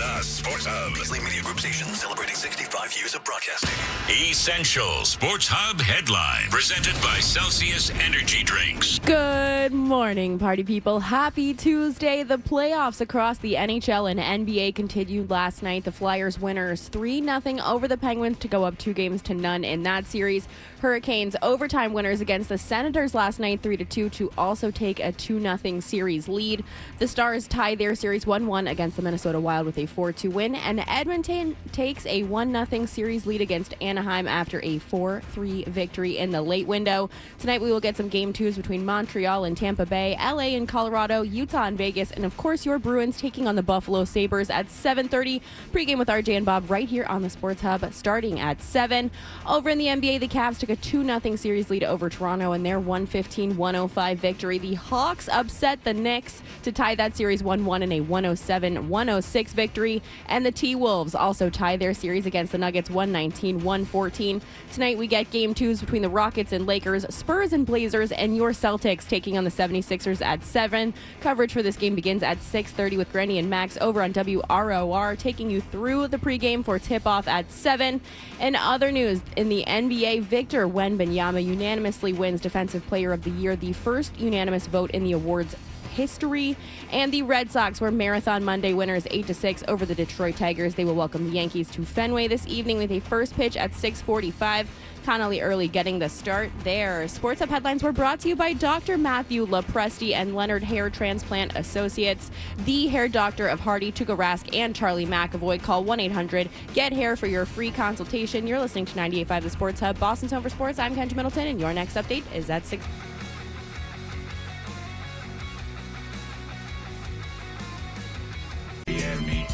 The Sports Hub. Leslie Media Group station celebrating 65 years of broadcasting. Essential Sports Hub headline presented by Celsius Energy Drinks. Good morning, party people. Happy Tuesday. The playoffs across the NHL and NBA continued last night. The Flyers winners 3-0 over the Penguins to go up 2-0 in that series. Hurricanes overtime winners against the Senators last night 3-2 to also take a 2-0 series lead. The Stars tied their series 1-1 against the Minnesota Wild with a 4-2 win, and Edmonton takes a 1-0 series lead against Anaheim after a 4-3 victory in the late window. Tonight we will get some game twos between Montreal and Tampa Bay, LA and Colorado, Utah and Vegas, and of course your Bruins taking on the Buffalo Sabres at 7:30. Pre-game with RJ and Bob right here on the Sports Hub starting at 7. Over in the NBA, the Cavs took a 2-0 series lead over Toronto in their 115-105 victory. The Hawks upset the Knicks to tie that series 1-1 in a 107-106 victory, and the T-Wolves also tie their series against the Nuggets 119-114. Tonight we get game twos between the Rockets and Lakers, Spurs and Blazers, and your Celtics taking on the 76ers at 7. Coverage for this game begins at 6:30 with Granny and Max over on WROR, taking you through the pregame for tip-off at 7. In other news, in the NBA, Victor Wembanyama unanimously wins Defensive Player of the Year, the first unanimous vote in the awards history. And the Red Sox were Marathon Monday winners 8-6 over the Detroit Tigers. They will welcome the Yankees to Fenway this evening with a first pitch at 6:45. Connolly Early getting the start there. Sports Hub headlines were brought to you by Dr. Matthew Lopresti and Leonard Hair Transplant Associates, the hair doctor of Hardy, Tuga-Rask, and Charlie McAvoy. Call 1-800-GET-HAIR for your free consultation. You're listening to 98.5 The Sports Hub, Boston's home for sports. I'm Kendra Middleton, and your next update is at 6.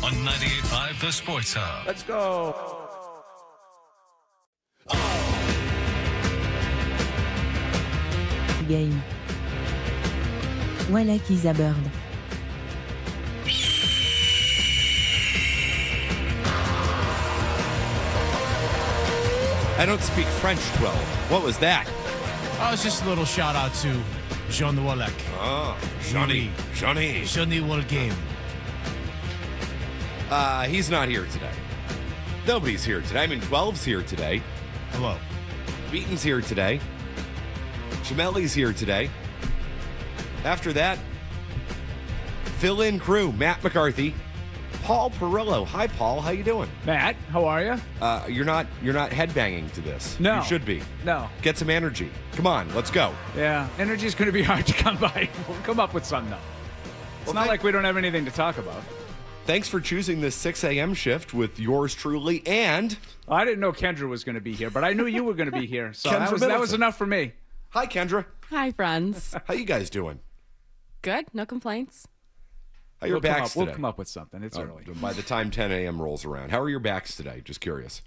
On 98.5 The Sports Hub. Let's go. Game. Voilà qui zaburde. I don't speak French 12. What was that? Oh, it's just a little shout out to Jean Wallach. Oh, Johnny. Johnny Wall game. He's not here today. Nobody's here today. I mean, 12's here today. Hello. Beaton's here today. Chamelli's here today. After that, fill-in crew, Matt McCarthy, Paul Perillo. Hi, Paul. How you doing? Matt, how are you? You're not headbanging to this. No. You should be. No. Get some energy. Come on, let's go. Yeah, energy is going to be hard to come by. We'll come up with something, though. It's not like we don't have anything to talk about. Thanks for choosing this 6 a.m. shift with yours truly, and... I didn't know Kendra was going to be here, but I knew you were going to be here, so that was Middleton. enough for me. Hi, Kendra. Hi, friends. How you guys doing? Good. No complaints. How are your backs We'll today? come up with something. It's early. By the time 10 a.m. rolls around. How are your backs today? Just curious.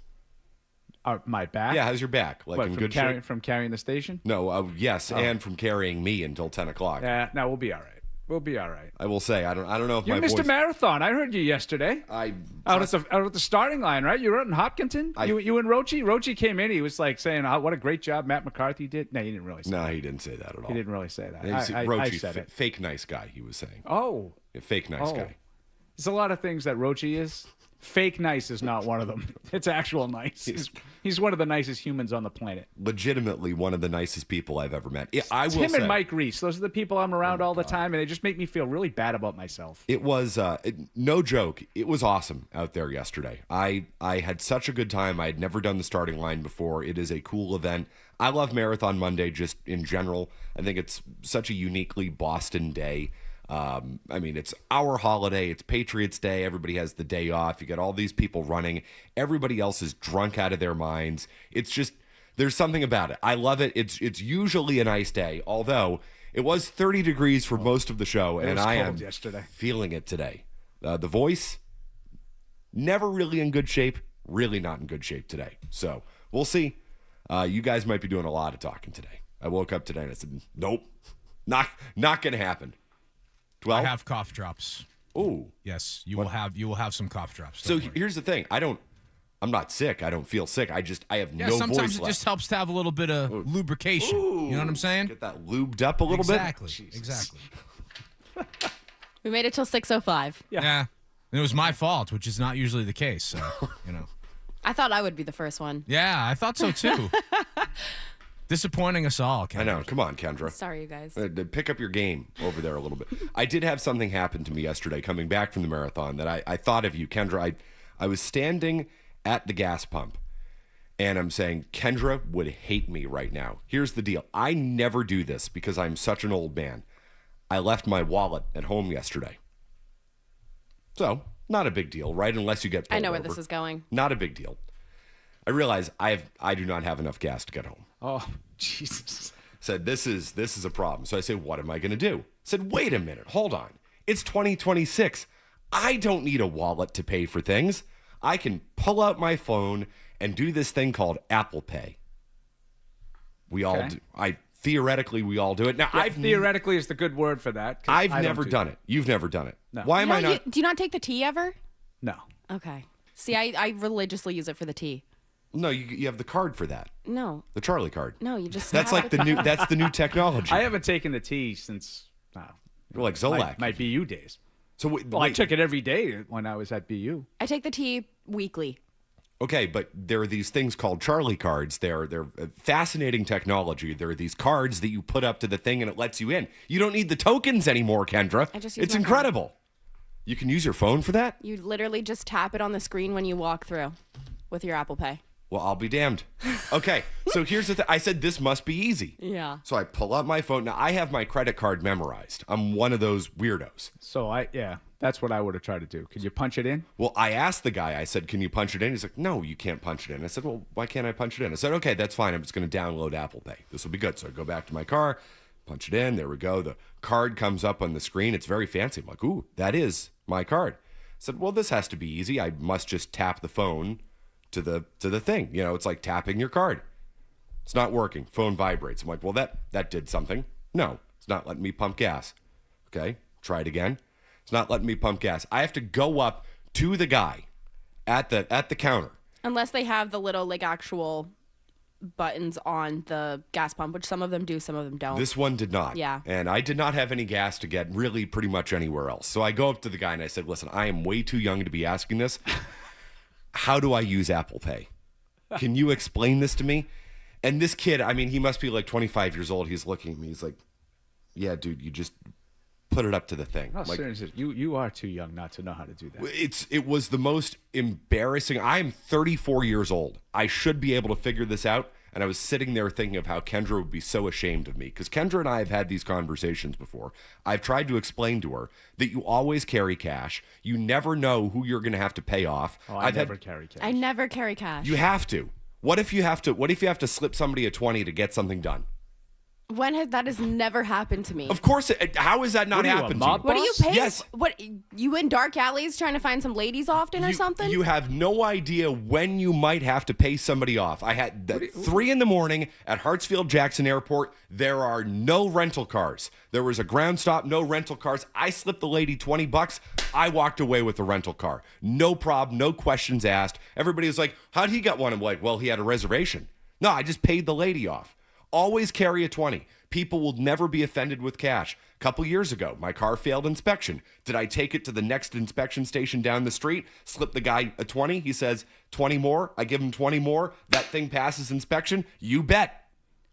My back? Yeah, how's your back? Like What, in from good shape? From carrying the station? No, yes, and from carrying me until 10 o'clock. Yeah, no, we'll be all right. We'll be all right. I will say, I don't know if You my missed voice... a marathon. I heard you yesterday. Out at the starting line, right? You were out in Hopkinton? You and Rochi? Rochi came in. He was like saying, what a great job Matt McCarthy did. No, he didn't really say that. No, he didn't say that at all. He didn't really say that. Rochi, I said it. fake nice guy, he was saying. Oh. A fake nice guy. There's a lot of things that Rochi is. Fake nice is not one of them. It's actual nice. He's one of the nicest humans on the planet. Legitimately one of the nicest people I've ever met. I will Him say, and Mike Reese. Those are the people I'm around all the time, and they just make me feel really bad about myself. It was, no joke, it was awesome out there yesterday. I had such a good time. I had never done the starting line before. It is a cool event. I love Marathon Monday just in general. I think it's such a uniquely Boston day. I mean, it's our holiday. It's Patriots Day. Everybody has the day off. You got all these people running. Everybody else is drunk out of their minds. It's just, there's something about it. I love it. It's usually a nice day, although it was 30 degrees for most of the show, and I am feeling it today. The voice, never really in good shape, really not in good shape today. So we'll see. You guys might be doing a lot of talking today. I woke up today and I said, nope, not going to happen. 12? I have cough drops. Oh, yes, you will have some cough drops. So here's the thing: I'm not sick. I don't feel sick. I have no voice left. Sometimes it just helps to have a little bit of lubrication. You know what I'm saying? Get that lubed up a little bit. Exactly. We made it till 6:05. Yeah. And it was my fault, which is not usually the case. So, I thought I would be the first one. Yeah, I thought so too. Disappointing us all, Kendra. I know. Come on, Kendra. Sorry, you guys. Pick up your game over there a little bit. I did have something happen to me yesterday coming back from the marathon that I thought of you, Kendra. I was standing at the gas pump, and I'm saying, Kendra would hate me right now. Here's the deal. I never do this because I'm such an old man. I left my wallet at home yesterday. So, not a big deal, right? Unless you get pulled I know where over. this is going. Not a big deal. I realize I do not have enough gas to get home. Oh, Jesus. Said, this is a problem. So I say, what am I going to do? Said, wait a minute. Hold on. It's 2026. I don't need a wallet to pay for things. I can pull out my phone and do this thing called Apple Pay. We all do. Theoretically, we all do it. Now, Yeah, theoretically is the good word for that. I've never done it. You've never done it. No. Why am I not? Do you not take the tea ever? No. Okay. See, I religiously use it for the tea. No, you have the card for that. No. The Charlie card. No, you just. That's like that's the new technology. I haven't taken the tea since like Zolak. my BU days. So Well, I took it every day when I was at BU. I take the tea weekly. Okay, but there are these things called Charlie cards. They're fascinating technology. There are these cards that you put up to the thing and it lets you in. You don't need the tokens anymore, Kendra. I just use It's my incredible. You can use your phone for that? You literally just tap it on the screen when you walk through with your Apple Pay. Well, I'll be damned. Okay, so here's the thing. I said this must be easy. Yeah. So I pull out my phone. Now, I have my credit card memorized. I'm one of those weirdos. So that's what I would have tried to do. Could you punch it in? Well, I asked the guy, I said, can you punch it in? He's like, no, you can't punch it in. I said, well, why can't I punch it in? I said, okay, that's fine. I'm just going to download Apple Pay. This will be good. So I go back to my car, punch it in. There we go. The card comes up on the screen. It's very fancy. I'm like, ooh, that is my card. I said, well, this has to be easy. I must just tap the phone to the thing. It's like tapping your card. It's not working. Phone vibrates. I'm like, well, that did something. No, it's not letting me pump gas. Okay, try it again. It's not letting me pump gas. I have to go up to the guy at the counter. Unless they have the little actual buttons on the gas pump, which some of them do, some of them don't. This one did not. Yeah. And I did not have any gas to get really pretty much anywhere else. So I go up to the guy and I said, listen, I am way too young to be asking this. How do I use Apple Pay? Can you explain this to me? And this kid, he must be like 25 years old. He's looking at me. He's like, yeah, dude, you just put it up to the thing. How serious is it? You are too young not to know how to do that. It was the most embarrassing. I'm 34 years old. I should be able to figure this out. And I was sitting there thinking of how Kendra would be so ashamed of me. Because Kendra and I have had these conversations before. I've tried to explain to her that you always carry cash. You never know who you're going to have to pay off. Oh, I never carry cash. I never carry cash. You have to. What if you have to slip somebody a 20 to get something done? That has never happened to me. Of course. How has that not What are you, a happened to mob you? What do you pay? Yes. What, you in dark alleys trying to find some ladies often or something? You have no idea when you might have to pay somebody off. I had 3 a.m. at Hartsfield-Jackson Airport. There are no rental cars. There was a ground stop, no rental cars. I slipped the lady $20. I walked away with the rental car. No problem, no questions asked. Everybody was like, how'd he get one? I'm like, well, he had a reservation. No, I just paid the lady off. Always carry a 20. People will never be offended with cash. A couple years ago, my car failed inspection. Did I take it to the next inspection station down the street, slip the guy a 20? He says, 20 more. I give him 20 more. That thing passes inspection. You bet.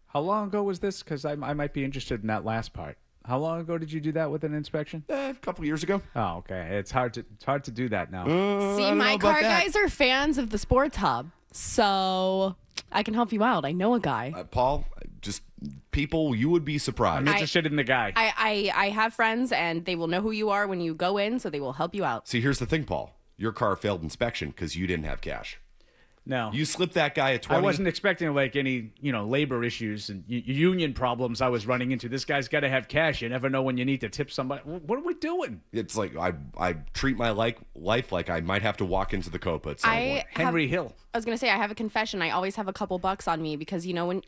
How long ago was this? Because I might be interested in that last part. How long ago did you do that with an inspection? A couple years ago. Oh, okay. It's hard to do that now. See, my car guys are fans of the Sports Hub, so I can help you out. I know a guy. Paul, just people, you would be surprised. I'm interested in the guy. I have friends, and they will know who you are when you go in, so they will help you out. See, here's the thing, Paul. Your car failed inspection because you didn't have cash. No. You slipped that guy a 20. I wasn't expecting any, labor issues and union problems I was running into. This guy's got to have cash. You never know when you need to tip somebody. What are we doing? It's like I treat my life like I might have to walk into the Copa at some point. Henry Hill. I was going to say, I have a confession. I always have a couple bucks on me because, when...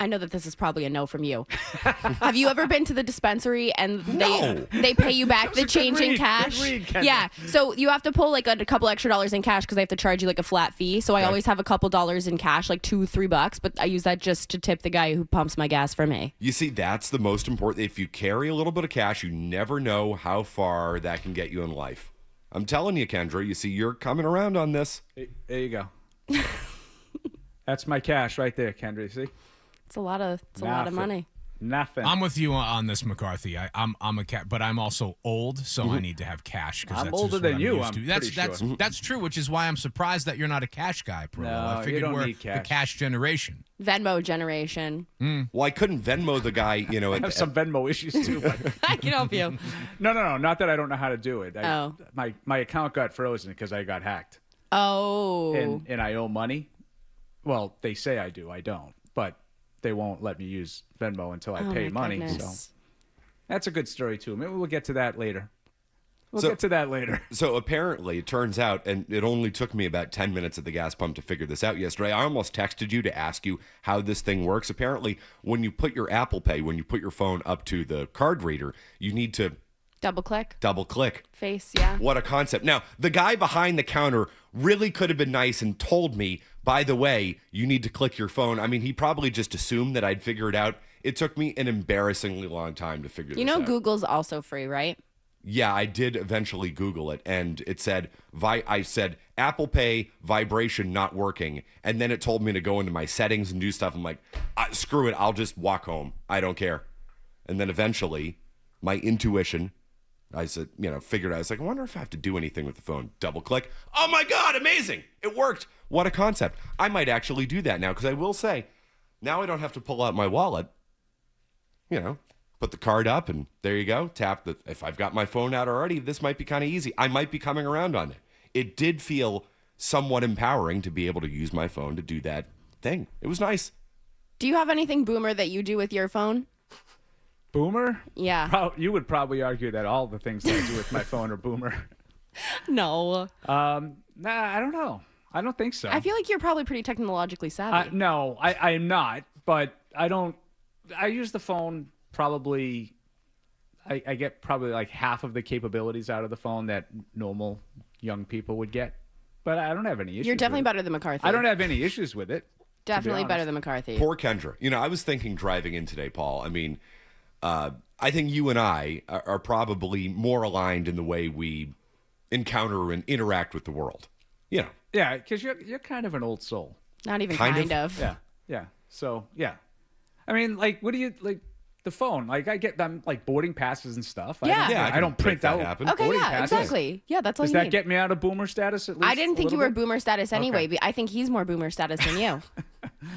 I know that this is probably a no from you. Have you ever been to the dispensary and they pay you back the change in cash? Yeah. So you have to pull a couple extra dollars in cash because they have to charge you a flat fee. So I always have a couple dollars in cash, like $2-3, but I use that just to tip the guy who pumps my gas for me. You see, that's the most important. If you carry a little bit of cash, you never know how far that can get you in life. I'm telling you, Kendra, you see, you're coming around on this. There you go. That's my cash right there, Kendra. See? It's a lot of money. Nothing. I'm with you on this, McCarthy. I'm a cat, but I'm also old, so I need to have cash. I'm that's older just than what you. used to. I'm pretty sure. That's true, which is why I'm surprised that you're not a cash guy, Pro. No, I you figured don't we're need cash. the cash generation. Venmo generation. Well, I couldn't Venmo the guy, I have some Venmo issues too. But I can help you. no. Not that I don't know how to do it. Oh. My account got frozen because I got hacked. Oh. And I owe money. Well, they say I do. I don't. But they won't let me use Venmo until I pay my money. goodness. So that's a good story too. Maybe we'll get to that later. So apparently, it turns out, and it only took me about 10 minutes at the gas pump to figure this out yesterday. I almost texted you to ask you how this thing works. Apparently, when you put your Apple Pay, when you put your phone up to the card reader, you need to Double click. Face, yeah. What a concept. Now, the guy behind the counter really could have been nice and told me, by the way, you need to click your phone. I mean, he probably just assumed that I'd figure it out. It took me an embarrassingly long time to figure this out. You know Google's also free, right? Yeah, I did eventually Google it, and it said, I said, Apple Pay vibration not working, and then it told me to go into my settings and do stuff. I'm like, screw it, I'll just walk home. I don't care. And then eventually, my intuition, I said, figured out, I was like, I wonder if I have to do anything with the phone. Double click. Oh my God, amazing. It worked. What a concept. I might actually do that now, because I will say, now I don't have to pull out my wallet, put the card up, and there you go. Tap the. If I've got my phone out already, this might be kind of easy. I might be coming around on it. It did feel somewhat empowering to be able to use my phone to do that thing. It was nice. Do you have anything boomer that you do with your phone? Boomer? Yeah. You would probably argue that all the things that I do with my phone are boomer. No. Nah, I don't know. I don't think so. I feel like you're probably pretty technologically savvy. No, I am not. But I don't. I use the phone probably. I get probably like half of the capabilities out of the phone that normal young people would get. But I don't have any issues. You're definitely with it. better than McCarthy. I don't have any issues with it. Definitely better than McCarthy. Poor Kendra. I was thinking driving in today, Paul. I mean, I think you and I are probably more aligned in the way we encounter and interact with the world. Yeah, because you're kind of an old soul. Not even kind of. Yeah. So yeah, I mean, like, what do you like? The phone, like, I get them like boarding passes and stuff. Yeah. I don't print out. Okay, boarding yeah, passes. exactly. Yeah, that's all Does you that need. get me out of boomer status at least? I didn't think you were bit? boomer status anyway, Okay. but I think he's more boomer status than you.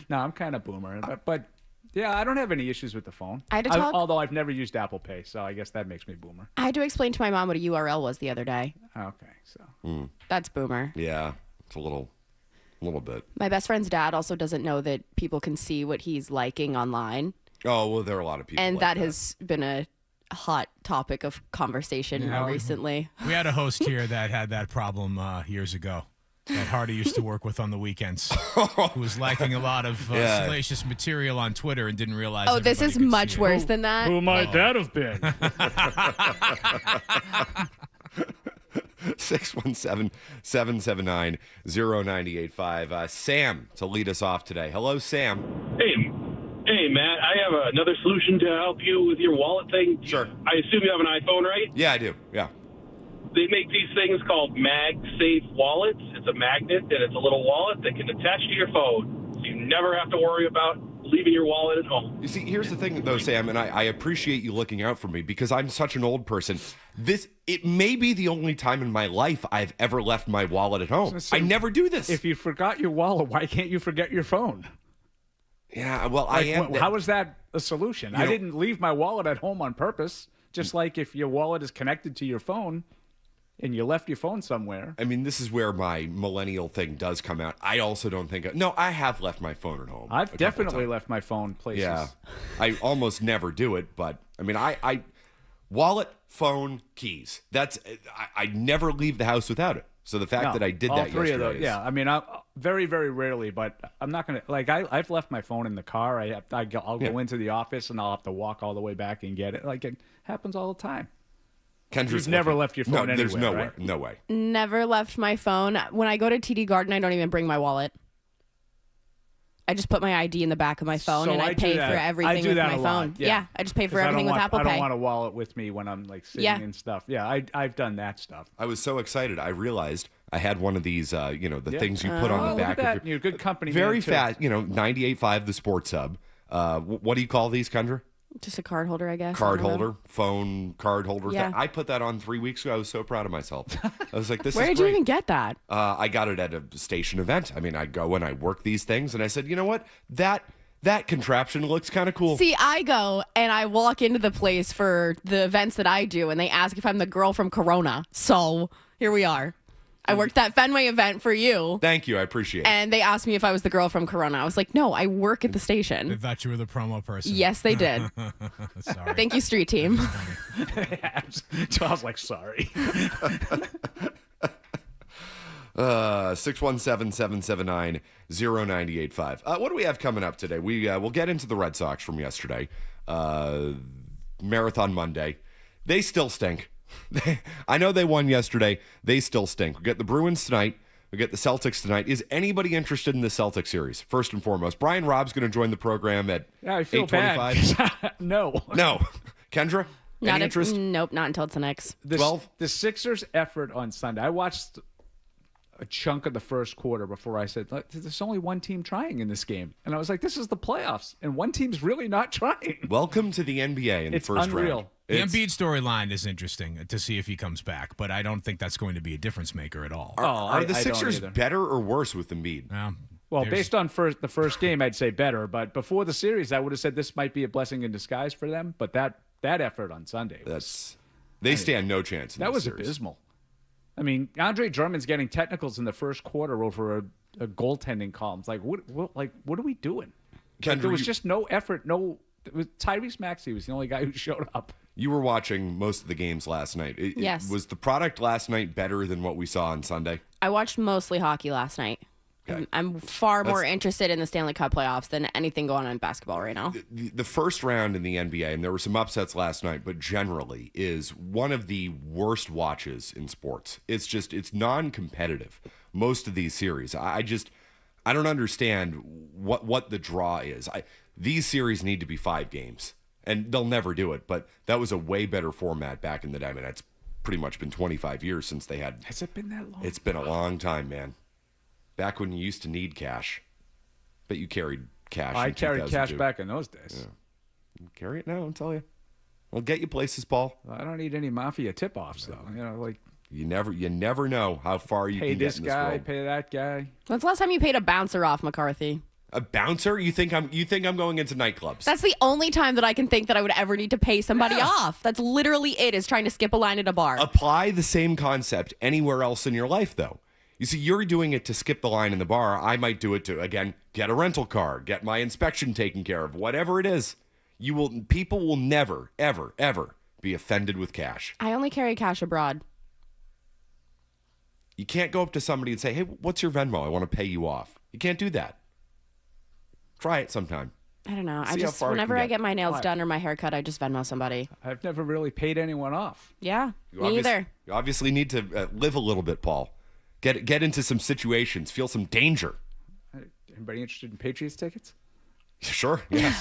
No, I'm kind of boomer, but yeah, I don't have any issues with the phone. I had to talk- although I've never used Apple Pay, so I guess that makes me boomer. I had to explain to my mom what a URL was the other day. Okay, so That's boomer. yeah, it's a little bit. My best friend's dad also doesn't know that people can see what he's liking online. Oh well, there are a lot of people, And like that has been a hot topipe of conversation more recently. We had a host here that had that problem years ago. That Hardy used to work with on the weekends, who was liking a lot of salacious material on Twitter and didn't realize. Oh, this is everybody could much see it. worse than that. who might that have been? 617-779-0985. Sam to lead us off today. Hello, Sam. Hey, Matt, I have another solution to help you with your wallet thing. Sure. I assume you have an iPhone, right? Yeah, I do. Yeah. They make these things called MagSafe wallets. It's a magnet, and it's a little wallet that can attach to your phone. So you never have to worry about leaving your wallet at home. You see, here's the thing, though, Sam, and I appreciate you looking out for me because I'm such an old person. It may be the only time in my life I've ever left my wallet at home. I never do this. If you forgot your wallet, why can't you forget your phone? Yeah, well, I am. How is that a solution? I didn't leave my wallet at home on purpose. Just like if your wallet is connected to your phone and you left your phone somewhere. I mean, this is where my millennial thing does come out. I also don't think... No, I have left my phone at home. I've definitely left my phone places. Yeah. I almost never do it, but, I mean, I wallet, phone, keys. That's... I never leave the house without it. So the fact that I did all that three yesterday of those, yeah. I mean, very, very rarely, but I'm not going to... Like, I've left my phone in the car. I'll go into the office, and I'll have to walk all the way back and get it. Like, it happens all the time. Kendra's You've never looking. left your phone No, there's anywhere, nowhere. right? No way. Never left my phone. When I go to TD Garden, I don't even bring my wallet. I just put my ID in the back of my phone So and I do pay that. for I everything do with that my a lot, phone. yeah. I just pay for 'Cause everything with Apple I Pay. don't want a wallet with me when I'm like sitting Yeah. and stuff. Yeah, I've done that stuff. I was so excited. I realized I had one of these, the things you put on Oh, the look back at that. of You're a good company. very man, too. fast. 98.5 the Sports Hub. What do you call these, Kendra? Just a card holder, I guess. Card I don't know. holder, phone card holder. Yeah. I put that on 3 weeks ago. I was so proud of myself. I was like, this Where is did great. you even get that? I got it at a station event. I mean, I go and I work these things, and I said, you know what? That contraption looks kind of cool. See, I go and I walk into the place for the events that I do, and they ask if I'm the girl from Corona. So here we are. I worked that Fenway event for you, Thank you. I appreciate it. and they asked me if I was the girl from Corona. I was like, no, I work at the They station. thought you were the promo person. Yes, they did. Sorry. Thank you, street team. So I was like, sorry. 617-779-0985. What do we have coming up today? We'll get into the Red Sox from yesterday. Marathon Monday. They still stink. I know they won yesterday. They still stink. We get the Bruins tonight. We get the Celtics tonight. Is anybody interested in the Celtics series? First and foremost, Brian Robb's going to join the program at Yeah, I feel 8:25. bad. No. No, Kendra, any interest? Nope, not until tonight's. 12? The Sixers' effort on Sunday. I watched a chunk of the first quarter before I said, "Look, there's only one team trying in this game. And I was like, this is the playoffs. And one team's really not trying. Welcome to the NBA in It's the first unreal. round. The It's- Embiid storyline is interesting to see if he comes back, but I don't think that's going to be a difference maker at all. Are the I don't Sixers either. better or worse with Embiid? Well, There's- based on the first game, I'd say better. But before the series, I would have said this might be a blessing in disguise for them. But that effort on Sunday, They stand no chance in that this was series. abysmal. I mean, Andre Drummond's getting technicals in the first quarter over a goaltending call. It's like, what are we doing? Kendra, There was you- just no effort. Tyrese Maxey was the only guy who showed up. You were watching most of the games last night. Yes. Was the product last night better than what we saw on Sunday? I watched mostly hockey last night. Okay. I'm far more That's- interested in the Stanley Cup playoffs than anything going on in basketball right now. The first round in the NBA, and there were some upsets last night, but generally is one of the worst watches in sports. It's non-competitive. Most of these series, I don't understand what the draw is. These series need to be 5 games, and they'll never do it. But that was a way better format back in the day. I mean, that's pretty much been 25 years since they had. Has it been that long? It's been a long time, man. Back when you used to need cash. But you carried cash. I in carried cash 2002. back in those days. Carry it now, I'll tell you. I'll get you places, Paul. I don't need any mafia tip-offs, though. Like You never know how far you pay can get this in this guy, world. pay that guy. When's the last time you paid a bouncer off, McCarthy? A bouncer? You think I'm going into nightclubs? That's the only time that I can think that I would ever need to pay somebody off. That's literally it, is trying to skip a line at a bar. Apply the same concept anywhere else in your life, though. You see, you're doing it to skip the line in the bar. I might do it to, again, get a rental car, get my inspection taken care of, whatever it is. People will never, ever, ever be offended with cash. I only carry cash abroad. You can't go up to somebody and say, hey, what's your Venmo? I want to pay you off. You can't do that. Try it sometime. I don't know. See how far it Whenever can I get. get my nails done or my hair cut, I just Venmo somebody. I've never really paid anyone off. Yeah, You me either. You obviously need to live a little bit, Paul. Get into some situations. Feel some danger. Anybody interested in Patriots tickets? Sure. Yeah.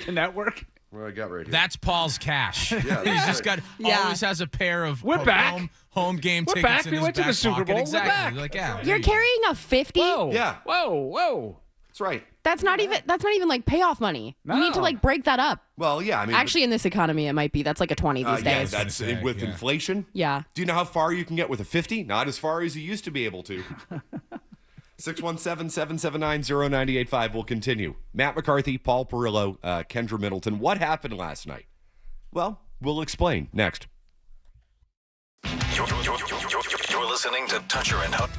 Can that work? What do I got right here? That's Paul's cash. Yeah, He's just got Yeah. always has a pair of We're back. home game We're tickets back. in We his went to back the Super pocket. Bowl. We're Exactly. back. Like, yeah, there You're you go. carrying a 50? Whoa. Yeah. Whoa. That's right. That's not even like payoff money. You need to No. like break that up. Well, yeah. I mean, Actually, in this economy, it might be. That's like a 20 these yeah, days. that's say, with yeah. inflation. Yeah. Do you know how far you can get with a 50? Not as far as you used to be able to. 617-779-0985 will continue. Matt McCarthy, Paul Perillo, Kendra Middleton. What happened last night? Well, we'll explain next. You're listening to Toucher and Hut.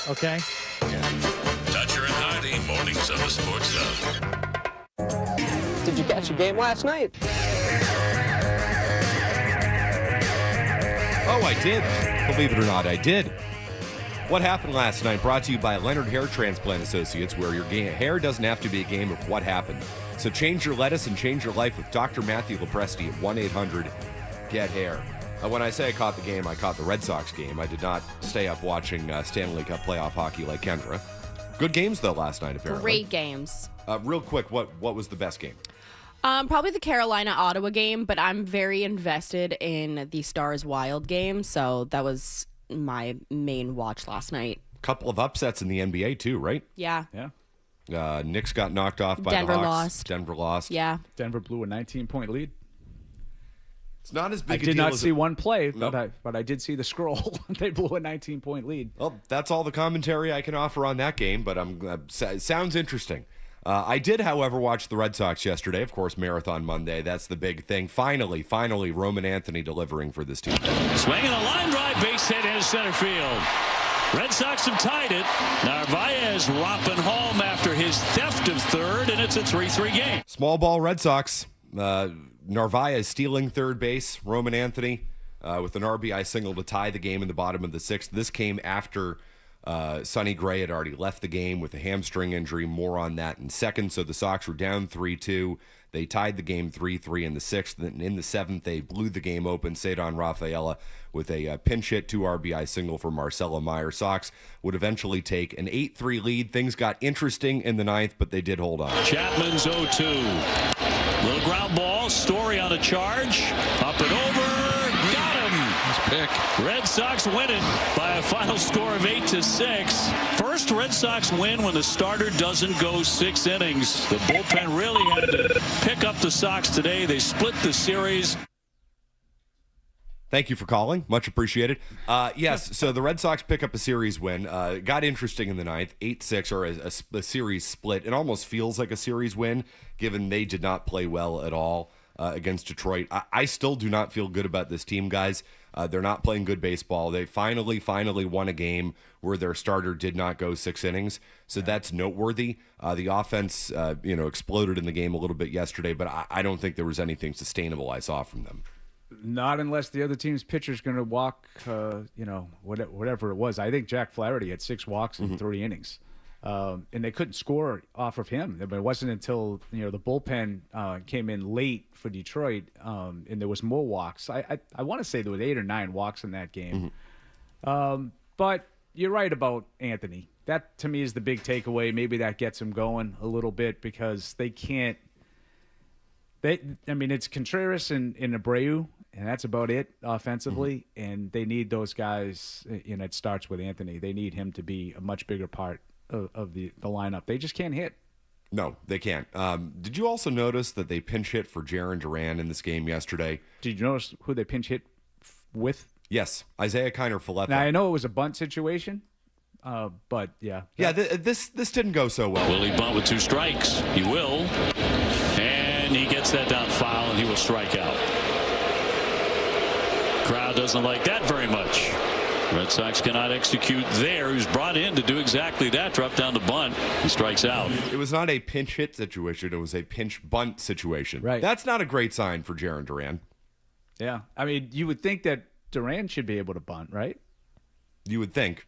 Okay. Dutcher and Hardy, mornings on the Sports Hub. Did you catch the game last night? Oh, I did. Believe it or not, I did. What happened last night brought to you by Leonard Hair Transplant Associates, where your hair doesn't have to be a game of what happened. So change your lettuce and change your life with Dr. Matthew Lepresti at 1-800-GET-HAIR. When I say I caught the game, I caught the Red Sox game. I did not stay up watching Stanley Cup playoff hockey like Kendra. Good games, though, last night, apparently. Great games. Real quick, what was the best game? Probably the Carolina-Ottawa game, but I'm very invested in the Stars-Wild game, so that was my main watch last night. Couple of upsets in the NBA, too, right? Yeah. Knicks got knocked off by Denver the Hawks. lost. Denver lost. Yeah. Denver blew a 19-point lead. It's not as big I a deal did not as see it- one play, Nope. but I did see the scroll. They blew a 19-point lead. Well, that's all the commentary I can offer on that game, but sounds interesting. I did, however, watch the Red Sox yesterday. Of course, Marathon Monday. That's the big thing. Finally, Roman Anthony delivering for this team. Swinging a line drive, base hit into center field. Red Sox have tied it. Narvaez ropping home after his theft of third, and it's a 3-3 game. Small ball Red Sox. Narvaez stealing third base. Roman Anthony with an RBI single to tie the game in the bottom of the sixth. This came after Sonny Gray had already left the game with a hamstring injury. More on that in second. So the Sox were down 3-2. They tied the game 3-3 in the sixth. Then in the seventh, they blew the game open. Cedon Rafaela with a pinch hit, 2 RBI single for Marcelo Meyer. Sox would eventually take an 8-3 lead. Things got interesting in the ninth, but they did hold on. Chapman's 0-2. Little ground ball. Story on a charge. Up and over. Got him. Nice pick. Red Sox win it by a final score of 8-6. First Red Sox win when the starter doesn't go 6 innings. The bullpen really had to pick up the Sox today. They split the series. Thank you for calling. Much appreciated. Yes, so the Red Sox pick up a series win. Got interesting in the ninth, 8-6, or a series split. It almost feels like a series win, given they did not play well at all against Detroit. I still do not feel good about this team, guys. They're not playing good baseball. They finally won a game where their starter did not go 6 innings, so that's noteworthy. The offense, exploded in the game a little bit yesterday, but I don't think there was anything sustainable I saw from them. Not unless the other team's pitcher's going to walk, whatever it was. I think Jack Flaherty had 6 walks in 3 innings. And they couldn't score off of him. But it wasn't until the bullpen came in late for Detroit, and there was more walks. I want to say there was 8 or 9 walks in that game. But you're right about Anthony. That to me is the big takeaway. Maybe that gets him going a little bit because they can't. It's Contreras and Abreu, and that's about it offensively. And they need those guys. It starts with Anthony. They need him to be a much bigger part of the lineup. They just can't hit. No, they can't. Did you also notice that they pinch hit for Jarren Duran in this game yesterday? Did you notice who they pinch hit with? Yes, Isaiah Kiner-Falefa. Now, I know it was a bunt situation, but yeah. Yeah, this didn't go so well. Will he bunt with 2 strikes? He will. And he gets that down foul, and he will strike out. Crowd doesn't like that very much. Red Sox cannot execute there. He was brought in to do exactly that. Drop down the bunt. He strikes out. It was not a pinch hit situation. It was a pinch bunt situation. Right. That's not a great sign for Jarren Duran. Yeah. You would think that Duran should be able to bunt, right? You would think.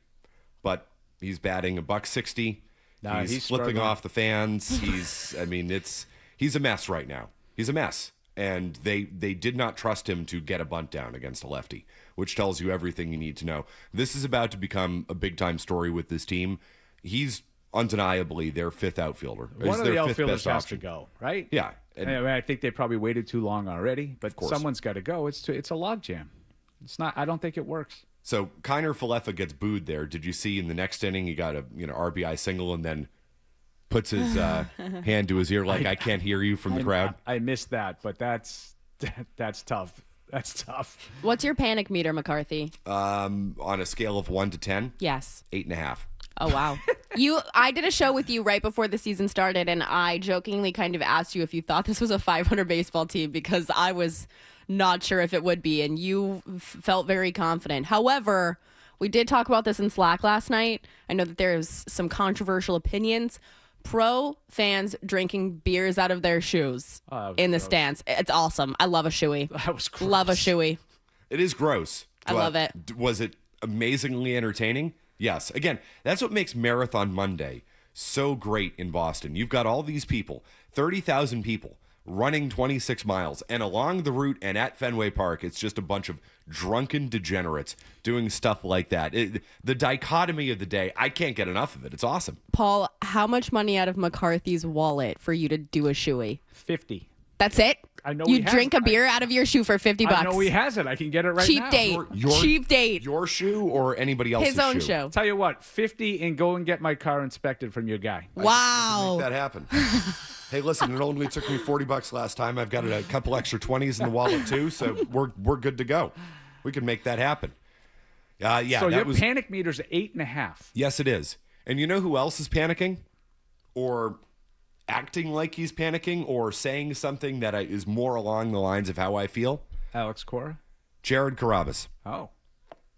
But he's batting $160. Nah, he's flipping struggling. off the fans. He's a mess right now. He's a mess. And they did not trust him to get a bunt down against a lefty, which tells you everything you need to know. This is about to become a big-time story with this team. He's undeniably their 5th outfielder. One He's of their the 5th outfielders best has option. to go, right? Yeah. And I think they probably waited too long already, but course. someone's got to go. It's a logjam. It's not. I don't think it works. So Kiner-Falefa gets booed there. Did you see in the next inning he got a RBI single and then puts his hand to his ear like I can't hear you from the crowd? I missed that, but that's tough. That's tough. What's your panic meter, McCarthy? On a scale of 1 to 10, Yes. 8.5. Oh, wow. I did a show with you right before the season started, and I jokingly kind of asked you if you thought this was a 500 baseball team because I was not sure if it would be, and you felt very confident. However, We did talk about this in Slack last night. I know that there's some controversial opinions. Pro fans drinking beers out of their shoes in the stands. It's awesome. I love a shoey. That was gross. Love a shoey. It is gross. I love it. Was it amazingly entertaining? Yes. Again, that's what makes Marathon Monday so great in Boston. You've got all these people, 30,000 people, running 26 miles, and along the route and at Fenway Park, it's just a bunch of drunken degenerates doing stuff like that. The dichotomy of the day, I can't get enough of it. It's awesome. Paul, how much money out of McCarthy's wallet for you to do a shoey? 50. That's it? I know you he has drink a it. beer out of your shoe for $50. I know he has it. I can get it right Cheap now. date. Cheap date. Your shoe or anybody else's His own shoe? show. Tell you what, 50 and go and get my car inspected from your guy. Wow. Make that happen. Hey, listen, it only took me $40 last time. I've got a couple extra 20s in the wallet too, so we're good to go. We can make that happen. Yeah. So your panic meter's 8.5. Yes, it is. And you know who else is panicking, or acting like he's panicking, or saying something that is more along the lines of how I feel? Alex Cora? Jared Carrabis. Oh.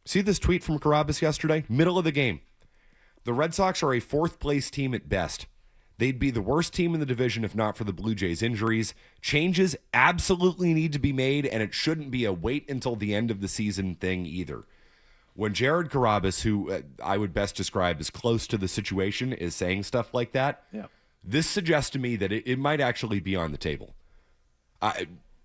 See this tweet from Carrabis yesterday? Middle of the game. The Red Sox are a fourth-place team at best. They'd be the worst team in the division if not for the Blue Jays' injuries. Changes absolutely need to be made, and it shouldn't be a wait until the end of the season thing either. When Jared Carrabis, who I would best describe as close to the situation, is saying stuff like that, this suggests to me that it might actually be on the table.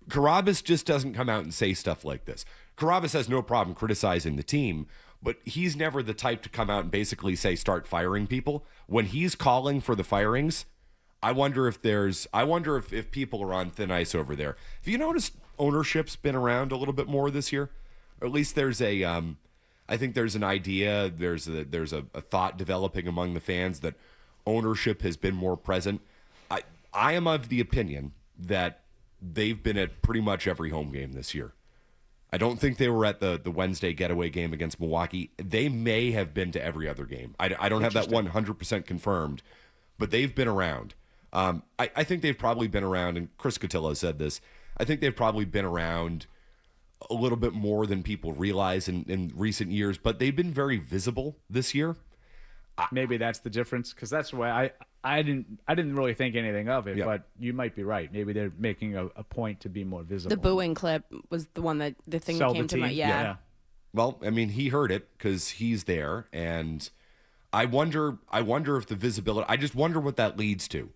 Carrabis just doesn't come out and say stuff like this. Carrabis has no problem criticizing the team, but he's never the type to come out and basically say start firing people. When he's calling for the firings, I wonder if people are on thin ice over there. Have you noticed ownership's been around a little bit more this year? Or at least there's I think there's an idea, there's a thought developing among the fans that ownership has been more present. I am of the opinion that they've been at pretty much every home game this year. I don't think they were at the Wednesday getaway game against Milwaukee. They may have been to every other game. I don't have that 100% confirmed, but they've been around. I think they've probably been around, and Chris Cotillo said this, I think they've probably been around a little bit more than people realize in recent years, but they've been very visible this year. Maybe that's the difference, because that's why I didn't really think anything of it, but you might be right. Maybe they're making a point to be more visible. The booing clip was the one that came to mind. Yeah. Well, I mean, he heard it because he's there, and I wonder if the visibility. I just wonder what that leads to,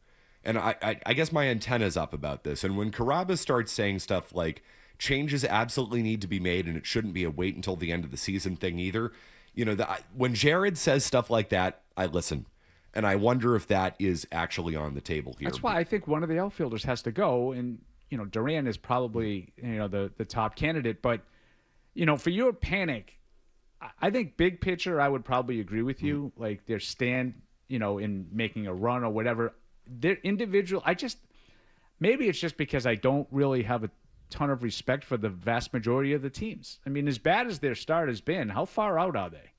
and I guess my antenna's up about this. And when Carrabis starts saying stuff like changes absolutely need to be made, and it shouldn't be a wait until the end of the season thing either. You know, when Jared says stuff like that, I listen. And I wonder if that is actually on the table here. That's why I think one of the outfielders has to go. And, Duran is probably, the top candidate. But, for your panic, I think big picture, I would probably agree with you. Like their stand, in making a run or whatever. Their individual, maybe it's just because I don't really have a ton of respect for the vast majority of the teams. I mean, as bad as their start has been, how far out are they?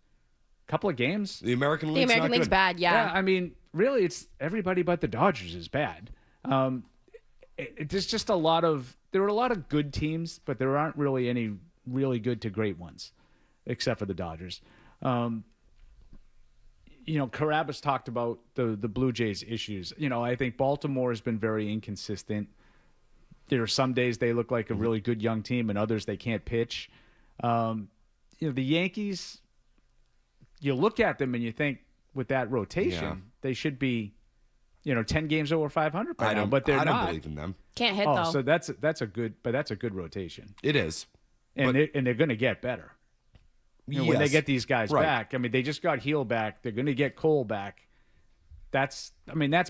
Couple of games? The American League's bad, yeah. I mean, really, it's everybody but the Dodgers is bad. There's just there are a lot of good teams, but there aren't really any really good to great ones, except for the Dodgers. Carrabis talked about the Blue Jays issues. I think Baltimore has been very inconsistent. There are some days they look like a really good young team, and others they can't pitch. The Yankees, you look at them and you think with that rotation, they should be, 10 games over 500 by now, but they're not. I don't believe in them. Can't hit though. So that's a good rotation. It is. And they're going to get better. When they get these guys back. I mean, they just got Heel back. They're going to get Cole back. That's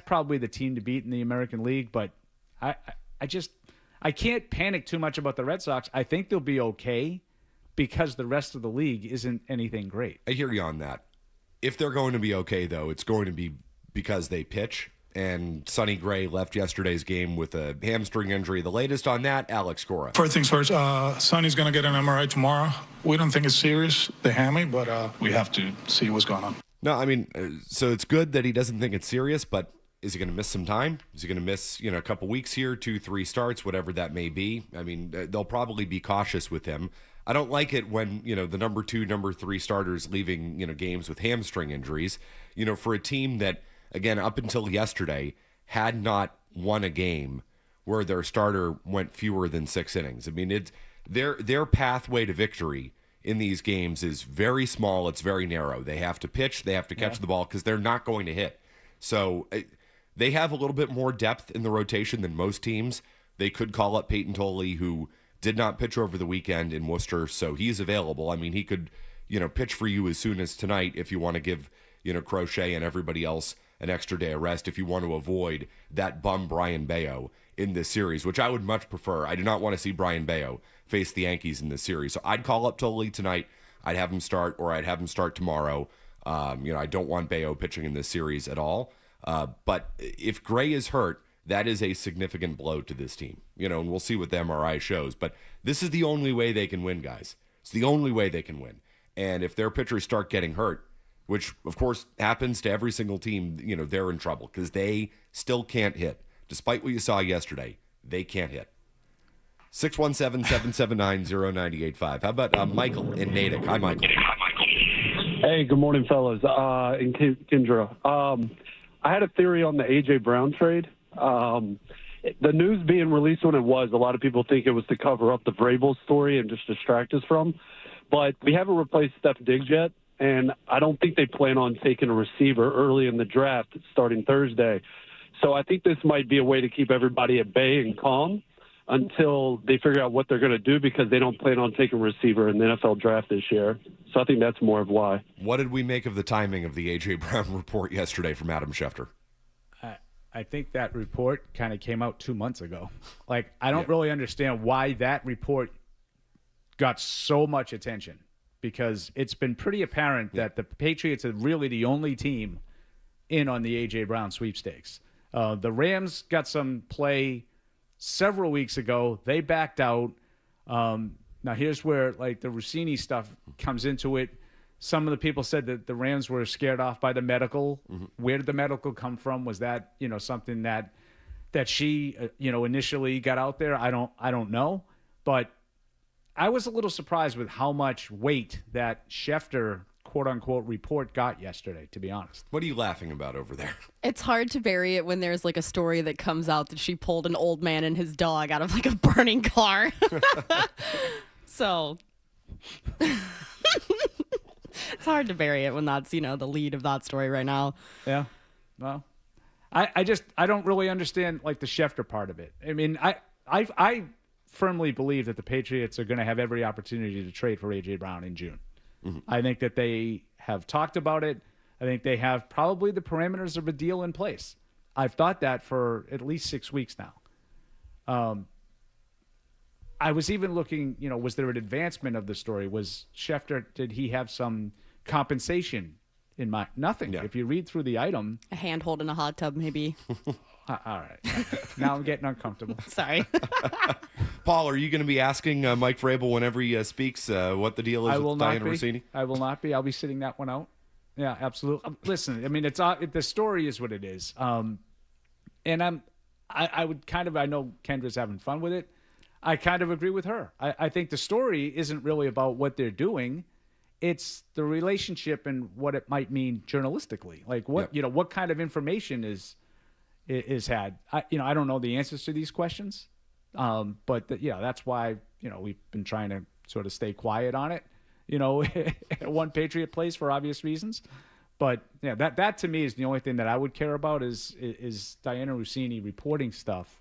probably the team to beat in the American League, but I can't panic too much about the Red Sox. I think they'll be okay because the rest of the league isn't anything great. I hear you on that. If they're going to be okay, though, it's going to be because they pitch. And Sonny Gray left yesterday's game with a hamstring injury. The latest on that, Alex Cora. First things first, Sonny's going to get an MRI tomorrow. We don't think it's serious, the hammy, but we have to see what's going on. No, I mean, so it's good that he doesn't think it's serious, but is he going to miss some time? Is he going to miss, a couple weeks here, 2-3 starts, whatever that may be? I mean, they'll probably be cautious with him. I don't like it when, the number 2, number 3 starters leaving, games with hamstring injuries. For a team that, again, up until yesterday had not won a game where their starter went fewer than 6 innings. I mean, it's their pathway to victory in these games is very small. It's very narrow. They have to pitch. They have to catch the ball because they're not going to hit. So they have a little bit more depth in the rotation than most teams. They could call up Peyton Tolley, who did not pitch over the weekend in Worcester, so he's available. I mean, he could, pitch for you as soon as tonight if you want to give, Crochet and everybody else an extra day of rest if you want to avoid that bum Brian Bayo in this series, which I would much prefer. I do not want to see Brian Bayo face the Yankees in this series. So I'd call up Tolley tonight. I'd have him start, or I'd have him start tomorrow. I don't want Bayo pitching in this series at all. But if Gray is hurt, that is a significant blow to this team. And we'll see what the MRI shows. But this is the only way they can win, guys. It's the only way they can win. And if their pitchers start getting hurt, which, of course, happens to every single team, they're in trouble because they still can't hit. Despite what you saw yesterday, they can't hit. 617-779-0985. How about Michael in Natick? Hi, Michael. Hey, good morning, fellas. And Kendra. I had a theory on the A.J. Brown trade. The news being released when it was, a lot of people think it was to cover up the Vrabel story and just distract us from. But we haven't replaced Steph Diggs yet, and I don't think they plan on taking a receiver early in the draft starting Thursday. So I think this might be a way to keep everybody at bay and calm until they figure out what they're going to do, because they don't plan on taking a receiver in the NFL draft this year. So I think that's more of why. What did we make of the timing of the A.J. Brown report yesterday from Adam Schefter? I think that report kind of came out 2 months ago. I don't really understand why that report got so much attention, because it's been pretty apparent that the Patriots are really the only team in on the A.J. Brown sweepstakes. The Rams got some play several weeks ago. They backed out. Now here's where the Rossini stuff comes into it. Some of the people said that the Rams were scared off by the medical. Mm-hmm. Where did the medical come from? Was that something that she initially got out there? I don't know, but I was a little surprised with how much weight that Schefter quote unquote report got yesterday, to be honest. What are you laughing about over there? It's hard to bury it when there's a story that comes out that she pulled an old man and his dog out of a burning car. So it's hard to bury it when that's, the lead of that story right now. Yeah. Well, I don't really understand the Schefter part of it. I mean, I firmly believe that the Patriots are going to have every opportunity to trade for A.J. Brown in June. Mm-hmm. I think that they have talked about it. I think they have probably the parameters of a deal in place. I've thought that for at least 6 weeks now. I was even looking, was there an advancement of the story? Was Schefter, did he have some compensation in mind? Nothing. Yeah. If you read through the item. A handhold in a hot tub, maybe. All right. Now I'm getting uncomfortable. Sorry. Paul, are you going to be asking Mike Vrabel whenever he speaks what the deal is with Diana Rossini? I will not be. I'll be sitting that one out. Yeah, absolutely. Listen, I mean, the story is what it is. And I would I know Kendra's having fun with it. I kind of agree with her. I think the story isn't really about what they're doing. It's the relationship and what it might mean journalistically. What kind of information is had. I don't know the answers to these questions, but that's why we've been trying to sort of stay quiet on it. One Patriot place for obvious reasons, but that to me is the only thing that I would care about is Diana Rossini reporting stuff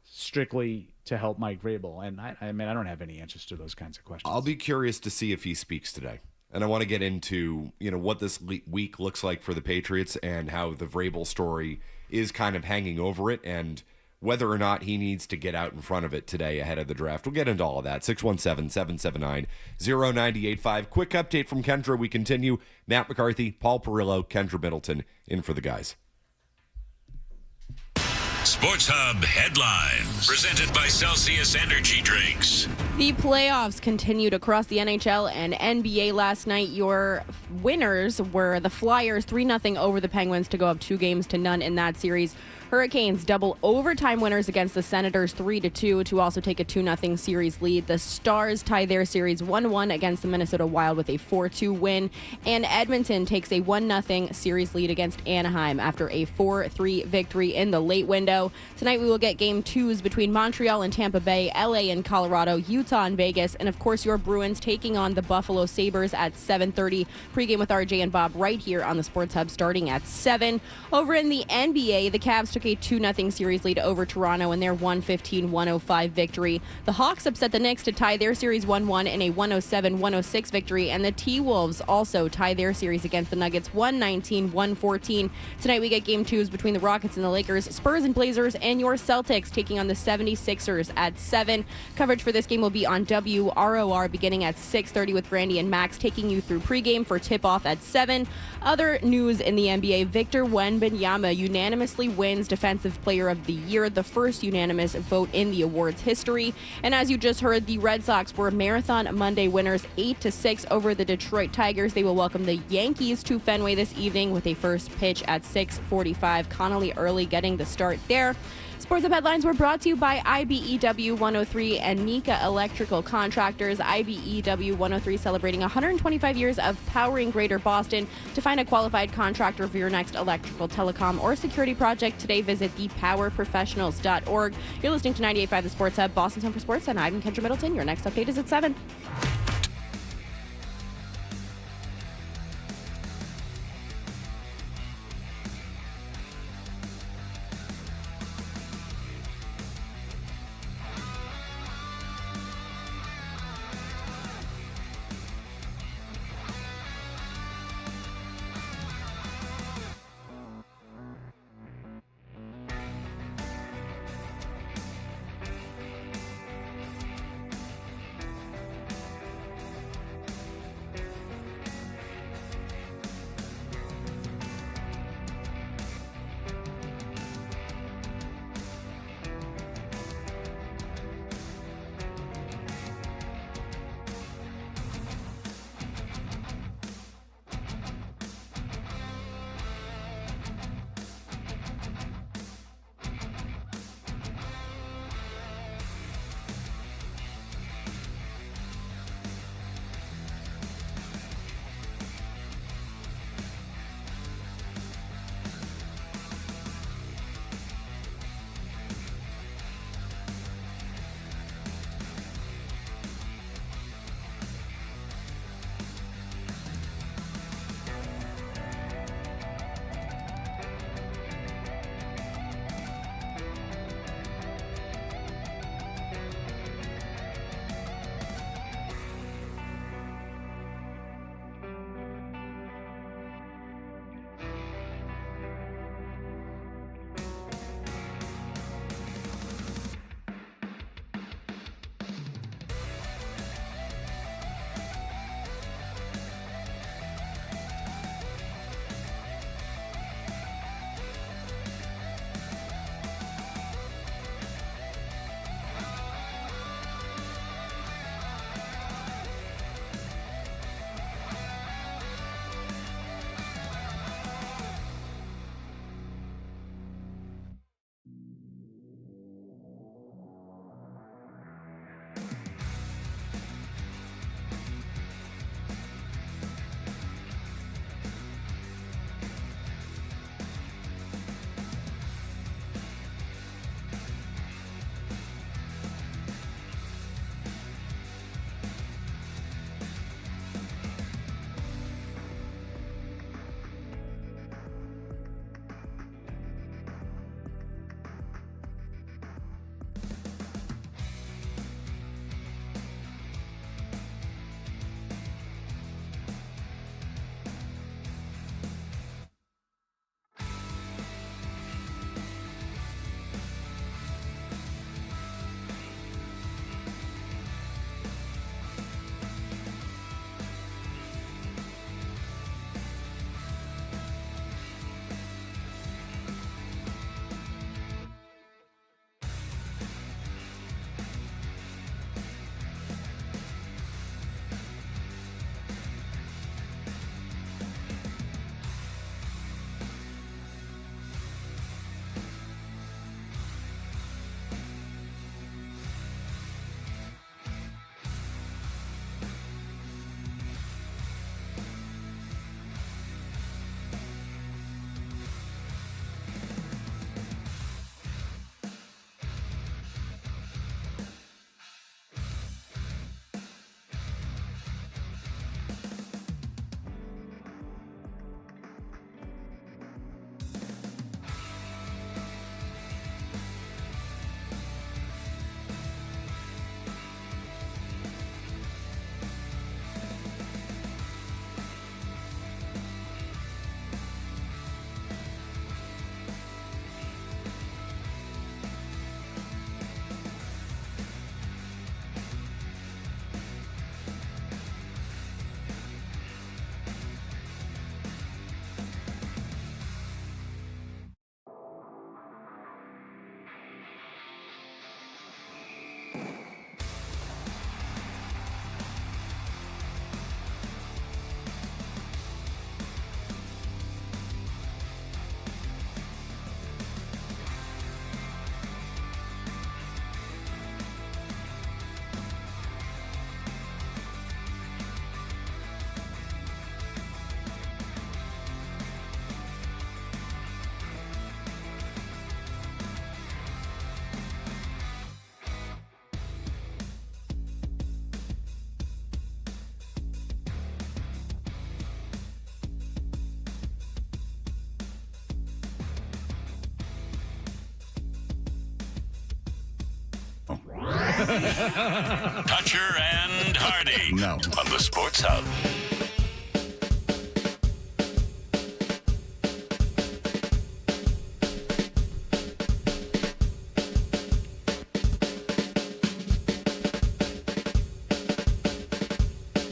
strictly to help Mike Vrabel, and I mean I don't have any answers to those kinds of questions. I'll be curious to see if he speaks today. And I want to get into, what this week looks like for the Patriots and how the Vrabel story is kind of hanging over it and whether or not he needs to get out in front of it today ahead of the draft. We'll get into all of that. 617-779-0985. Quick update from Kendra. We continue. Matt McCarthy, Paul Perillo, Kendra Middleton in for the guys. Sports Hub headlines presented by Celsius Energy Drinks. The playoffs continued across the NHL and NBA last night. Your winners were the Flyers 3-0 over the Penguins to go up 2-0 in that series. Hurricanes double overtime winners against the Senators 3-2 to also take a 2-0 series lead. The Stars tie their series 1-1 against the Minnesota Wild with a 4-2 win. And Edmonton takes a 1-0 series lead against Anaheim after a 4-3 victory in the late window. Tonight we will get game 2s between Montreal and Tampa Bay, LA and Colorado, Utah and Vegas, and of course your Bruins taking on the Buffalo Sabres at 7:30. Pregame with RJ and Bob right here on the Sports Hub starting at 7. Over in the NBA, the Cavs took a 2-0 series lead over Toronto in their 115-105 victory. The Hawks upset the Knicks to tie their series 1-1 in a 107-106 victory, and the T-Wolves also tie their series against the Nuggets 119-114. Tonight we get game 2s between the Rockets and the Lakers, Spurs and Blazers, and your Celtics taking on the 76ers at 7. Coverage for this game will be on WROR beginning at 6:30 with Brandy and Max taking you through pregame for tip-off at 7. Other news in the NBA, Victor Wembanyama unanimously wins Defensive Player of the Year, the first unanimous vote in the awards history. And as you just heard, the Red Sox were Marathon Monday winners 8-6 over the Detroit Tigers. They will welcome the Yankees to Fenway this evening with a first pitch at 6:45. Connolly Early getting the start there. Sports Up Headlines were brought to you by IBEW 103 and Nika Electrical Contractors. IBEW 103 celebrating 125 years of powering Greater Boston. To find a qualified contractor for your next electrical, telecom, or security project today, visit thepowerprofessionals.org. You're listening to 98.5 The Sports Hub, Boston's home for sports, and I'm Kendra Middleton. Your next update is at 7. Toucher and Hardy. No. On the Sports Hub.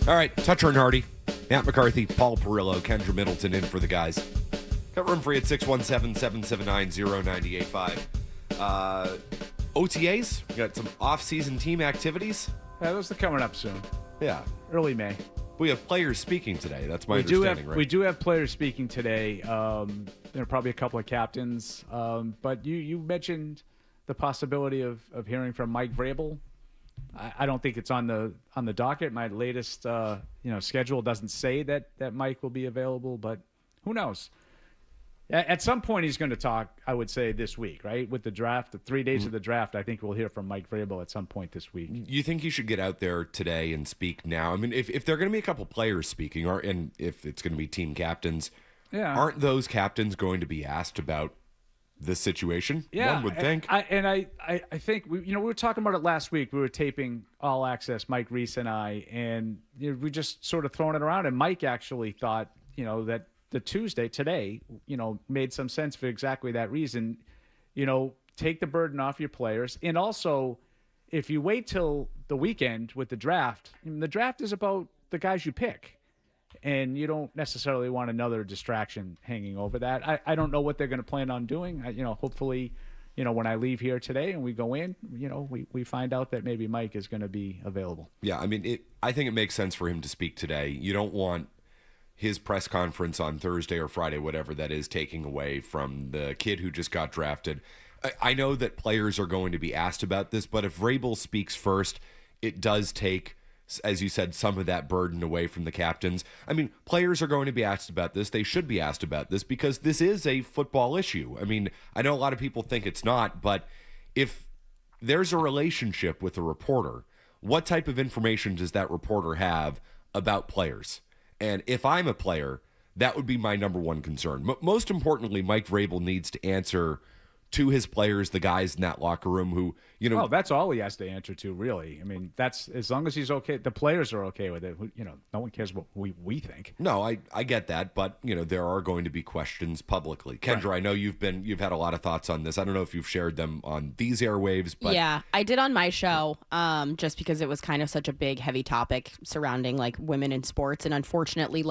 All right, Toucher and Hardy, Matt McCarthy, Paul Perillo, Kendra Middleton in for the guys. Got room for you at 617-779-0985. OTAs, we got some off-season team activities. Yeah, those are coming up soon. Yeah. Early May. We have players speaking today. That's my understanding, right? We do have players speaking today. There are probably a couple of captains. But you mentioned the possibility of hearing from Mike Vrabel. I don't think it's on the docket. My latest schedule doesn't say that Mike will be available, but who knows? At some point he's going to talk, I would say this week, right? With the draft, the 3 days of the draft, I think we'll hear from Mike Vrabel at some point this week. You think he should get out there today and speak now? I mean, if there are going to be a couple players speaking, and if it's going to be team captains, aren't those captains going to be asked about this situation? Yeah, one would think. I think we were talking about it last week. We were taping All Access, Mike Reese and I, and we just sort of throwing it around. And Mike actually thought, that the Tuesday today, made some sense for exactly that reason. Take the burden off your players, and also if you wait till the weekend with the draft, the draft is about the guys you pick. And you don't necessarily want another distraction hanging over that. I don't know what they're going to plan on doing. Hopefully, when I leave here today and we go in, we find out that maybe Mike is going to be available. Yeah, I mean, I think it makes sense for him to speak today. You don't want his press conference on Thursday or Friday, whatever that is, taking away from the kid who just got drafted. I know that players are going to be asked about this, but if Vrabel speaks first, it does take, as you said, some of that burden away from the captains. I mean, players are going to be asked about this. They should be asked about this because this is a football issue. I mean, I know a lot of people think it's not, but if there's a relationship with a reporter, what type of information does that reporter have about players? And if I'm a player, that would be my number one concern. Most importantly, Mike Vrabel needs to answer to his players, the guys in that locker room who, Oh, that's all he has to answer to, really. I mean, that's as long as he's okay, the players are okay with it. No one cares what we think. No, I get that, but there are going to be questions publicly. Kendra, right. I know you've had a lot of thoughts on this. I don't know if you've shared them on these airwaves, but yeah, I did on my show, just because it was kind of such a big, heavy topic surrounding like women in sports, and unfortunately,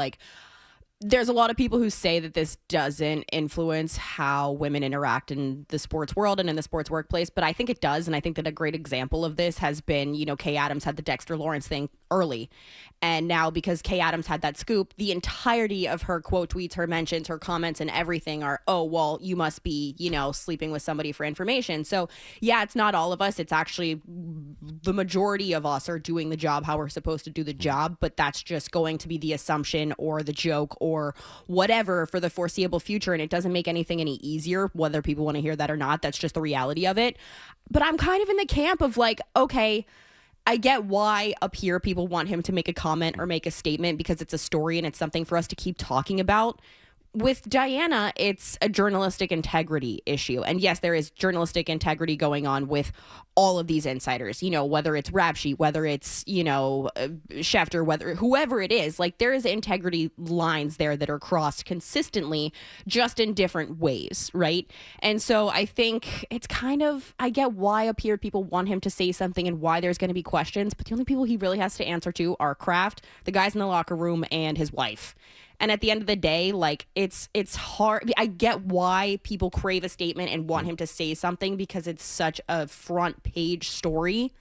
there's a lot of people who say that this doesn't influence how women interact in the sports world and in the sports workplace, but I think it does, and I think that a great example of this has been, Kay Adams had the Dexter Lawrence thing early, and now because Kay Adams had that scoop, the entirety of her quote tweets, her mentions, her comments, and everything are, oh, well, you must be, sleeping with somebody for information. So, yeah, it's not all of us. It's actually the majority of us are doing the job how we're supposed to do the job, but that's just going to be the assumption or the joke or whatever for the foreseeable future, and it doesn't make anything any easier, whether people want to hear that or not. That's just the reality of it. But I'm kind of in the camp of okay, I get why up here people want him to make a comment or make a statement because it's a story and it's something for us to keep talking about. With Diana, it's a journalistic integrity issue. And yes, there is journalistic integrity going on with all of these insiders, whether it's Rap Sheet, whether it's, Schefter, whether whoever it is, there is integrity lines there that are crossed consistently, just in different ways, right? And so I think it's I get why up here people want him to say something and why there's going to be questions, but the only people he really has to answer to are Kraft, the guys in the locker room, and his wife. And at the end of the day, it's hard. I get why people crave a statement and want him to say something because it's such a front page story,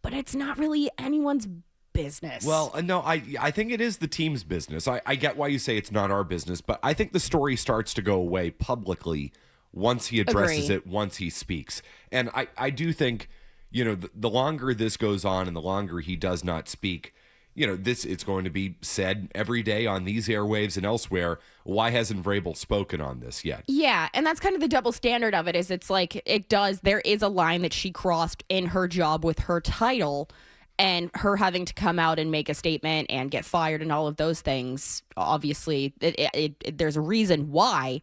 but it's not really anyone's business. Well, no, I think it is the team's business. I get why you say it's not our business, but I think the story starts to go away publicly once he addresses it, once he speaks. And I do think, the longer this goes on and the longer he does not speak, it's going to be said every day on these airwaves and elsewhere. Why hasn't Vrabel spoken on this yet? Yeah, and that's kind of the double standard of it. Is there is a line that she crossed in her job with her title, and her having to come out and make a statement and get fired and all of those things. Obviously, there's a reason why.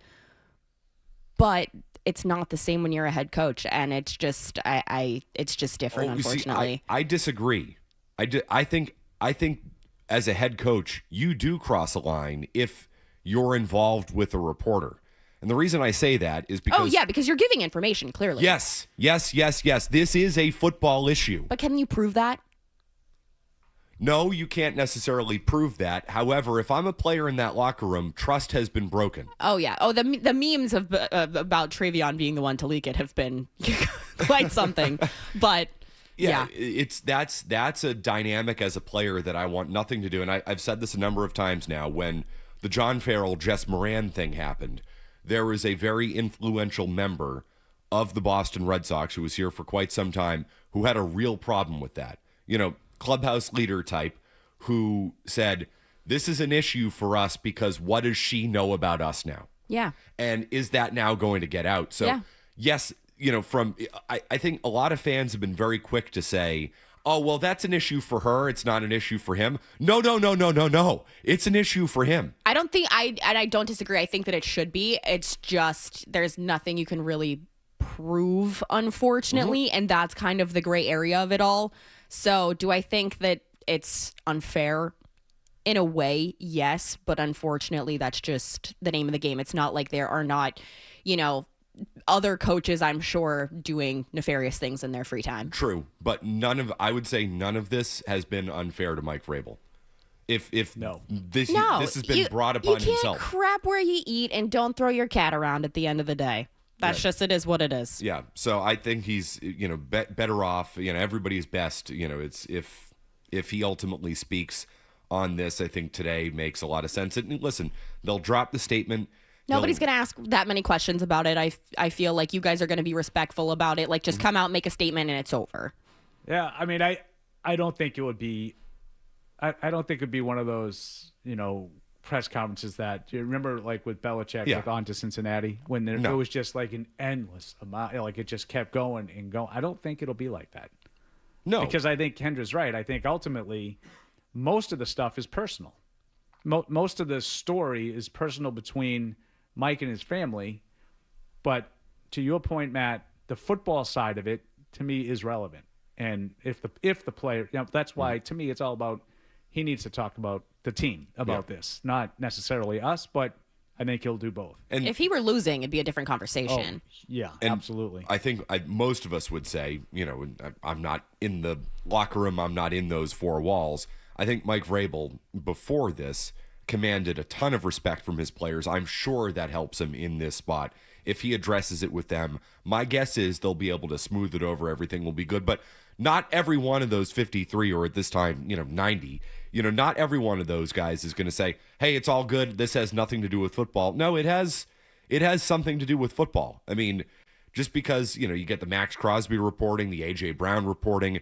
but it's not the same when you're a head coach, and it's just it's just different, unfortunately. See, I disagree. I think as a head coach, you do cross a line if you're involved with a reporter. And the reason I say that is because... Oh, yeah, because you're giving information, clearly. Yes. This is a football issue. But can you prove that? No, you can't necessarily prove that. However, if I'm a player in that locker room, trust has been broken. Oh, yeah. Oh, the memes about Travion being the one to leak it have been quite something. But... Yeah, that's a dynamic as a player that I want nothing to do. And I've said this a number of times now. When the John Farrell, Jess Moran thing happened, there was a very influential member of the Boston Red Sox who was here for quite some time who had a real problem with that. Clubhouse leader type who said, this is an issue for us because what does she know about us now? Yeah. And is that now going to get out? So, yes, I think a lot of fans have been very quick to say, oh, well, that's an issue for her. It's not an issue for him. No. It's an issue for him. I don't think I don't disagree. I think that it should be. It's just there's nothing you can really prove, unfortunately. And that's kind of the gray area of it all. So do I think that it's unfair? In a way, yes. But unfortunately, that's just the name of the game. It's not like there are not, other coaches, I'm sure, doing nefarious things in their free time. True, but I would say none of this has been unfair to Mike Vrabel. If this has been brought upon himself. You can't crap where you eat and don't throw your cat around at the end of the day. That's just, it is what it is. Yeah, so I think he's, better off, everybody's best, it's if he ultimately speaks on this, I think today makes a lot of sense. And listen, they'll drop the statement. Nobody's going to ask that many questions about it. I feel like you guys are going to be respectful about it. Like, just come out, make a statement, and it's over. Yeah, I mean, I don't think it would be I don't think it'd be one of those, press conferences that, do you remember, like, with Belichick, like, on to Cincinnati, when there was just, like, an endless amount, like, it just kept going and going. I don't think it'll be like that. No. Because I think Kendra's right. I think ultimately most of the stuff is personal. Most of the story is personal between Mike and his family, but to your point, Matt, the football side of it to me is relevant. And if the player, that's why to me it's all about he needs to talk about the team about this, not necessarily us, but I think he'll do both. And if he were losing, it'd be a different conversation. Oh, yeah, absolutely. I think most of us would say, I'm not in the locker room, I'm not in those four walls. I think Mike Vrabel before this commanded a ton of respect from his players. I'm sure that helps him in this spot. If he addresses it with them, my guess is they'll be able to smooth it over. Everything will be good. But not every one of those 53 or at this time, 90, not every one of those guys is going to say, hey, it's all good. This has nothing to do with football. No, it has something to do with football. I mean, just because, you get the Max Crosby reporting, the A.J. Brown reporting,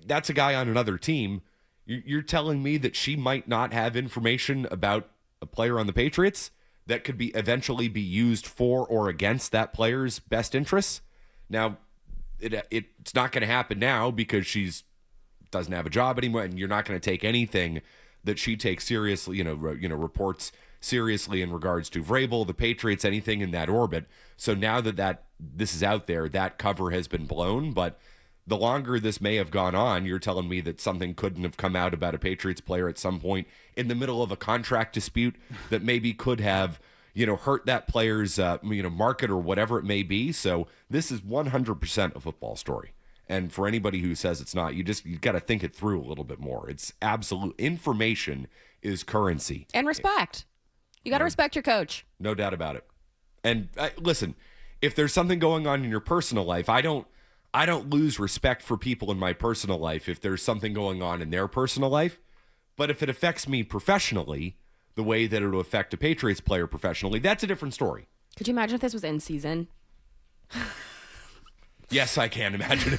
that's a guy on another team. You're telling me that she might not have information about a player on the Patriots that could eventually be used for or against that player's best interests? Now, it's not going to happen now because she's doesn't have a job anymore, and you're not going to take anything that she takes seriously, reports seriously in regards to Vrabel, the Patriots, anything in that orbit. So now that this is out there, that cover has been blown, but the longer this may have gone on, you're telling me that something couldn't have come out about a Patriots player at some point in the middle of a contract dispute that maybe could have, hurt that player's, market or whatever it may be. So this is 100% a football story. And for anybody who says it's not, you got to think it through a little bit more. It's absolute information is currency. And respect. You got to respect your coach. No doubt about it. And listen, if there's something going on in your personal life, I don't lose respect for people in my personal life if there's something going on in their personal life. But if it affects me professionally, the way that it'll affect a Patriots player professionally, that's a different story. Could you imagine if this was in season? Yes, I can imagine.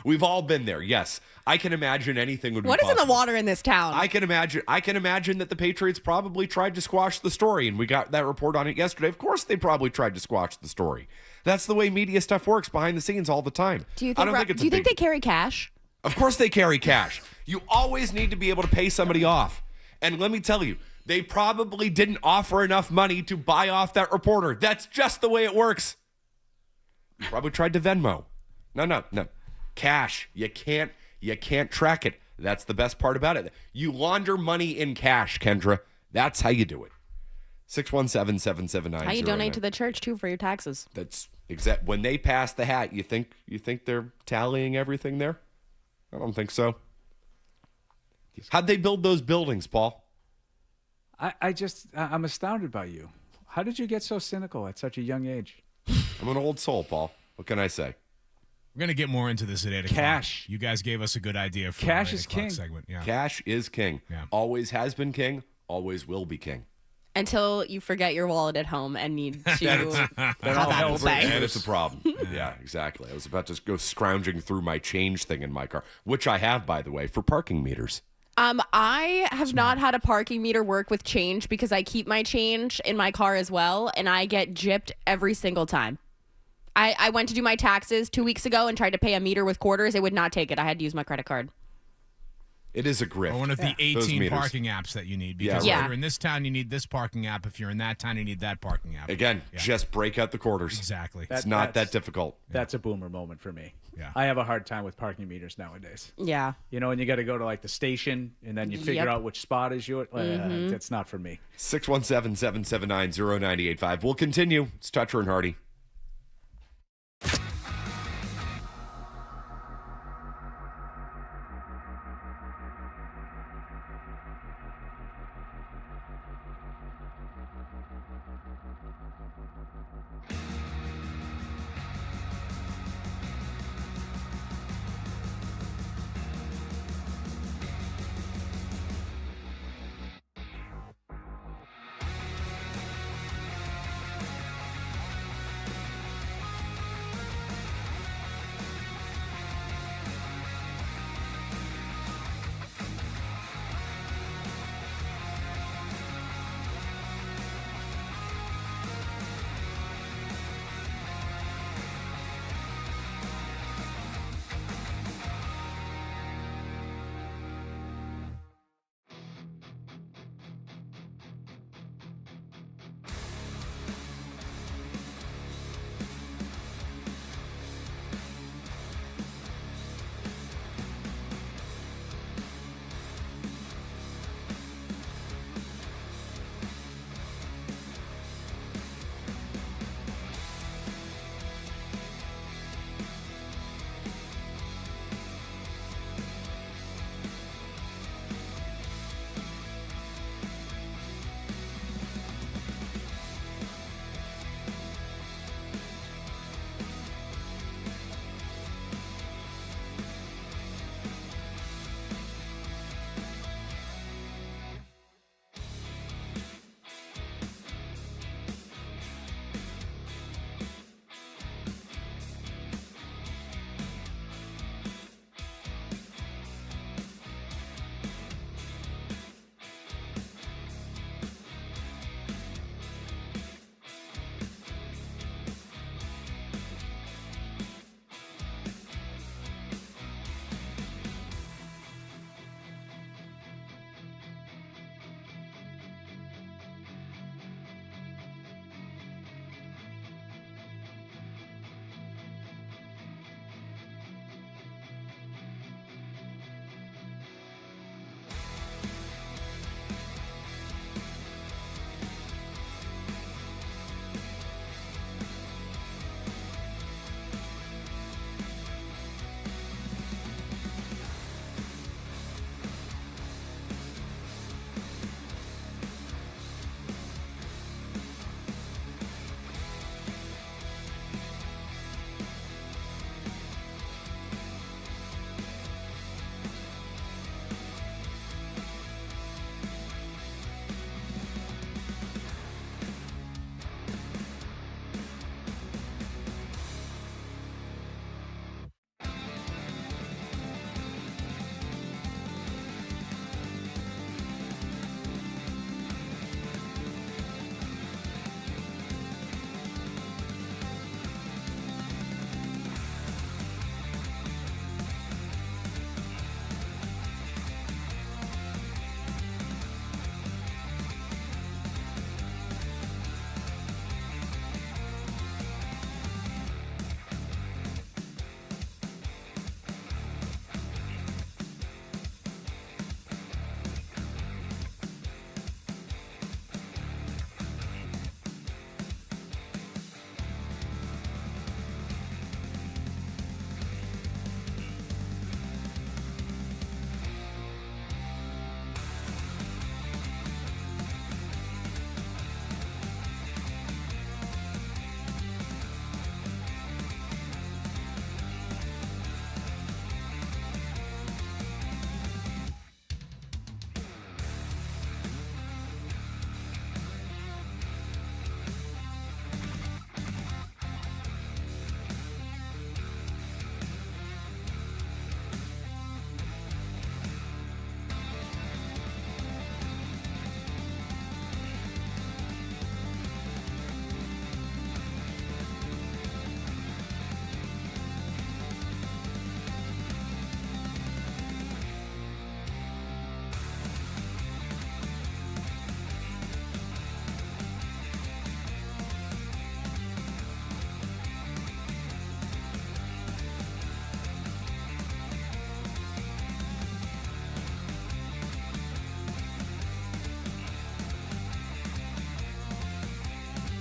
We've all been there. Yes, I can imagine anything would be possible. What is in the water in this town? I can imagine that the Patriots probably tried to squash the story, and we got that report on it yesterday. Of course, they probably tried to squash the story. That's the way media stuff works behind the scenes all the time. Do you think they carry cash? Of course they carry cash. You always need to be able to pay somebody off. And let me tell you, They probably didn't offer enough money to buy off that reporter. That's just the way it works. Probably tried to Venmo. No. Cash. You can't track it. That's the best part about it. You launder money in cash, Kendra. That's how you do it. 617-779. How you donate to the church too for your taxes. That's exact. When they pass the hat, you think they're tallying everything there? I don't think so. How'd they build those buildings, Paul? I'm astounded by you. How did you get so cynical at such a young age? I'm an old soul, Paul. What can I say? We're going to get more into this at 8 o'clock. Cash. You guys gave us a good idea for Cash our 8 is o'clock king. segment. Yeah. Cash is king. Yeah. Always has been king. Always will be king. Until you forget your wallet at home and need to have Apple Pay. And it's a problem. Yeah, exactly. I was about to go scrounging through my change thing in my car, which I have, by the way, for parking meters. I have not had a parking meter work with change because I keep my change in my car as well, and I get gypped every single time. I went to do my taxes 2 weeks ago and tried to pay a meter with quarters. It would not take it. I had to use my credit card. It is a grift. Or one of the 18 parking apps that you need. Because if Yeah. you're in this town, you need this parking app. If you're in that town, you need that parking app. Again, just break out the quarters. Exactly. It's not that difficult. That's a boomer moment for me. Yeah. I have a hard time with parking meters nowadays. Yeah. You know, and you got to go to like the station and then you figure out which spot is yours. That's not for me. 617-779-0985. We'll continue. It's Toucher and Hardy.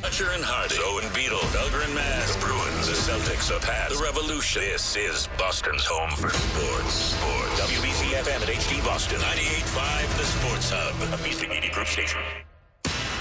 Fletcher and Hardy, Owen Beetle, Felger and Mass, the Bruins, the Celtics, the Pats, the Revolution. This is Boston's home for sports. WBC FM at HD Boston, 98.5 The Sports Hub, a Beasley Media Group station.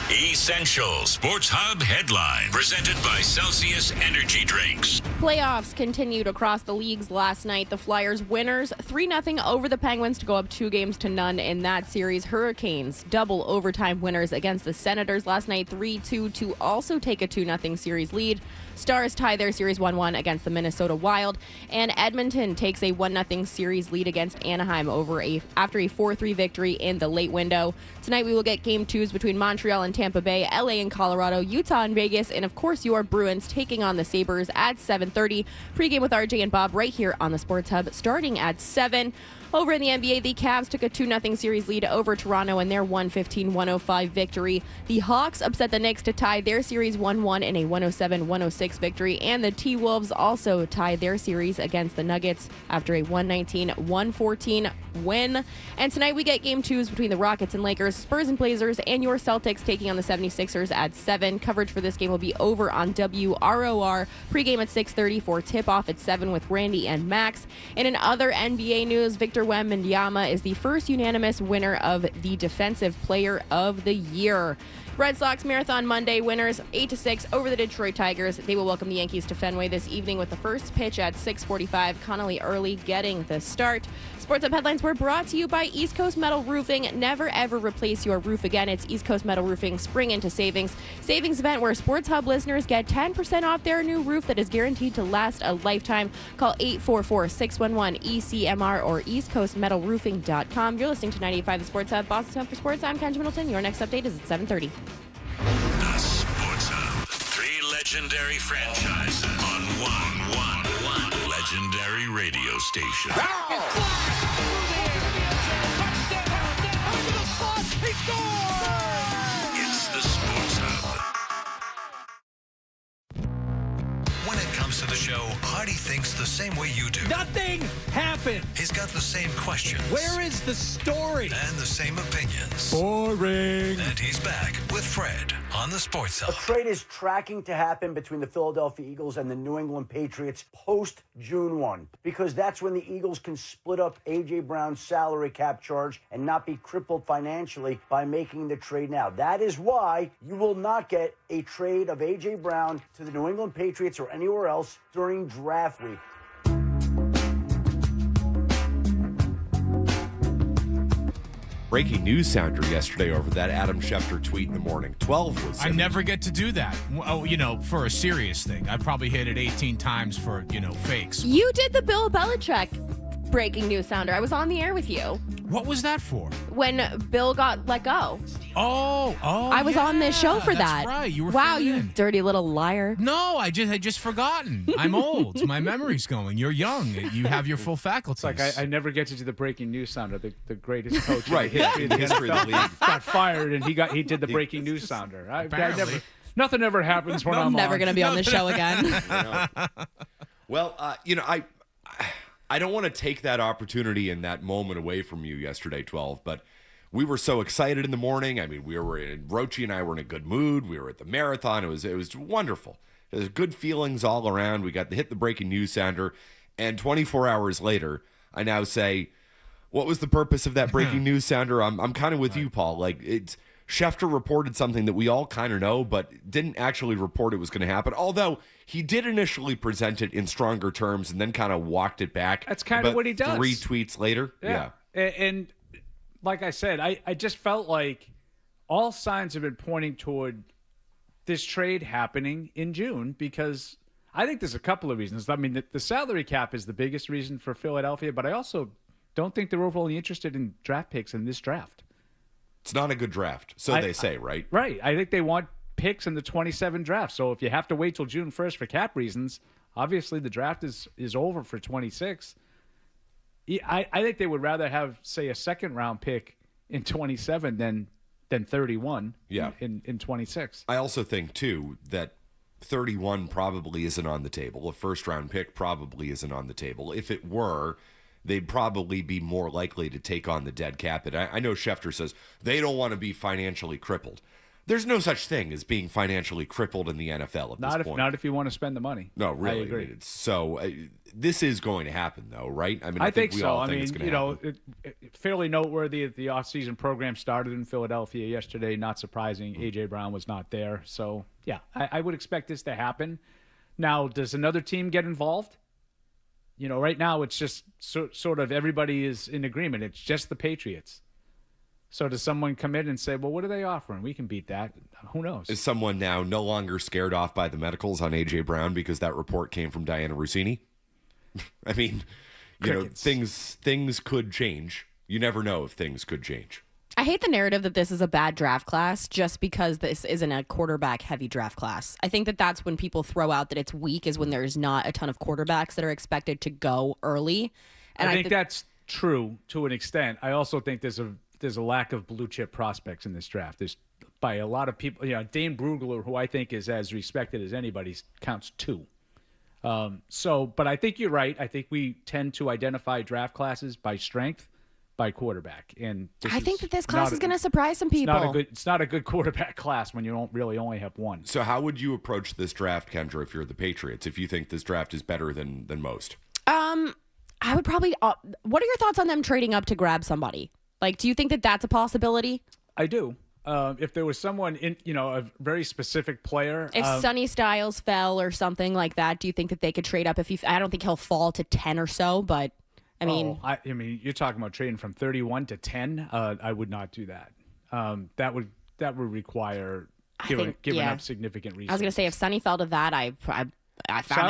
Essential Sports Hub headline, presented by Celsius Energy Drinks. Playoffs continued across the leagues last night. The Flyers winners 3-0 over the Penguins to go up 2-0 in that series. Hurricanes double overtime winners against the Senators last night 3-2 to also take a 2-0 series lead. Stars tie their series 1-1 against the Minnesota Wild, and Edmonton takes a 1-0 series lead against Anaheim after a 4-3 victory in the late window. Tonight we will get game 2s between Montreal and Tampa Bay, LA and Colorado, Utah and Vegas, and of course your Bruins taking on the Sabres at 7:30. Pregame with RJ and Bob right here on the Sports Hub starting at 7. Over in the NBA, the Cavs took a 2-0 series lead over Toronto in their 115-105 victory. The Hawks upset the Knicks to tie their series 1-1 in a 107-106 victory, and the T-Wolves also tied their series against the Nuggets after a 119-114 win. And tonight we get game 2s between the Rockets and Lakers, Spurs and Blazers, and your Celtics taking on the 76ers at 7. Coverage for this game will be over on WROR. Pregame at 6:30 for tip-off at 7 with Randy and Max. And in other NBA news, Victor Wembanyama is the first unanimous winner of the Defensive Player of the Year. Red Sox Marathon Monday winners 8-6 over the Detroit Tigers. They will welcome the Yankees to Fenway this evening with the first pitch at 6:45. Connolly Early getting the start. Sports Up headlines were brought to you by East Coast Metal Roofing. Never ever replace your roof again. It's East Coast Metal Roofing Spring into Savings event where Sports Hub listeners get 10% off their new roof that is guaranteed to last a lifetime. Call 844-611-ECMR or eastcoastmetalroofing.com. You're listening to 98.5 The Sports Hub. Boston's home for sports. I'm Kendra Middleton. Your next update is at 7:30. The Sports Hub. 3 legendary franchises on one legendary radio station. It's the Sports Hub. When it comes to the show, Hardy thinks the same way you do. Nothing happened. He's got the same questions. Where is the story? And the same opinions. Boring. And he's back with Fred on the Sports Hub. A trade is tracking to happen between the Philadelphia Eagles and the New England Patriots post-June 1, because that's when the Eagles can split up A.J. Brown's salary cap charge and not be crippled financially by making the trade now. That is why you will not get a trade of A.J. Brown to the New England Patriots or anywhere else during draft week. Breaking news sounder yesterday over that Adam Schefter tweet in the morning. 12 was. I never get to do that. Oh, for a serious thing. I probably hit it 18 times for, fakes. You did the Bill Belichick breaking news sounder. I was on the air with you. What was that for? When Bill got let go. Oh, I was on this show for that. That's right. You were wow, you in. dirty little liar. No, I just forgotten. I'm old. My memory's going. You're young. You have your full faculties. It's like I never get to do the breaking news sounder. The greatest coach right, in the history of the league got fired, and he did the breaking news sounder. Nothing ever happens when I'm never on. going to be on the show again. Well, I don't want to take that opportunity and that moment away from you yesterday, 12, but we were so excited in the morning. I mean, Rochi and I were in a good mood. We were at the marathon. It was wonderful. It was good feelings all around. We got to hit the breaking news sounder, and 24 hours later, I now say, what was the purpose of that breaking news sounder? I'm kind of with you, Paul. Like, Schefter reported something that we all kind of know, but didn't actually report it was going to happen. Although he did initially present it in stronger terms and then kind of walked it back. That's kind of what he does. 3 tweets later. Yeah. And like I said, I just felt like all signs have been pointing toward this trade happening in June, because I think there's a couple of reasons. I mean, the salary cap is the biggest reason for Philadelphia, but I also don't think they're overly interested in draft picks in this draft. It's not a good draft, so they say, right? Right. I think they want picks in the 27 draft. So if you have to wait till June 1st for cap reasons, obviously the draft is over for 26. I think they would rather have, say, a second-round pick in 27 than 31 in 26. I also think, too, that 31 probably isn't on the table. A first-round pick probably isn't on the table. If it were, they'd probably be more likely to take on the dead cap. And I know Schefter says they don't want to be financially crippled. There's no such thing as being financially crippled in the NFL at this point. Not if you want to spend the money. No, really. I agree. This is going to happen, though, right? I mean, I think we so. all think it's going to happen. Fairly noteworthy that the offseason program started in Philadelphia yesterday. Not surprising. A.J. Brown was not there. So, yeah, I would expect this to happen. Now, does another team get involved? Right now it's just sort of everybody is in agreement. It's just the Patriots. So does someone come in and say, well, what are they offering? We can beat that. Who knows? Is someone now no longer scared off by the medicals on A.J. Brown because that report came from Diana Rossini? I mean, things could change. You never know if things could change. I hate the narrative that this is a bad draft class just because this isn't a quarterback-heavy draft class. I think that that's when people throw out that it's weak is when there's not a ton of quarterbacks that are expected to go early. And I think that's true to an extent. I also think there's a lack of blue-chip prospects in this draft. There's by a lot of people. Dane Brugler, who I think is as respected as anybody, counts 2. But I think you're right. I think we tend to identify draft classes by strength, by quarterback. And I think that this class is going to surprise some people. It's not a good quarterback class when you don't really only have one. So how would you approach this draft, Kendra, if you're the Patriots, if you think this draft is better than most? I would probably what are your thoughts on them trading up to grab somebody? Like, do you think that that's a possibility? I do. If there was someone in, a very specific player. If Sonny Styles fell or something like that, do you think that they could trade up? I don't think he'll fall to 10 or so, but I mean, you're talking about trading from 31 to 10. I would not do that. That would require giving up significant resources. I was going to say if Sonny fell to that, I found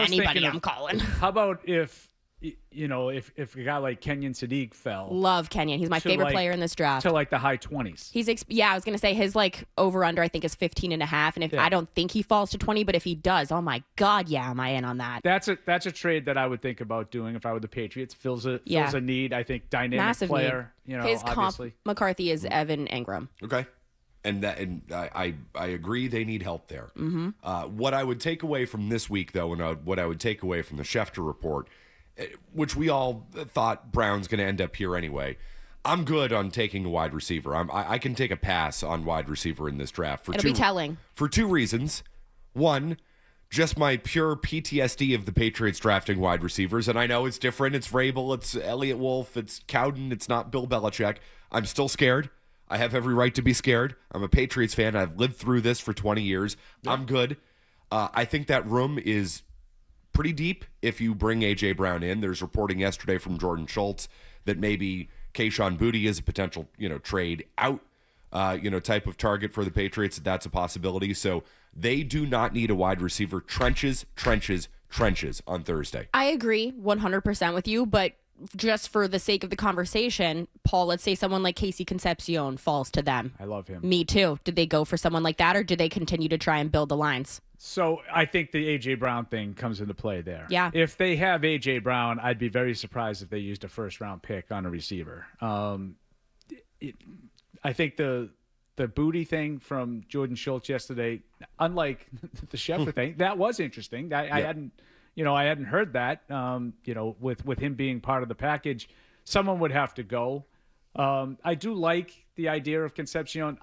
anybody I'm calling. How about if a guy like Kenyon Sadiq fell? Love Kenyon. He's my favorite player in this draft. To like the high 20s. I was going to say his over under I think is 15.5, and I don't think he falls to 20, but if he does, oh my God, am I in on that? That's a trade that I would think about doing if I were the Patriots. Fills a need. I think dynamic massive player. Need. His obviously. McCarthy is Evan Engram. Okay. And I agree they need help there. Mm-hmm. What I would take away from this week, though, and what I would take away from the Schefter report, which we all thought Brown's going to end up here anyway, I'm good on taking a wide receiver. I can take a pass on wide receiver in this draft. It'll be telling. For 2 reasons. One, just my pure PTSD of the Patriots drafting wide receivers. And I know it's different. It's Vrabel, it's Elliott Wolf, it's Cowden, it's not Bill Belichick. I'm still scared. I have every right to be scared. I'm a Patriots fan. I've lived through this for 20 years. Yeah. I'm good. I think that room is pretty deep if you bring A.J. Brown in. There's reporting yesterday from Jordan Schultz that maybe Kayshon Boutte is a potential, trade out, type of target for the Patriots. That's a possibility. So they do not need a wide receiver. Trenches on Thursday. I agree 100% with you, but just for the sake of the conversation, Paul, let's say someone like Casey Concepcion falls to them. I love him. Me too. Did they go for someone like that, or did they continue to try and build the lines? So I think the A.J. Brown thing comes into play there. Yeah. If they have A.J. Brown, I'd be very surprised if they used a first-round pick on a receiver. I think the Boutte thing from Jordan Schultz yesterday, unlike the Schefter thing, that was interesting. I hadn't heard that. With him being part of the package, someone would have to go. I do like the idea of Concepcion.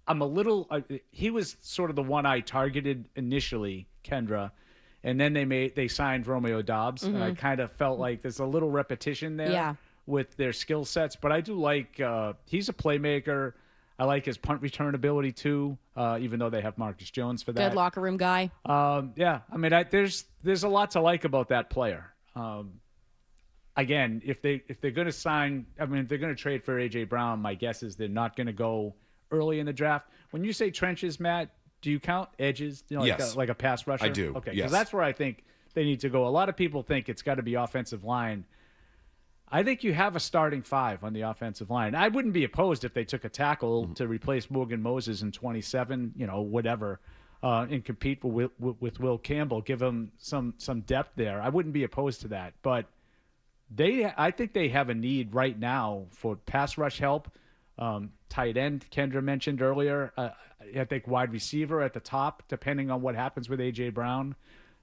I'm a little. He was sort of the one I targeted initially, Kendra, and then they signed Romeo Doubs, and I kind of felt like there's a little repetition there with their skill sets. But I do like he's a playmaker. I like his punt return ability too, even though they have Marcus Jones for that. Good locker room guy. There's a lot to like about that player. Again, if they're going to sign, if they're going to trade for A.J. Brown, my guess is they're not going to go early in the draft. When you say trenches, Matt, do you count edges? Yes. Like a pass rusher? I do. Okay, yes. because that's where I think they need to go. A lot of people think it's got to be offensive line. I think you have a starting 5 on the offensive line. I wouldn't be opposed if they took a tackle to replace Morgan Moses in 27, whatever, and compete with Will Campbell, give him some depth there. I wouldn't be opposed to that. But I think they have a need right now for pass rush help. Tight end, Kendra mentioned earlier. I think wide receiver at the top, depending on what happens with A.J. Brown.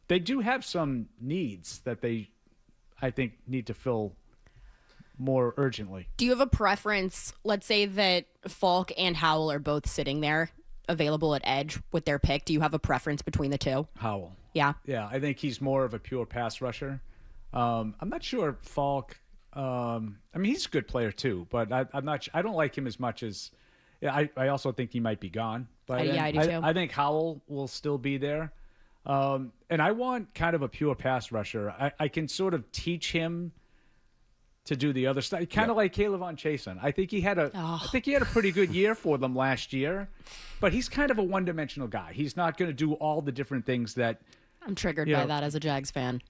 They do have some needs that I think, need to fill more urgently. Do you have a preference? Let's say that Falk and Howell are both sitting there, available at edge with their pick, do you have a preference between the two? Howell. Yeah. Yeah, I think he's more of a pure pass rusher. I'm not sure Falk. I mean, he's a good player too, but I'm not. I don't like him as much as. Yeah, I also think he might be gone. But I do too. I think Howell will still be there, and I want kind of a pure pass rusher. I can sort of teach him to do the other stuff, kind of like Caleb Von Chasen. I think he had a pretty good year for them last year, but he's kind of a one-dimensional guy. He's not going to do all the different things that. I'm triggered by that as a Jags fan.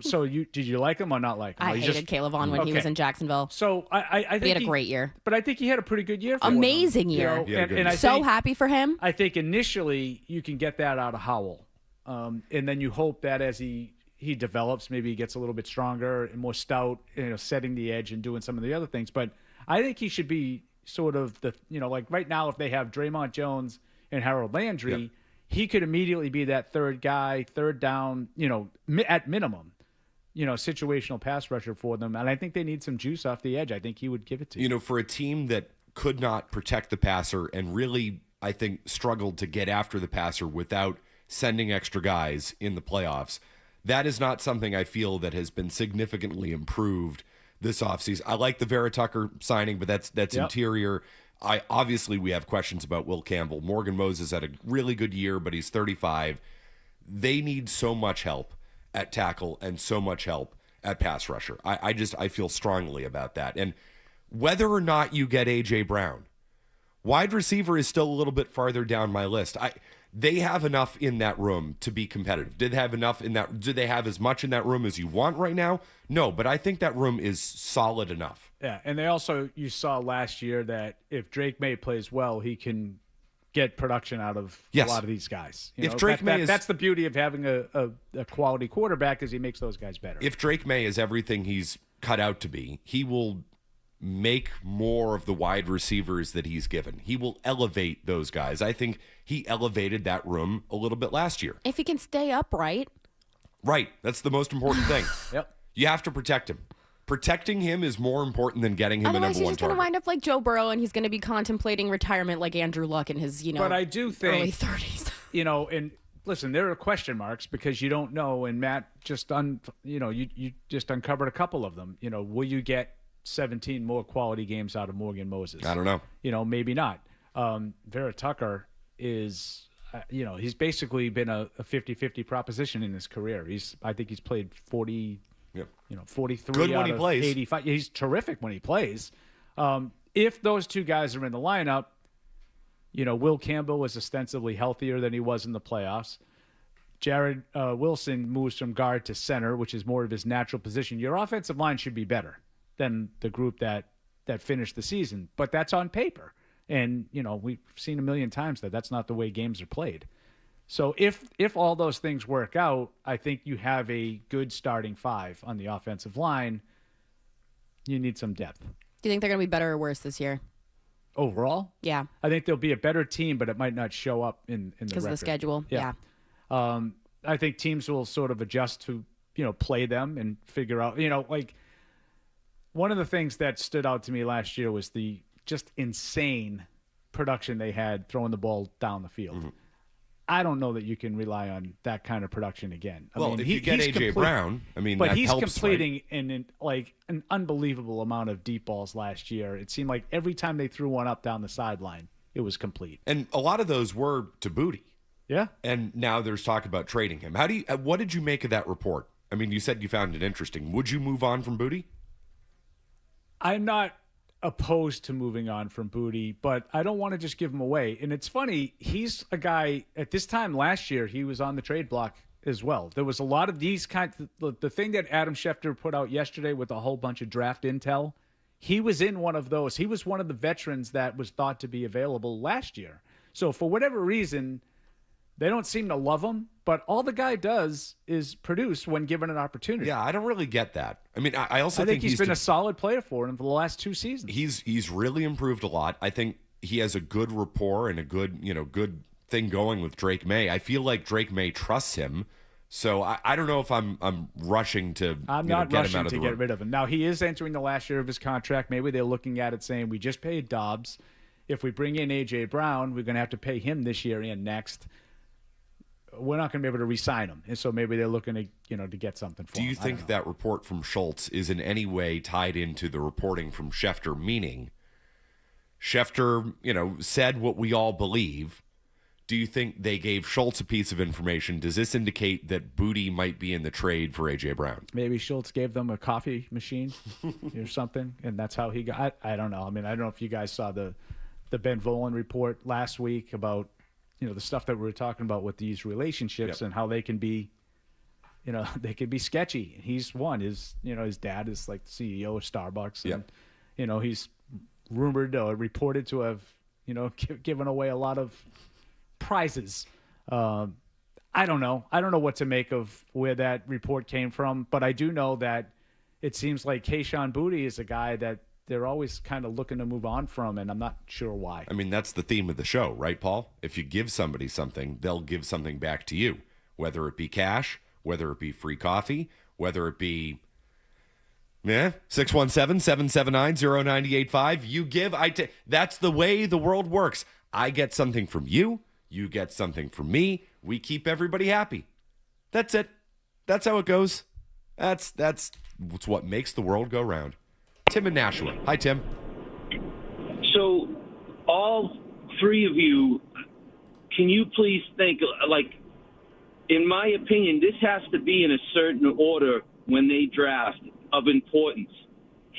So did you like him or not like him? I hated Caleb Vaughn when he was in Jacksonville. So I think he had a great year. But I think he had a pretty good year. Amazing year. And I so happy for him. I think initially you can get that out of Howell, and then you hope that as he develops, maybe he gets a little bit stronger and more stout, setting the edge and doing some of the other things. But I think he should be sort of like right now, if they have Draymond Jones and Harold Landry, he could immediately be that third guy, third down, at minimum, situational pass rusher for them. And I think they need some juice off the edge. I think he would give it to you. For a team that could not protect the passer and really, I think, struggled to get after the passer without sending extra guys in the playoffs, that is not something I feel that has been significantly improved this offseason. I like the Vera Tucker signing, but that's interior. Obviously, we have questions about Will Campbell. Morgan Moses had a really good year, but he's 35. They need so much help at tackle and so much help at pass rusher. I feel strongly about that. And whether or not you get A.J. Brown, wide receiver is still a little bit farther down my list. They have enough in that room to be competitive. Did they have enough in that? Do they have as much in that room as you want right now? No, but I think that room is solid enough. Yeah, and you saw last year that if Drake May plays well, he can get production out of a lot of these guys. That's the beauty of having a quality quarterback, is he makes those guys better. If Drake May is everything he's cut out to be, he will make more of the wide receivers that he's given. He will elevate those guys. I think he elevated that room a little bit last year. If he can stay upright. Right. That's the most important thing. Yep. You have to protect him. Protecting him is more important than getting him a number one target. Otherwise, he's just going to wind up like Joe Burrow, and he's going to be contemplating retirement like Andrew Luck in his, but I do think, early 30s. And listen, there are question marks because you don't know, and Matt just you just uncovered a couple of them. Will you get 17 more quality games out of Morgan Moses? I don't know. Maybe not. Vera Tucker is, he's basically been a 50-50 proposition in his career. I think he's played 40, 43 Good out when he of plays. 85. He's terrific when he plays. If those two guys are in the lineup, Will Campbell was ostensibly healthier than he was in the playoffs. Jared Wilson moves from guard to center, which is more of his natural position. Your offensive line should be better than the group that finished the season, but that's on paper. And, we've seen a million times that that's not the way games are played. So if all those things work out, I think you have a good starting five on the offensive line. You need some depth. Do you think they're going to be better or worse this year? Overall? Yeah. I think they'll be a better team, but it might not show up in the because of the schedule. Yeah. I think teams will sort of adjust to, play them and figure out, one of the things that stood out to me last year was the just insane production they had throwing the ball down the field. Mm-hmm. I don't know that you can rely on that kind of production again. If you get A.J. Brown, but that he's helps, completing right? an unbelievable amount of deep balls last year. It seemed like every time they threw one up down the sideline, it was complete. And a lot of those were to Booty. Yeah. And now there's talk about trading him. What did you make of that report? You said you found it interesting. Would you move on from Booty? I'm not opposed to moving on from Booty, but I don't want to just give him away. And it's funny, he's a guy, at this time last year, he was on the trade block as well. There was a lot of these the thing that Adam Schefter put out yesterday with a whole bunch of draft intel, he was in one of those. He was one of the veterans that was thought to be available last year. So for whatever reason, they don't seem to love him, but all the guy does is produce when given an opportunity. Yeah, I don't really get that. I also think he's been a solid player for him for the last 2 seasons. He's really improved a lot. I think he has a good rapport and a good thing going with Drake May. I feel like Drake May trusts him. So I don't know if I'm rushing to I'm not get rushing him out of to the get room. rid of him. Now he is entering the last year of his contract. Maybe they're looking at it saying we just paid Dobbs. if we bring in A.J. Brown, we're going to have to pay him this year and next. We're not going to be able to re-sign him. And so maybe they're looking to get something for him. Do you think that report from Schultz is in any way tied into the reporting from Schefter, meaning Schefter, said what we all believe? Do you think they gave Schultz a piece of information? Does this indicate that Booty might be in the trade for A.J. Brown? Maybe Schultz gave them a coffee machine or something, and that's how he got. I don't know. I mean, I don't know if you guys saw the Ben Volen report last week about the stuff that we were talking about with these relationships and how they can be, they can be sketchy. He's one. His dad is like the CEO of Starbucks, and he's rumored or reported to have given away a lot of prizes. I don't know. I don't know what to make of where that report came from, but I do know that it seems like Kayshon Boutte is a guy that they're always kind of looking to move on from, and I'm not sure why. I mean, that's the theme of the show, right, Paul? If you give somebody something, they'll give something back to you, whether it be cash, whether it be free coffee, whether it be 617-779-0985. You give, I take. That's the way the world works. I get something from you. You get something from me. We keep everybody happy. That's it. That's how it goes. That's what makes the world go round. Tim in Nashua. Hi, Tim. So, all three of you, can you please think, in my opinion, this has to be in a certain order when they draft of importance.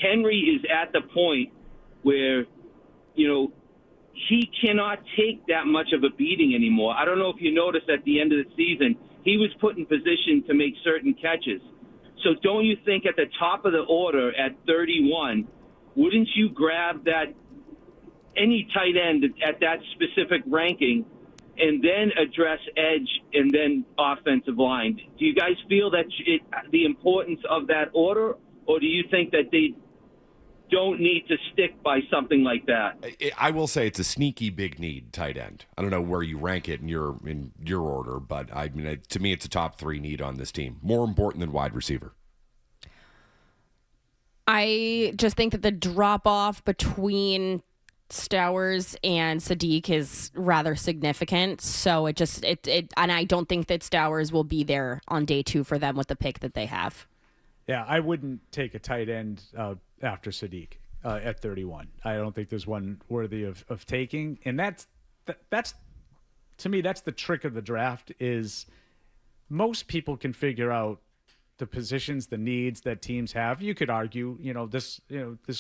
Henry is at the point where, he cannot take that much of a beating anymore. I don't know if you noticed at the end of the season, he was put in position to make certain catches. So don't you think at the top of the order at 31, wouldn't you grab that any tight end at that specific ranking and then address edge and then offensive line? Do you guys feel that the importance of that order, or do you think that they don't need to stick by something like that? I will say it's a sneaky big need, tight end. I don't know where you rank it in your order, but I mean, to me, it's a top 3 need on this team. More important than wide receiver. I just think that the drop off between Stowers and Sadiq is rather significant. So and I don't think that Stowers will be there on day 2 for them with the pick that they have. Yeah, I wouldn't take a tight end after Sadiq at 31. I don't think there's one worthy of taking. And that's to me, that's the trick of the draft is most people can figure out the positions, the needs that teams have. You could argue, this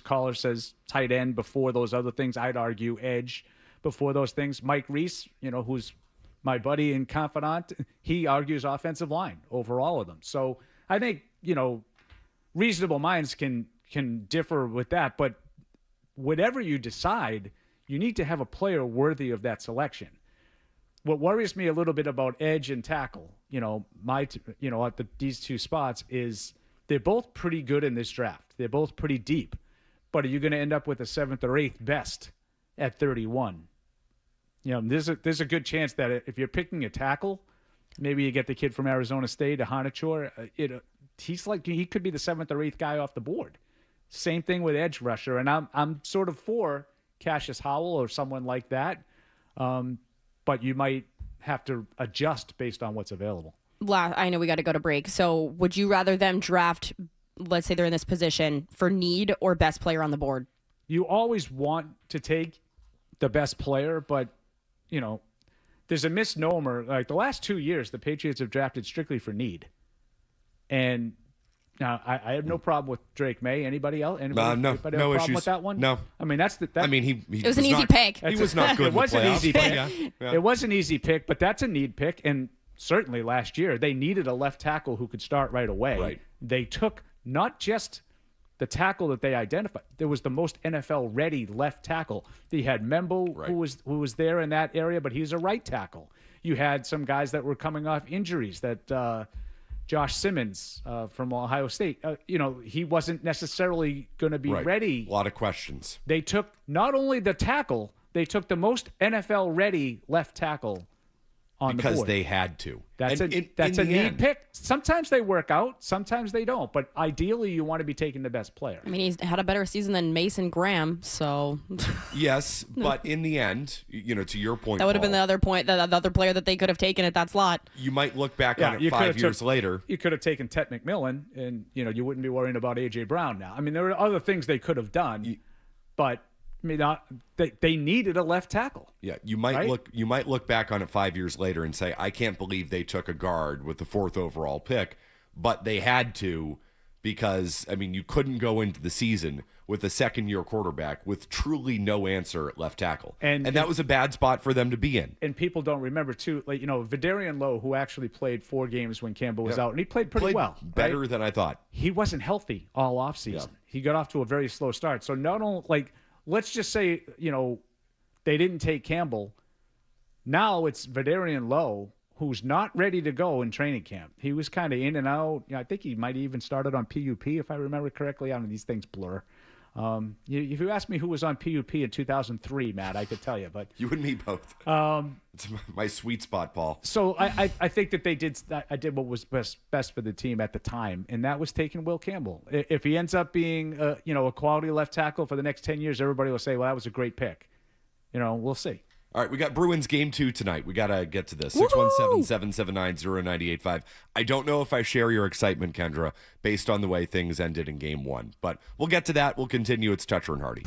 caller says tight end before those other things. I'd argue edge before those things. Mike Reese, who's my buddy and confidant, he argues offensive line over all of them. So I think, reasonable minds can differ with that, but whatever you decide, you need to have a player worthy of that selection. What worries me a little bit about edge and tackle, at these two spots is they're both pretty good in this draft. They're both pretty deep, but are you going to end up with a 7th or 8th best at 31? There's a good chance that if you're picking a tackle, maybe you get the kid from Arizona State, a Hanachor. He could be the 7th or 8th guy off the board. Same thing with edge rusher, and I'm sort of for Cassius Howell or someone like that. But you might have to adjust based on what's available. I know we got to go to break. So would you rather them draft, let's say they're in this position, for need or best player on the board? You always want to take the best player, but, there's a misnomer. Like the last 2 years, the Patriots have drafted strictly for need. And now I have no problem with Drake May. Anybody else? No problem issues with that one? No. I mean, it was an easy pick. He was not good. It was an easy pick. Yeah. It was an easy pick, but that's a need pick. And certainly last year they needed a left tackle who could start right away. Right. They took not just the tackle that they identified. There was the most NFL ready left tackle. They had Membo, right, who was there in that area, but he's a right tackle. You had some guys that were coming off injuries that. Josh Simmons from Ohio State, he wasn't necessarily going to be ready. A lot of questions. They took not only the tackle, they took the most NFL-ready left tackle on the board. Because they had to. That's And a in the neat end- pick. Sometimes they work out, sometimes they don't. But ideally, you want to be taking the best player. I mean, he's had a better season than Mason Graham, so Yes, but in the end, to your point, that would have been Paul, the other point, the other player that they could have taken at that slot. you might look back Yeah, on it you could 5 have years later. You could have taken Ted McMillan, and you wouldn't be worrying about A.J. Brown now. I mean, there were other things they could have done, but I mean, they needed a left tackle. Yeah, you might right? look back on it 5 years later and say, I can't believe they took a guard with the 4th overall pick, but they had to because, I mean, you couldn't go into the season with a second-year quarterback with truly no answer at left tackle. And that was a bad spot for them to be in. And people don't remember, too, Vidarian Lowe, who actually played 4 games when Campbell was out, and he played pretty well. Better than I thought. He wasn't healthy all offseason. Yeah. He got off to a very slow start. So not only, let's just say, they didn't take Campbell. Now it's Vidarian Lowe, who's not ready to go in training camp. He was kind of in and out. I think he might have even started on PUP, if I remember correctly. I don't know, these things blur. If you asked me who was on PUP in 2003, Matt, I could tell you. But you and me both. It's my sweet spot, Paul. So I think that I did what was best for the team at the time, and that was taking Will Campbell. If he ends up being a quality left tackle for the next 10 years, everybody will say, well, that was a great pick. We'll see. All right, we got Bruins game 2 tonight. We got to get to this. 617-779-0985. I don't know if I share your excitement, Kendra, based on the way things ended in game 1. But we'll get to that. We'll continue. It's Toucher and Hardy.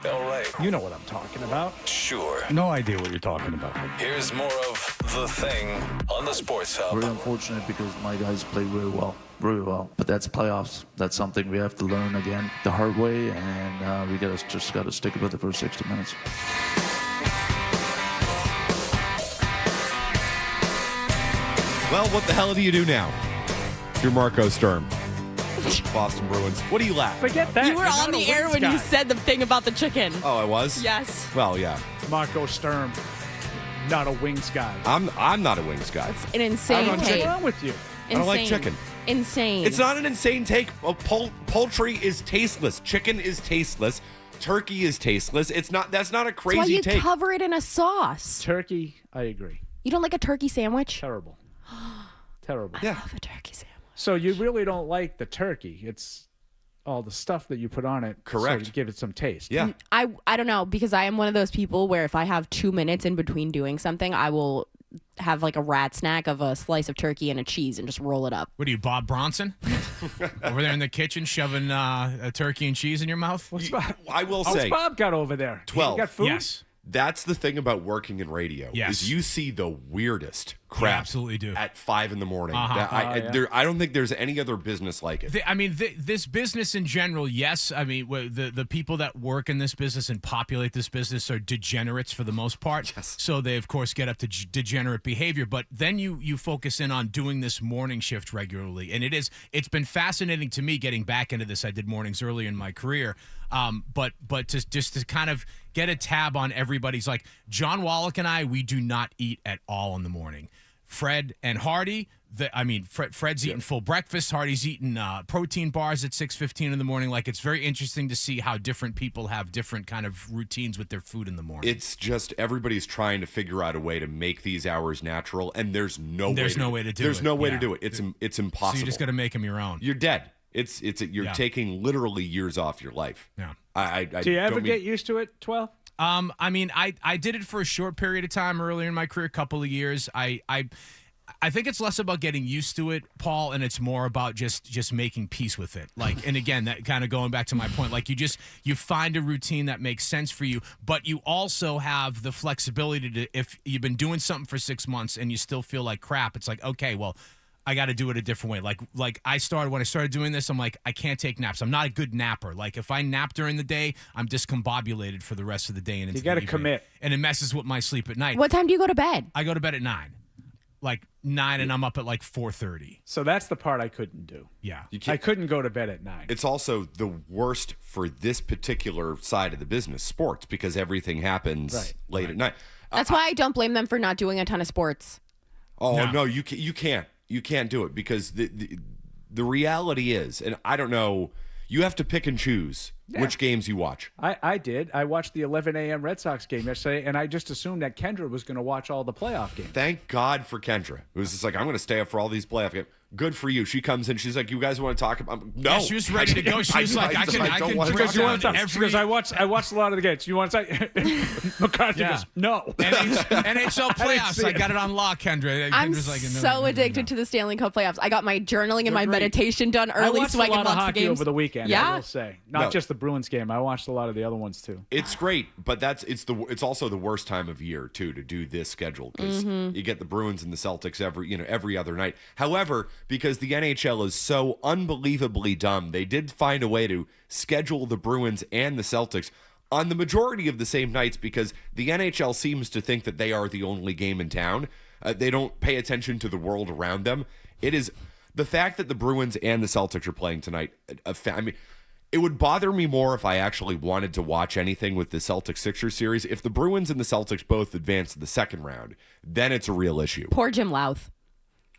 All right. You know what I'm talking about. Sure. No idea what you're talking about. Here's more of The Thing on the Sports Hub. Very unfortunate because my guys played really well. But that's playoffs. That's something we have to learn again the hard way, and we just got to stick with it for 60 minutes. Well, what the hell do you do now? You're Marco Sturm. Boston Bruins. What do you laugh? Forget that. You were You're on not the a air wings when guy. you said the thing about the chicken. Oh, I was? Yes. Well, yeah. Marco Sturm, not a wings guy. I'm not a wings guy. An insane What's take. wrong with you? I don't like chicken. Insane. It's not an insane take. Poultry is tasteless. Chicken is tasteless. Turkey is tasteless. It's not. That's not a crazy That's why you take. cover it in a sauce. Turkey, I agree. You don't like a turkey sandwich? Terrible. Terrible. I love a turkey sandwich. So you really don't like the turkey. It's all the stuff that you put on it. Correct. So to give it some taste. Yeah. I don't know, because I am one of those people where if I have 2 minutes in between doing something, I will have like a rat snack of a slice of turkey and a cheese and just roll it up. What are you, Bob Bronson? Over there in the kitchen shoving a turkey and cheese in your mouth? I will How's say, Bob got over there? 12. You got food? Yes. That's the thing about working in radio. Yes. Is you see the weirdest You crap. absolutely do. At 5 a.m. Uh-huh. I don't think there's any other business like it. This business in general, yes. I mean, the people that work in this business and populate this business are degenerates for the most part. Yes. So they, of course, get up to degenerate behavior. But then you focus in on doing this morning shift regularly. And it's been fascinating to me getting back into this. I did mornings early in my career. But to kind of get a tab on everybody's, like John Wallach and I, we do not eat at all in the morning. Fred and Hardy, Fred's eating full breakfast. Hardy's eating protein bars at 6:15 in the morning. Like, it's very interesting to see how different people have different kind of routines with their food in the morning. It's just everybody's trying to figure out a way to make these hours natural, and there's no way to do it. There's no way to do it. It's impossible. So you just got to make them your own. You're dead. You're taking literally years off your life. Yeah. Do you ever get used to it, 12? I did it for a short period of time earlier in my career, a couple of years. I think it's less about getting used to it, Paul, and it's more about just making peace with it. Like, and again, that kind of going back to my point, like you find a routine that makes sense for you, but you also have the flexibility to, if you've been doing something for 6 months and you still feel like crap, it's like, okay, well, I got to do it a different way. Like when I started doing this, I'm like, I can't take naps. I'm not a good napper. Like, if I nap during the day, I'm discombobulated for the rest of the day. And You got to commit. And it messes with my sleep at night. What time do you go to bed? I go to bed at 9. Like 9, and I'm up at like 4:30. So that's the part I couldn't do. Yeah. I couldn't go to bed at 9. It's also the worst for this particular side of the business, sports, because everything happens late at night. That's why I don't blame them for not doing a ton of sports. Oh, no, you can't. You can't do it because the reality is, and I don't know, you have to pick and choose which games you watch. I did. I watched the 11 a.m. Red Sox game yesterday, and I just assumed that Kendra was going to watch all the playoff games. Thank God for Kendra. It was just like, I'm going to stay up for all these playoff games. Good for you. She comes in. She's like, you guys want to talk about? No. Yeah, she was ready to go. She was like, I can Because I watched a lot of the games. You want to say? McCarthy goes, no. NHL playoffs. I got it on lock, Kendra. I'm Kendra's like, so addicted to the Stanley Cup playoffs. I got my journaling and my meditation done early so I can watch a lot of watch the hockey games over the weekend. Yeah, I will say, not just the Bruins game. I watched a lot of the other ones too. It's great, but it's also the worst time of year too to do this schedule because you get the Bruins and the Celtics every other night. However, because the NHL is so unbelievably dumb, they did find a way to schedule the Bruins and the Celtics on the majority of the same nights because the NHL seems to think that they are the only game in town. They don't pay attention to the world around them. It is the fact that the Bruins and the Celtics are playing tonight. It would bother me more if I actually wanted to watch anything with the Celtics-Sixers series. If the Bruins and the Celtics both advance to the second round, then it's a real issue. Poor Jim Louth.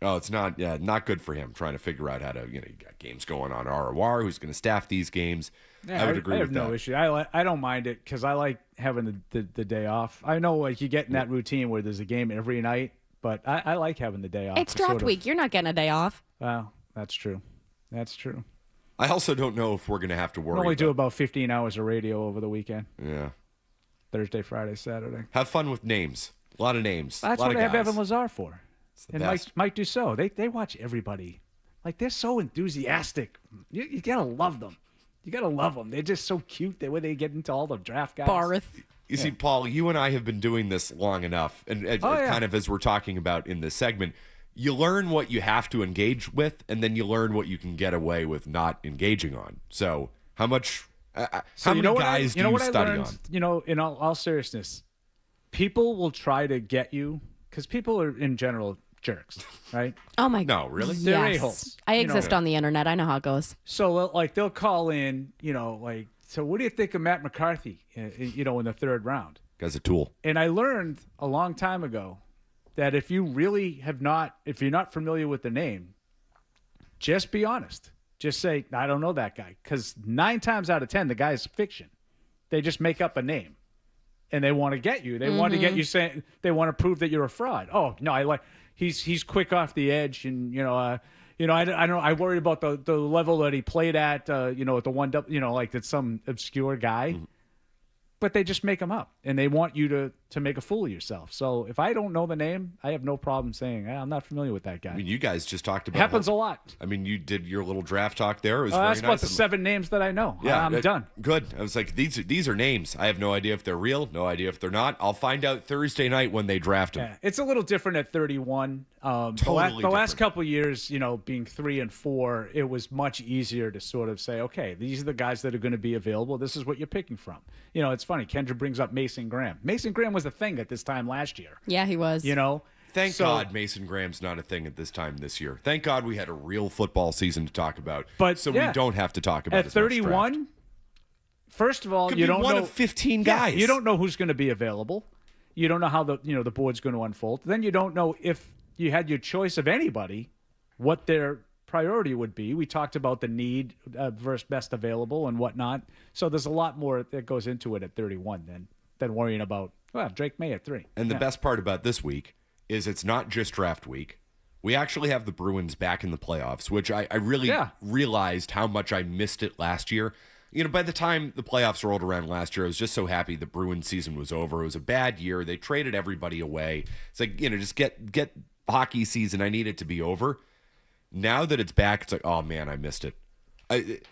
Oh, it's not good for him trying to figure out how to, you got games going on ROR, who's going to staff these games. Yeah, I would agree with that. I have no issue. I don't mind it because I like having the day off. I know like you get in that routine where there's a game every night, but I like having the day off. It's draft week. You're not getting a day off. Well, that's true. That's true. I also don't know if we're going to have to worry. I only do about 15 hours of radio over the weekend. Yeah. Thursday, Friday, Saturday. Have fun with names. A lot of names. That's what I have Evan Lazar for. And best. Mike Dussault. They watch everybody. Like, they're so enthusiastic. You got to love them. You got to love them. They're just so cute the way they get into all the draft guys. Barth. You see, Paul, you and I have been doing this long enough, and kind of as we're talking about in this segment, you learn what you have to engage with, and then you learn what you can get away with not engaging on. So how much, how many guys do you study on? You know, in all seriousness, people will try to get you, because people are, in general, jerks, right? Oh, my God. No, really? They're yes. a-holes. I exist on the internet. I know how it goes. So, like, they'll call in, so what do you think of Matt McCarthy, in the third round? Guy's a tool. And I learned a long time ago that if you're not familiar with the name, just be honest. Just say, I don't know that guy. Because 9 times out of 10, the guy's fiction. They just make up a name. And they want to get you. They want to get you saying, they want to prove that you're a fraud. Oh, no, he's quick off the edge. And, I worry about the level that he played at, at the one, like that's some obscure guy. Mm-hmm. But they just make them up, and they want you to make a fool of yourself. So if I don't know the name, I have no problem saying, I'm not familiar with that guy. I mean, you guys just talked about it. Happens a lot. I mean, you did your little draft talk there. It was very that's nice. about the 7 names that I know. Yeah, I'm done. Good. I was like, these are names. I have no idea if they're real, no idea if they're not. I'll find out Thursday night when they draft them. Yeah, it's a little different at 31. Totally the last couple of years, being 3 and 4, it was much easier to sort of say, okay, these are the guys that are going to be available. This is what you're picking from. It's funny. Kendra brings up Mason Graham. Mason Graham was a thing at this time last year. Yeah, he was. Thank God Mason Graham's not a thing at this time this year. Thank God we had a real football season to talk about, we don't have to talk about at 31. First of all, you don't know of 15 guys. You don't know who's going to be available. You don't know how the board's going to unfold. Then you don't know if you had your choice of anybody, what their priority would be. We talked about the need versus best available and whatnot. So there's a lot more that goes into it at 31 than worrying about Drake May at 3. And the best part about this week is it's not just draft week. We actually have the Bruins back in the playoffs, which I really realized how much I missed it last year. By the time the playoffs rolled around last year, I was just so happy the Bruins season was over. It was a bad year. They traded everybody away. It's like, just get hockey season. I need it to be over. Now that it's back, it's like, oh man, I missed it.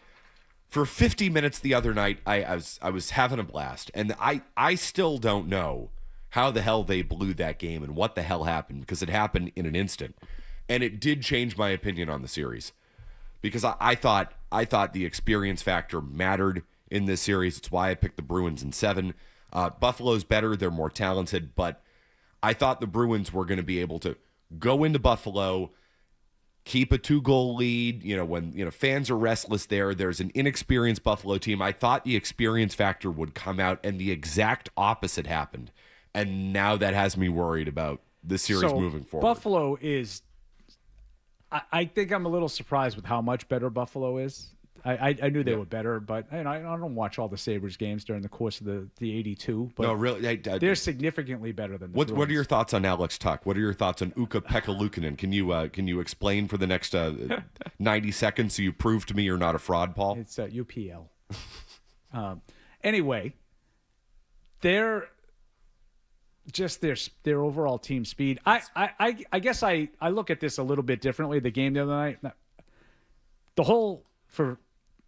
For 50 minutes the other night, I was having a blast, and I still don't know how the hell they blew that game and what the hell happened, because it happened in an instant, and it did change my opinion on the series, because I thought the experience factor mattered in this series. It's why I picked the Bruins in 7. Buffalo's better; they're more talented, but I thought the Bruins were going to be able to go into Buffalo, keep a 2-goal lead. When fans are restless there's an inexperienced Buffalo team. I thought the experience factor would come out, and the exact opposite happened. And now that has me worried about the series moving forward. Buffalo is, I think I'm a little surprised with how much better Buffalo is. I knew they were better, but I don't watch all the Sabres games during the course of the 82. But no, really, they're significantly better than the Bruins. What are your thoughts on Alex Tuck? What are your thoughts on Ukko-Pekka Luukkonen? Can you explain for the next 90 seconds so you prove to me you're not a fraud, Paul? It's UPL. Anyway, they're just their overall team speed. I guess I look at this a little bit differently. The game the other night, the whole for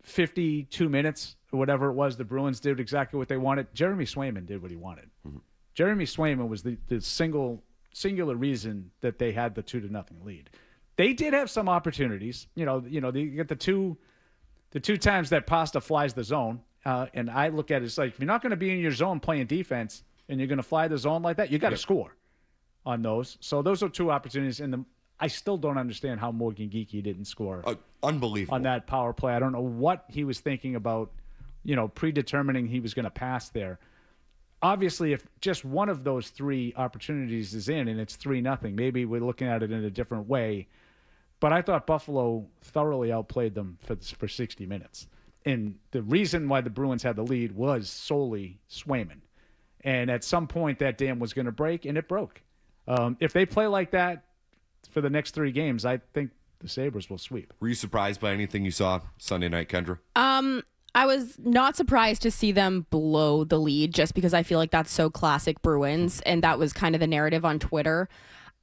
52 minutes or whatever it was, the Bruins did exactly what they wanted. Jeremy Swayman did what he wanted. Mm-hmm. Jeremy Swayman was the singular reason that they had the 2-0 lead. They did have some opportunities. They get the two times that Pasta flies the zone, and I look at it as like, if you're not going to be in your zone playing defense and you're going to fly the zone like that, you got to score on those. So those are 2 opportunities. And I still don't understand how Morgan Geekie didn't score. Unbelievable. On that power play. I don't know what he was thinking about, predetermining he was going to pass there. Obviously, if just one of those 3 opportunities is in and it's 3-0, maybe we're looking at it in a different way. But I thought Buffalo thoroughly outplayed them for 60 minutes. And the reason why the Bruins had the lead was solely Swayman. And at some point, that dam was going to break, and it broke. If they play like that for the next 3 games, I think the Sabres will sweep. Were you surprised by anything you saw Sunday night, Kendra? I was not surprised to see them blow the lead, just because I feel like that's so classic Bruins, and that was kind of the narrative on Twitter.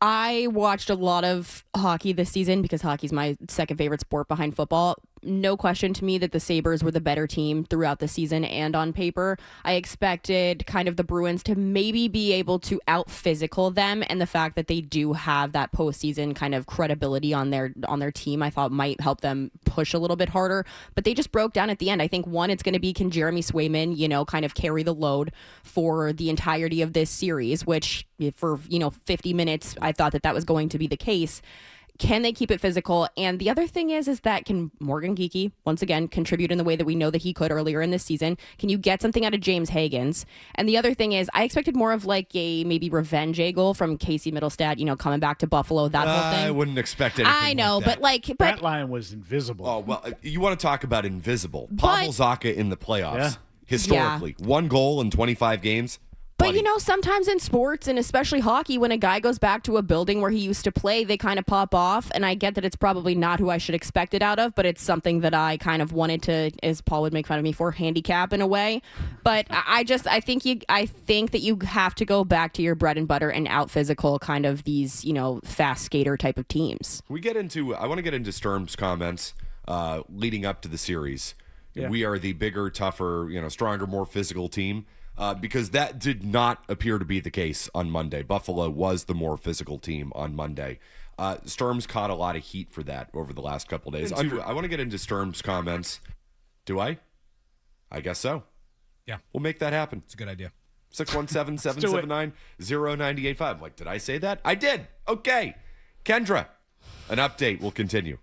I watched a lot of hockey this season because hockey's my second favorite sport behind football. no question to me that the Sabres were the better team throughout the season and on paper. I expected kind of the Bruins to maybe be able to out-physical them, and the fact that they do have that postseason kind of credibility on their team, I thought might help them push a little bit harder. But they just broke down at the end. I think, one, it's going to be, can Jeremy Swayman, kind of carry the load for the entirety of this series, which for, 50 minutes, I thought that was going to be the case. Can they keep it physical? And the other thing is that can Morgan Geekie, once again, contribute in the way that we know that he could earlier in this season? Can you get something out of James Higgins? And the other thing is, I expected more of like a maybe revenge angle from Casey Middlestad, coming back to Buffalo, that whole thing. I wouldn't expect anything I know, like that. That line was invisible. Oh, well, you want to talk about invisible. Pavel Zacha in the playoffs, historically. 1 goal in 25 games. But, sometimes in sports, and especially hockey, when a guy goes back to a building where he used to play, they kind of pop off. And I get that it's probably not who I should expect it out of, but it's something that I kind of wanted to, as Paul would make fun of me for, handicap in a way. But I think that you have to go back to your bread and butter and out physical kind of these, fast skater type of teams. I want to get into Sturm's comments leading up to the series. Yeah. We are the bigger, tougher, stronger, more physical team. Because that did not appear to be the case on Monday. Buffalo was the more physical team on Monday. Sturm's caught a lot of heat for that over the last couple days. I want to get into Sturm's comments. Do I? I guess so. Yeah. We'll make that happen. It's a good idea. 617-779-0985. Like, did I say that? I did. Okay. Kendra, an update will continue.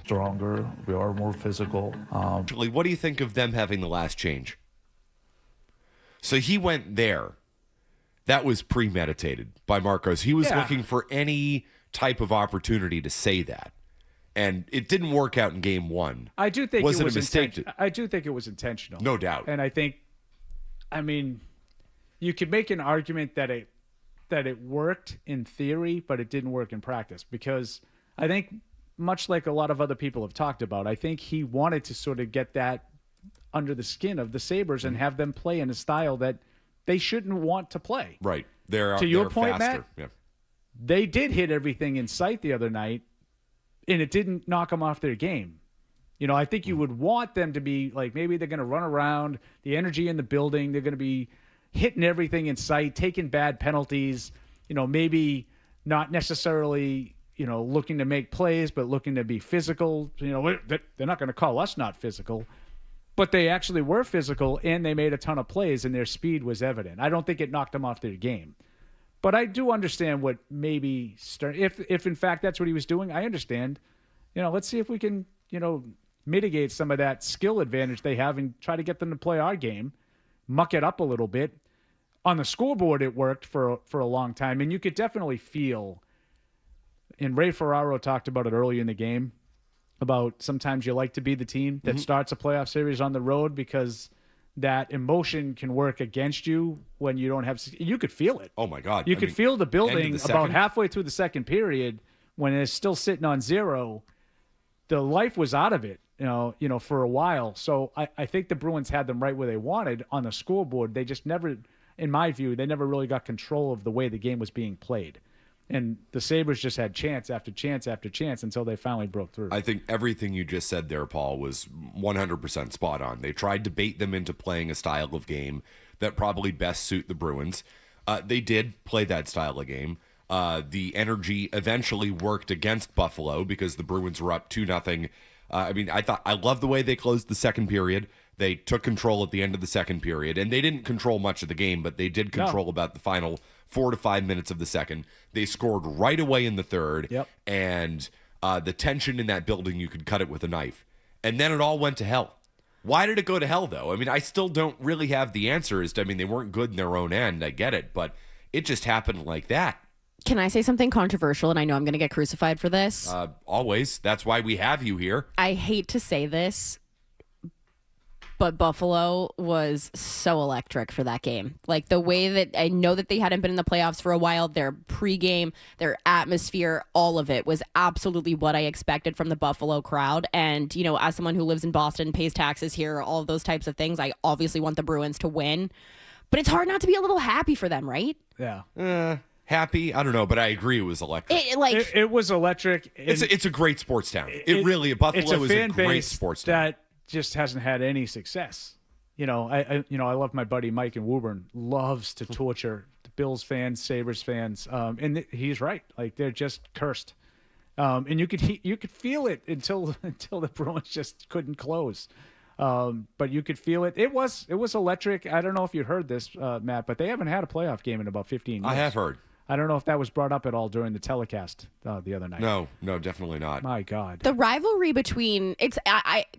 stronger. We are more physical. Actually, what do you think of them having the last change? So he went there. That was premeditated by Marcos. He was looking for any type of opportunity to say that. And it didn't work out in game one. I do think was it was a mistake. I do think it was intentional. No doubt. And I mean, you could make an argument that it worked in theory, but it didn't work in practice, because I think, much like a lot of other people have talked about, I think he wanted to sort of get that under the skin of the Sabres and have them play in a style that they shouldn't want to play. Right. To your point, faster. Matt, they did hit everything in sight the other night, and it didn't knock them off their game. You know, I think you would want them to be like, maybe they're going to run around, the energy in the building, they're going to be hitting everything in sight, taking bad penalties, you know, maybe not necessarily, you know, looking to make plays, but looking to be physical. You know, they're not going to call us not physical, but they actually were physical, and they made a ton of plays, and their speed was evident. I don't think it knocked them off their game. But I do understand what maybe if in fact that's what he was doing, I understand. You know, let's see if we can, you know, mitigate some of that skill advantage they have and try to get them to play our game, muck it up a little bit. On the scoreboard, it worked for a long time, and you could definitely feel, and Ray Ferraro talked about it early in the game, about sometimes you like to be the team that starts a playoff series on the road, because that emotion can work against you when you don't have. You could feel it. Oh my God! You could feel the building the about halfway through the second period when it's still sitting on 0. The life was out of it, you know, for a while. So I think the Bruins had them right where they wanted on the scoreboard. They just never, in my view, they never really got control of the way the game was being played. And the Sabres just had chance after chance after chance until they finally broke through. I think everything you just said there, Paul, was 100% spot on. They tried to bait them into playing a style of game that probably best suit the Bruins. They did play that style of game. The energy eventually worked against Buffalo because the Bruins were up 2-0. I love the way they closed the second period. They took control at the end of the second period, and they didn't control much of the game, but they did control about the final 4 to 5 minutes of the second. They scored right away in the third, and the tension in that building, you could cut it with a knife. And then it all went to hell. Why did it go to hell, though? I mean, I still don't really have the answers. I mean, they weren't good in their own end. I get it, but it just happened like that. Can I say something controversial? And I know I'm going to get crucified for this. Always. That's why we have you here. I hate to say this, but Buffalo was so electric for that game. Like, the way that I know that they hadn't been in the playoffs for a while, their pregame, their atmosphere, all of it was absolutely what I expected from the Buffalo crowd. And, you know, as someone who lives in Boston, pays taxes here, all of those types of things, I obviously want the Bruins to win. But it's hard not to be a little happy for them, right? Yeah. Happy? I don't know, but I agree it was electric. It was electric. It's a great sports town. Buffalo is a great sports town. That just hasn't had any success. You know, I love my buddy Mike in Woburn, loves to torture the Bills fans, Sabres fans, and he's right. Like, they're just cursed, and you could feel it until the Bruins just couldn't close. But you could feel it. It was electric. I don't know if you heard this, Matt, but they haven't had a playoff game in about 15 years. I have heard. I don't know if that was brought up at all during the telecast the other night. No, definitely not. My God. The rivalry between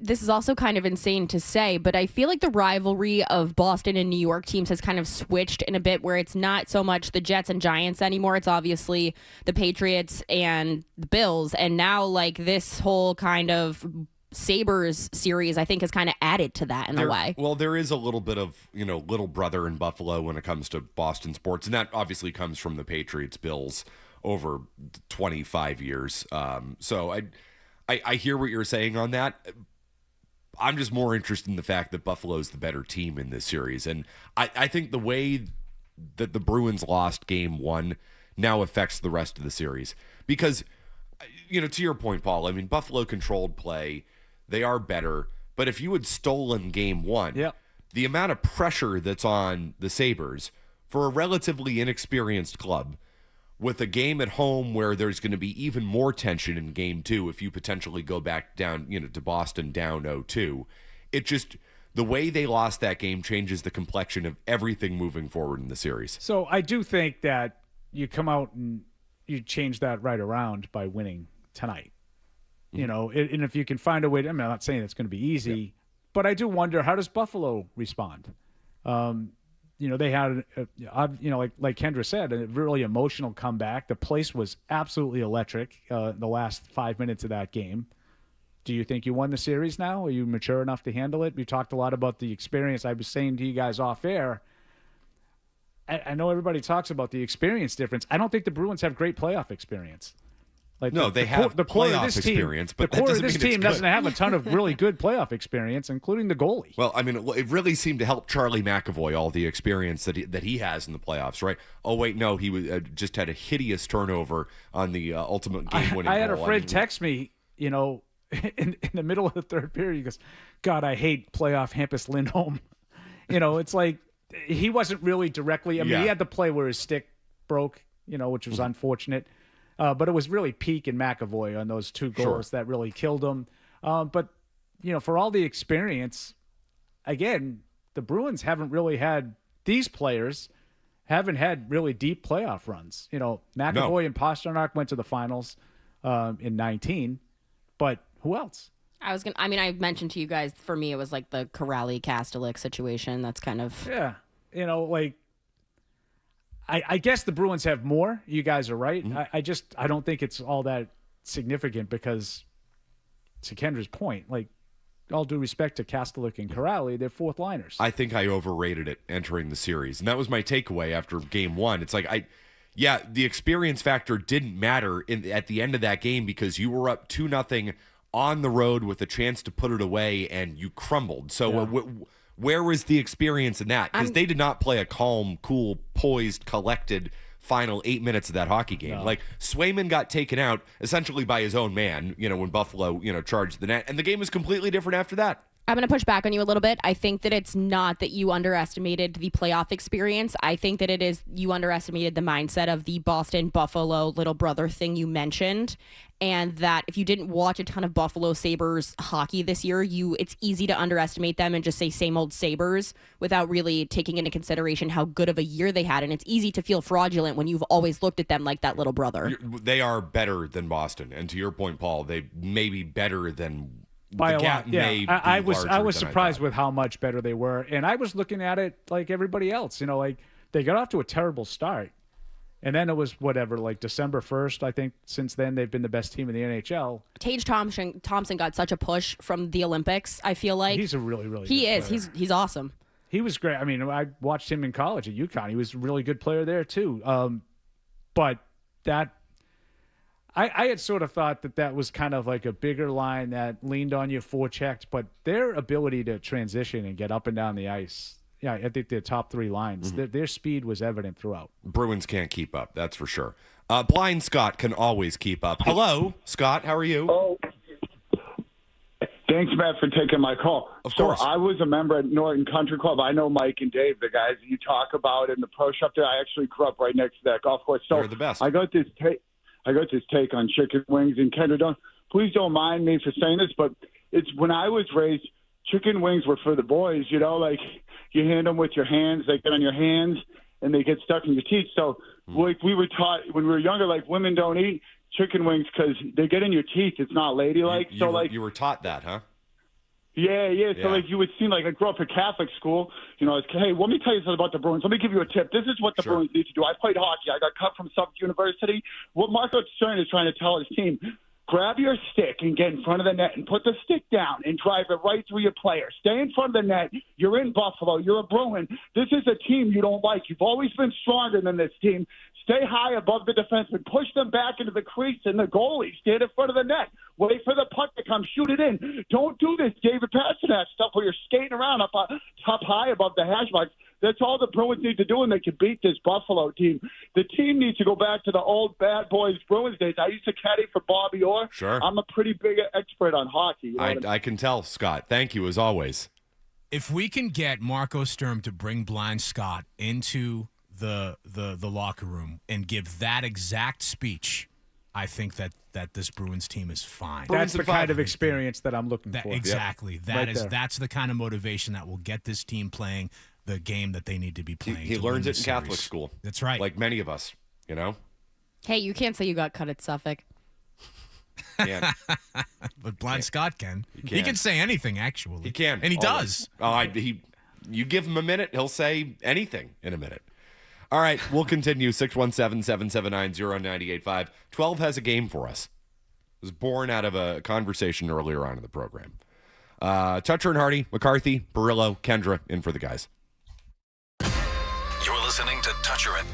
this is also kind of insane to say, but I feel like the rivalry of Boston and New York teams has kind of switched in a bit, where it's not so much the Jets and Giants anymore. It's obviously the Patriots and the Bills, and now like this whole kind of Sabres series, I think, has kind of added to that in a way. Well, there is a little bit of, little brother in Buffalo when it comes to Boston sports, and that obviously comes from the Patriots Bills over 25 years. So I hear what you're saying on that. I'm just more interested in the fact that Buffalo's the better team in this series, and I think the way that the Bruins lost game one now affects the rest of the series, because, to your point, Paul, I mean, Buffalo controlled play. They are better, but if you had stolen game one, the amount of pressure that's on the Sabres for a relatively inexperienced club, with a game at home where there's going to be even more tension in game two if you potentially go back down, to Boston down 0-2, the way they lost that game changes the complexion of everything moving forward in the series. So I do think that you come out and you change that right around by winning tonight. You know, and if you can find a way to, I mean, I'm not saying it's going to be easy, but I do wonder, how does Buffalo respond? You know, they had, like Kendra said, a really emotional comeback. The place was absolutely electric the last 5 minutes of that game. Do you think you won the series now? Are you mature enough to handle it? We talked a lot about the experience. I was saying to you guys off air, I know everybody talks about the experience difference. I don't think the Bruins have great playoff experience. Like they have the core of playoff this experience, but the core that of this doesn't mean team it's doesn't have a ton of really good playoff experience, including the goalie. Well, I mean, it really seemed to help Charlie McAvoy, all the experience that he has in the playoffs, right? Oh, wait, no, he was just had a hideous turnover on the ultimate game-winning goal. I had a friend text me, you know, in the middle of the third period. He goes, God, I hate playoff Hampus Lindholm. You know, it's like he wasn't really directly. I mean, he had the play where his stick broke, you know, which was unfortunate. But it was really Peak and McAvoy on those two goals that really killed him. But, you know, for all the experience, again, the Bruins haven't really had – these players haven't had really deep playoff runs. You know, McAvoy and Pastrnak went to the finals in 19, but who else? I mentioned to you guys, for me, it was like the Corrali-Kastelik situation. That's kind of... Yeah. You know, like, I guess the Bruins have more. You guys are right. Mm-hmm. I don't think it's all that significant because, to Kendra's point, like, all due respect to Kastelik and Corrali, they're fourth liners. I think I overrated it entering the series, and that was my takeaway after game one. It's like the experience factor didn't matter at the end of that game because you were up 2-0 on the road with a chance to put it away, and you crumbled. So where was the experience in that? Because they did not play a calm, cool, poised, collected final 8 minutes of that hockey game. No. Like, Swayman got taken out essentially by his own man, you know, when Buffalo, you know, charged the net, and the game was completely different after that. I'm going to push back on you a little bit. I think that it's not that you underestimated the playoff experience. I think that it is you underestimated the mindset of the Boston-Buffalo little brother thing you mentioned, and that if you didn't watch a ton of Buffalo Sabres hockey this year, it's easy to underestimate them and just say same old Sabres without really taking into consideration how good of a year they had. And it's easy to feel fraudulent when you've always looked at them like that little brother. They are better than Boston. And to your point, Paul, they may be better than by the a lot. Yeah, I was surprised with with how much better they were, and I was looking at it like everybody else. You know, like they got off to a terrible start, and then it was like December 1st. I think since then they've been the best team in the NHL. Tage Thompson got such a push from the Olympics. I feel like he's a really good player. He's awesome. He was great. I mean, I watched him in college at UConn. He was a really good player there too. But that. I had sort of thought that was kind of like a bigger line that leaned on you, forechecked, but their ability to transition and get up and down the ice, yeah, I think their top three lines, their speed was evident throughout. Bruins can't keep up, that's for sure. Blind Scott can always keep up. Hello, Scott, how are you? Oh, thanks, Matt, for taking my call. Of course. So I was a member at Norton Country Club. I know Mike and Dave, the guys that you talk about in the pro shop there. I actually grew up right next to that golf course. So they're the best. I got this take on chicken wings, and Kendra, please don't mind me for saying this, but it's when I was raised, chicken wings were for the boys, you know, like you hand them with your hands, they get on your hands, and they get stuck in your teeth. So like we were taught when we were younger, like women don't eat chicken wings because they get in your teeth. It's not ladylike. You were taught that, huh? Yeah. So, like, you would see, like, I grew up at Catholic school. You know, it's, hey, let me tell you something about the Bruins. Let me give you a tip. This is what the Bruins need to do. I played hockey. I got cut from Suffolk University. What Marco Stern is trying to tell his team, grab your stick and get in front of the net and put the stick down and drive it right through your player. Stay in front of the net. You're in Buffalo. You're a Bruin. This is a team you don't like. You've always been stronger than this team. Stay high above the defenseman. Push them back into the crease and the goalie. Stand in front of the net. Wait for the puck to come. Shoot it in. Don't do this David Pastrnak stuff where you're skating around up high above the hash marks. That's all the Bruins need to do, and they can beat this Buffalo team. The team needs to go back to the old bad boys Bruins days. I used to caddy for Bobby Orr. Sure. I'm a pretty big expert on hockey. You know I can tell, Scott. Thank you, as always. If we can get Marco Sturm to bring Blind Scott into the locker room and give that exact speech, I think that this Bruins team is fine. That's the kind of experience that I'm looking for. Exactly. Yep. That's the kind of motivation that will get this team playing the game that they need to be playing. He learns it in Catholic school. That's right. Like many of us, you know? Hey, you can't say you got cut at Suffolk. Can't. But Blind Scott can. He can. can say anything, actually. He can. And he does. You give him a minute, he'll say anything in a minute. All right, we'll continue. 617-779-0985. 12 has a game for us. It was born out of a conversation earlier on in the program. Toucher and Hardy, McCarthy, Barillo, Kendra, in for the guys. You're listening to Toucher and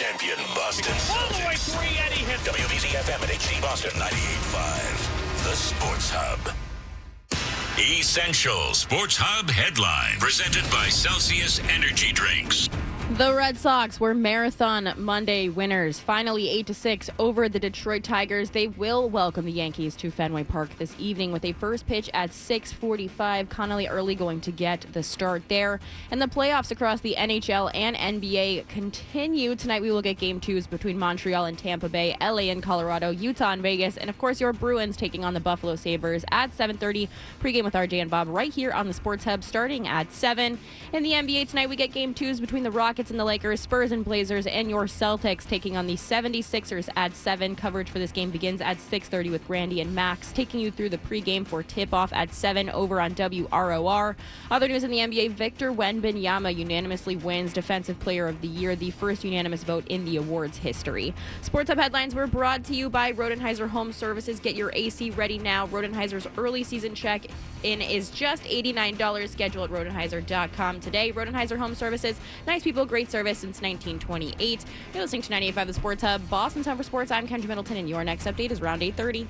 champion Boston All the way Celtics. three, and he hits it. WBZ-FM and HD Boston 98.5. The Sports Hub. Essential Sports Hub headline presented by Celsius Energy Drinks. The Red Sox were Marathon Monday winners, finally 8-6 over the Detroit Tigers. They will welcome the Yankees to Fenway Park this evening with a first pitch at 6:45. Connolly Early going to get the start there. And the playoffs across the NHL and NBA continue. Tonight we will get game twos between Montreal and Tampa Bay, LA and Colorado, Utah and Vegas, and of course your Bruins taking on the Buffalo Sabres at 7:30. Pregame with RJ and Bob right here on the Sports Hub starting at 7. In the NBA tonight we get game twos between the Rockets and the Lakers, Spurs and Blazers, and your Celtics taking on the 76ers at 7. Coverage for this game begins at 6:30 with Randy and Max taking you through the pregame for tip-off at 7 over on WROR. Other news in the NBA, Victor Wembanyama unanimously wins Defensive Player of the Year, the first unanimous vote in the awards history. Sports Hub headlines were brought to you by Rodenheiser Home Services. Get your AC ready now. Rodenheiser's early season check-in is just $89. Schedule at rodenheiser.com today. Rodenheiser Home Services, nice people, great service since 1928. You're listening to 98.5 The Sports Hub, Boston's home for sports. I'm Kendra Middleton, and your next update is around 8:30.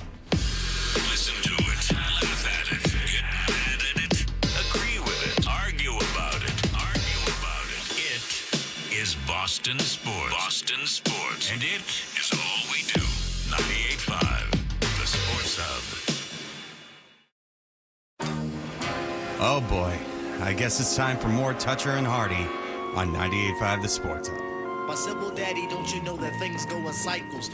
Listen to it, laugh at it, get mad at it, agree with it, argue about it. It is Boston Sports. Boston Sports. And it is all we do. 98.5 The Sports Hub. Oh boy, I guess it's time for more Toucher and Hardy on 98.5 The Sports Hub. My simple daddy, don't you know that things go in cycles?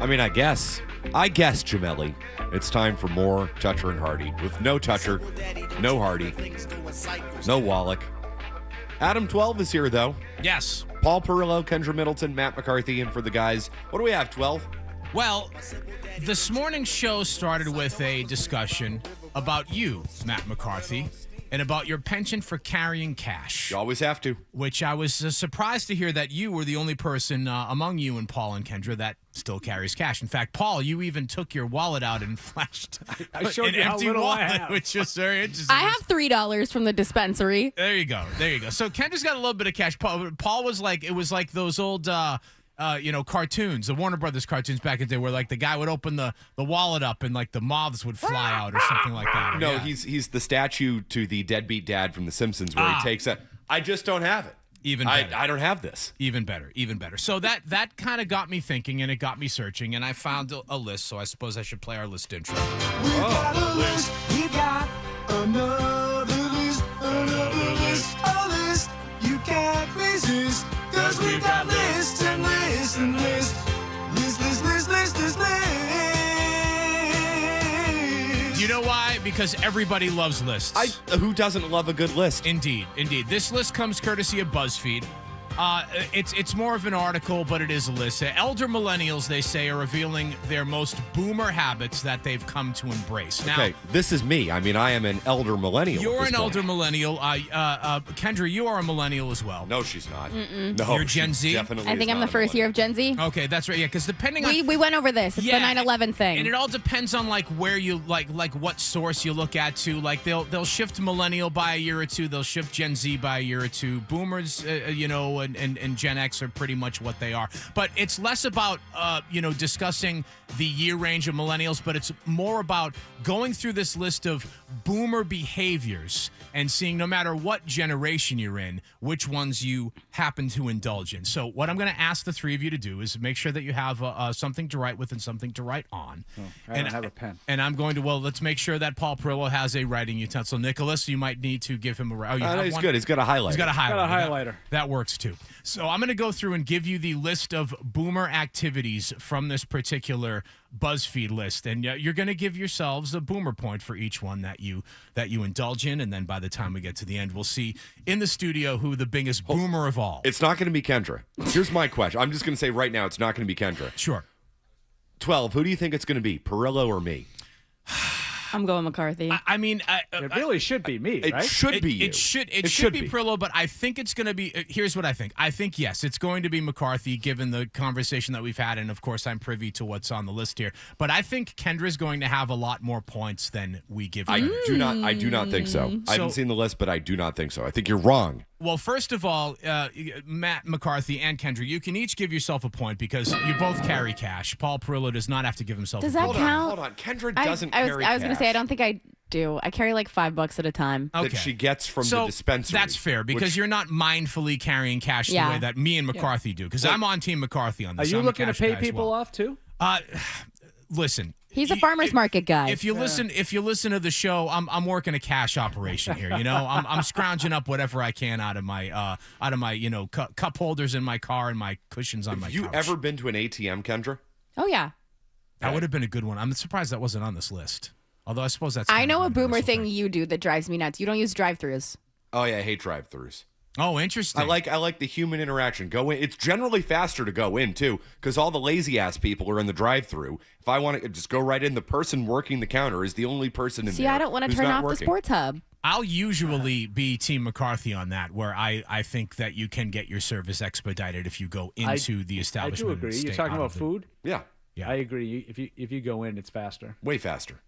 I mean, I guess, Jamelli, it's time for more Toucher and Hardy. With no Toucher, no Hardy, no Wallach. Adam 12 is here, though. Yes. Paul Perillo, Kendra Middleton, Matt McCarthy, and for the guys, what do we have, 12? Well, this morning's show started with a discussion about you, Matt McCarthy, and about your penchant for carrying cash. You always have to. Which I was surprised to hear that you were the only person among you and Paul and Kendra that still carries cash. In fact, Paul, you even took your wallet out and flashed I showed an you how empty little I wallet, have. which is very interesting. I have $3 from the dispensary. There you go. So Kendra's got a little bit of cash. Paul was like, it was like those old cartoons, the Warner Brothers cartoons back in the day where like the guy would open the wallet up and like the moths would fly out or something like that. No, Yeah. he's the statue to the deadbeat dad from The Simpsons where he takes it. I just don't have it. Even better. I don't have this. Even better. So that kind of got me thinking, and it got me searching, and I found a list, so I suppose I should play our list intro. We got a list. We got another list. A list you can't resist. 'Cause we got lists and lists and lists. List. You know why? Because everybody loves lists. Who doesn't love a good list? Indeed. This list comes courtesy of BuzzFeed. It's more of an article, but it is a list. Elder millennials, they say, are revealing their most boomer habits that they've come to embrace. Now, Okay, this is me. I mean, I am an elder millennial. you're at an this point. elder millennial. Kendra, you are a millennial as well. No, she's not. Mm-mm. No, You're Gen she Z? Definitely. I think is I'm not the a first year of Gen Z. Okay, that's right. Yeah, because depending on We went over this. It's Yeah, the 9/11 thing. and it all depends on like where you like what source you look at too. Like they'll shift millennial by a year or two. They'll shift Gen Z by a year or two. Boomers, and Gen X are pretty much what they are. But it's less about discussing the year range of millennials, but it's more about going through this list of boomer behaviors and seeing, no matter what generation you're in, which ones you happen to indulge in. So what I'm going to ask the three of you to do is make sure that you have something to write with and something to write on. I don't have a pen. And I'm going to, let's make sure that Paul Perillo has a writing utensil. Nicholas, you might need to give him a He's good. He's got a highlighter. He's got a highlighter. Got a highlighter. That works too. So I'm going to go through and give you the list of boomer activities from this particular BuzzFeed list, and you're going to give yourselves a boomer point for each one that you indulge in, and then by the time we get to the end, we'll see in the studio who the biggest boomer of all. It's not going to be Kendra. Here's my question. I'm just going to say right now, it's not going to be Kendra. Sure. 12. Who do you think it's going to be, Perillo or me? I'm going McCarthy. I mean, it really should be me, right? It should be you. It should be Perillo, but I think it's going to be. Here's what I think. I think yes, it's going to be McCarthy, given the conversation that we've had, and of course I'm privy to what's on the list here. But I think Kendra's going to have a lot more points than we give her. I do not think so. I haven't seen the list, but I do not think so. I think you're wrong. Well, first of all, Matt McCarthy and Kendra, you can each give yourself a point because you both carry cash. Paul Perillo does not have to give himself Does a that point. count? Hold on. Kendra doesn't carry I was going to say, cash I don't think I do. I carry like $5 at a time. that she gets from the dispensary. That's fair because which- you're not mindfully carrying cash the way that me and McCarthy do. Because I'm on Team McCarthy on Are this. you I'm a looking to cash pay guy as people well. off too? Listen. He's a farmer's market guy. If you listen to the show, I'm working a cash operation here. You know, I'm scrounging up whatever I can out of my cup holders in my car and my cushions on my couch. Have you ever been to an ATM, Kendra? Oh, yeah. That would have been a good one. I'm surprised that wasn't on this list. Although I suppose that's. I know a boomer thing you do that drives me nuts. You don't use drive-thrus. Oh yeah, I hate drive-thrus. Oh, interesting. I like the human interaction. Go in. It's generally faster to go in too, because all the lazy ass people are in the drive-through. If I want to just go right in, the person working the counter is the only person in See, there. I don't want to who's turn not off the working. sports hub. I'll usually be Team McCarthy on that, where I think that you can get your service expedited if you go into the I establishment. do agree. and You're stay talking out about of the- food? Yeah. I agree. If you go in, it's faster. Way faster.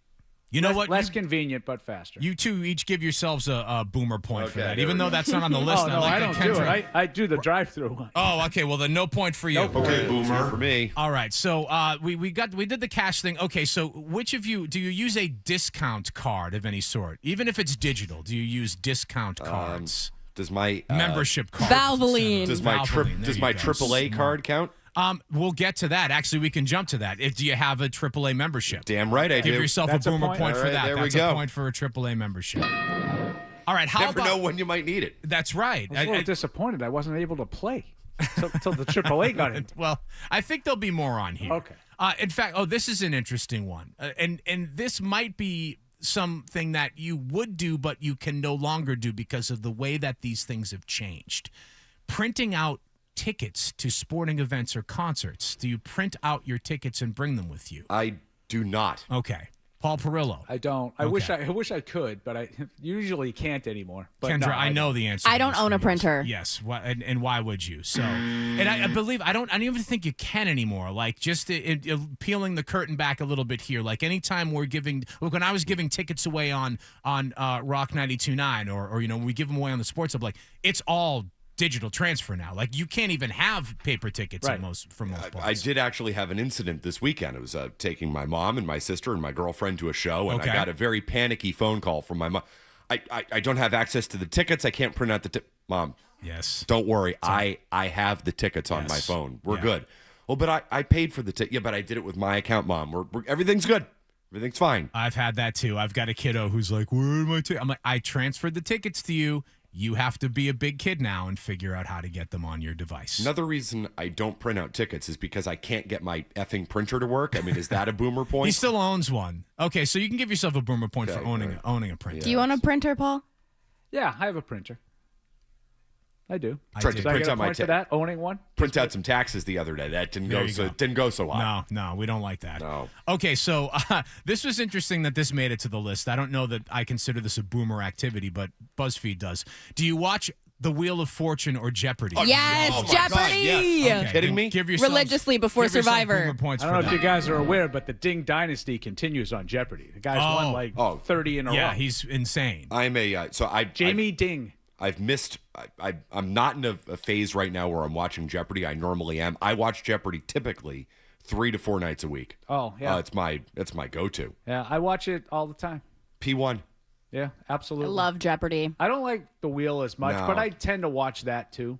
You know what? Less convenient, but faster. You two each give yourselves a boomer point for Okay, that, there even we though go. that's not on the list. Oh, no, like I that don't do Kendra- it. I do the drive-through one. Oh, okay. Well, then no point for you. Okay, boomer. For me. All right. So we did the cash thing. Okay. So which of you do you use a discount card of any sort, even if it's digital? Do you use discount cards? Does my Membership card? Valvoline. Does my Valvoline, there you go. AAA card count? We'll get to that. Actually, we can jump to that. Do you have a AAA membership? Damn right I do. Give yourself That's a a boomer point. point All for right, that. there we That's go. a point for a AAA membership. All right. How Never about? know when you might need it. That's right. I was a little disappointed I wasn't able to play until the AAA got in. Well, I think there'll be more on here. Okay. In fact, this is an interesting one, and this might be something that you would do, but you can no longer do because of the way that these things have changed. Printing out tickets to sporting events or concerts. Do you print out your tickets and bring them with you? I do not. Okay. Paul Perillo. I don't. I wish I could, but I usually can't anymore. But Kendra, no, I know the answer. I to don't this own for a you. printer. Yes, and why would you? So, and I believe I don't even think you can anymore. Like just peeling the curtain back a little bit here. Like anytime we're giving, look, when I was giving tickets away on Rock 92.9 or when we give them away on the Sports Hub, like it's all digital transfer now. Like you can't even have paper tickets Right. for most parts. I did actually have an incident this weekend. It was taking my mom and my sister and my girlfriend to a show, and Okay. I got a very panicky phone call from my mom. I don't have access to the tickets. I can't print out the Mom, Yes. don't worry. I have the tickets on my Yes. phone. We're Yeah. good. Well, but I paid for the ticket. Yeah, but I did it with my account, Mom. Everything's good. Everything's fine. I've had that too. I've got a kiddo who's like, "Where are my tickets?" I'm like, "I transferred the tickets to you. You have to be a big kid now and figure out how to get them on your device." Another reason I don't print out tickets is because I can't get my effing printer to work. I mean, is that a boomer point? He still owns one. Okay, so you can give yourself a boomer point for Okay, owning a printer. Do you own a printer, Paul? Yeah, I have a printer. I do. Tried to So I print get a out my point for that, owning one? print out some taxes the other day. That didn't There go you so go. didn't go so hot. No, we don't like that. No. Okay, so this was interesting that this made it to the list. I don't know that I consider this a boomer activity, but BuzzFeed does. Do you watch The Wheel of Fortune or Jeopardy? Yes, oh my Jeopardy. God, yes. Okay, Kidding then me? Give yourselves, Religiously before give yourself Survivor. boomer points I don't know for if that. you guys are aware, but the Ding Dynasty continues on Jeopardy. The guy's won like 30 in a row. Yeah, he's insane. I'm a Jamie Ding. I've missed. I'm not in a phase right now where I'm watching Jeopardy. I normally am. I watch Jeopardy typically 3 to 4 nights a week. Oh, yeah. It's my go-to. Yeah, I watch it all the time. P1. Yeah, I absolutely. love Jeopardy. I don't like The Wheel as much, No. but I tend to watch that too.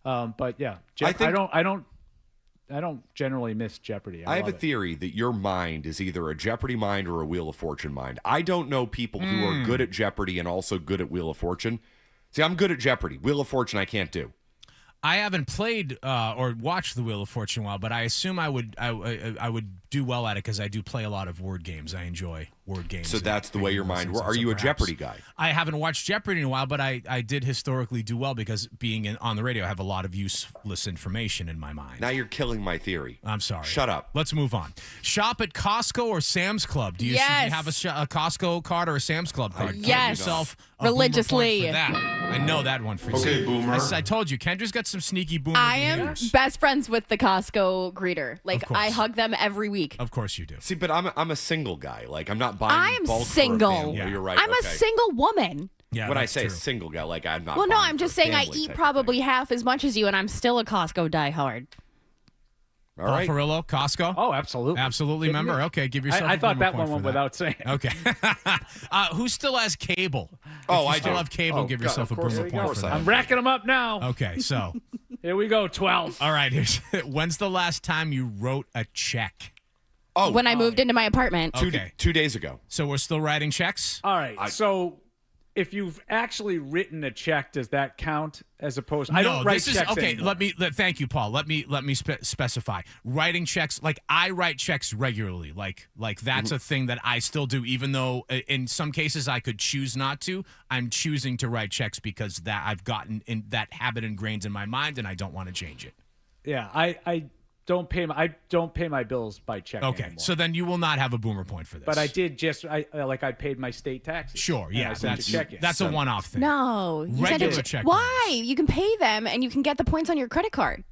But yeah, I don't generally miss Jeopardy. I have a love it. theory that your mind is either a Jeopardy mind or a Wheel of Fortune mind. I don't know people who are good at Jeopardy and also good at Wheel of Fortune. See, I'm good at Jeopardy. Wheel of Fortune I can't do. I haven't played or watched The Wheel of Fortune in a while, but I assume I would do well at it because I do play a lot of word games. I enjoy word games. So that's the way your mind works. Are you a Jeopardy guy? I haven't watched Jeopardy in a while, but I did historically do well because being on the radio, I have a lot of useless information in my mind. Now you're killing my theory. I'm sorry. Shut up. Let's move on. Shop at Costco or Sam's Club? Do you Yes. have a Costco card or a Sam's Club card? Give Yes. yourself a boomer Religiously. point for that. I know that one for you. Okay, boomer. I told you, Kendra's got some sneaky boomer I am behaviors. best friends with the Costco greeter. Like Of course. I hug them every week. Of course you do. See, but I'm a single guy. Like I'm not buying I'm bulk for a single. family. Yeah. You're right. I'm a okay. single woman. Yeah, when I that's say true. single guy, like I'm not. Well, no, buying I'm for just a saying I family eat type probably half as much as you, and I'm still a Costco diehard. All Paul right. Perillo, Costco? Oh, absolutely. Absolutely, Kidding member. me? Okay, give yourself I a thought boomer that point one for went that. without saying. Okay. Who still has cable? Oh, If you I still do. have cable, Oh, give God, yourself a of course boomer I- point of for course I that. I'm racking them up now. Okay, so Here we go, 12. all right. When's the last time you wrote a check? Oh, When I moved into my apartment. Okay. 2 days ago. So we're still writing checks? All right. So if you've actually written a check, does that count as opposed? I don't write checks okay. anymore. Thank you, Paul. Let me specify. Writing checks, like I write checks regularly. Like that's a thing that I still do, even though in some cases I could choose not to. I'm choosing to write checks because that I've gotten in that habit ingrained in my mind, and I don't want to change it. Yeah, I don't pay my bills by check Okay, anymore. so then you will not have a boomer point for this. But I did I paid my state taxes. Sure, And yeah, I sent a check in. that's a one-off thing. No. You sent Regular a check Why? You can pay them, and you can get the points on your credit card.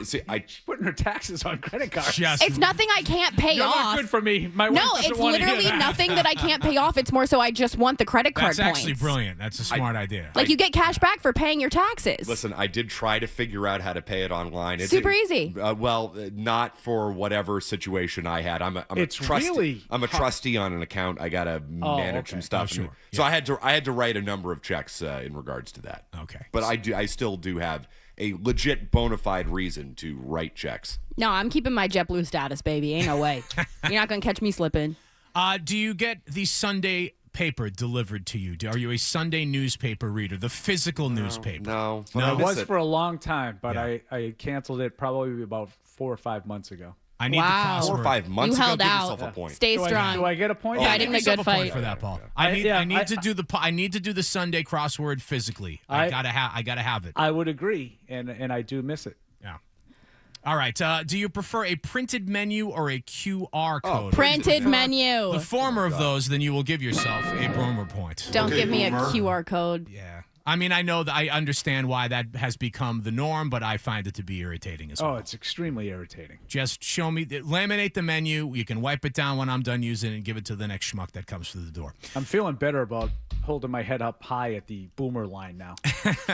See, putting her taxes on credit cards. It's nothing I can't pay You're off. not good for me. My No, wife doesn't it's want to hear literally that. nothing that I can't pay off. It's more so I just want the credit card That's actually points. brilliant. That's a smart idea. Like you get cash back for paying your taxes. Listen, I did try to figure out how to pay it online. Super easy. Not for whatever situation I had. I'm a It's trustee. really I'm a trustee on an account. I gotta manage some stuff. Oh, sure. So I had to write a number of checks in regards to that. Okay. But I still do have a legit bona fide reason to write checks. No, I'm keeping my JetBlue status, baby. Ain't no way. You're not gonna catch me slipping. Do you get the Sunday paper delivered to you? Are you a Sunday newspaper reader, the physical newspaper? No. I was for a long time, but I canceled it probably about 4 or 5 months ago. I need Wow. the crossword. 4 or 5 months You ago, held give out. yourself a point. Stay strong. Do I get a point? Fighting Give the yourself good a point fight. for that, Paul. I need to do the Sunday crossword physically. I gotta have it. I would agree, and I do miss it. Yeah. All right. Do you prefer a printed menu or a QR code? Printed menu. The former of those, then you will give yourself a boomer point. Don't give me a QR code. Yeah. I mean, I know that I understand why that has become the norm, but I find it to be irritating as well. Oh, it's extremely irritating. Just show me, laminate the menu. You can wipe it down when I'm done using it and give it to the next schmuck that comes through the door. I'm feeling better about holding my head up high at the boomer line now.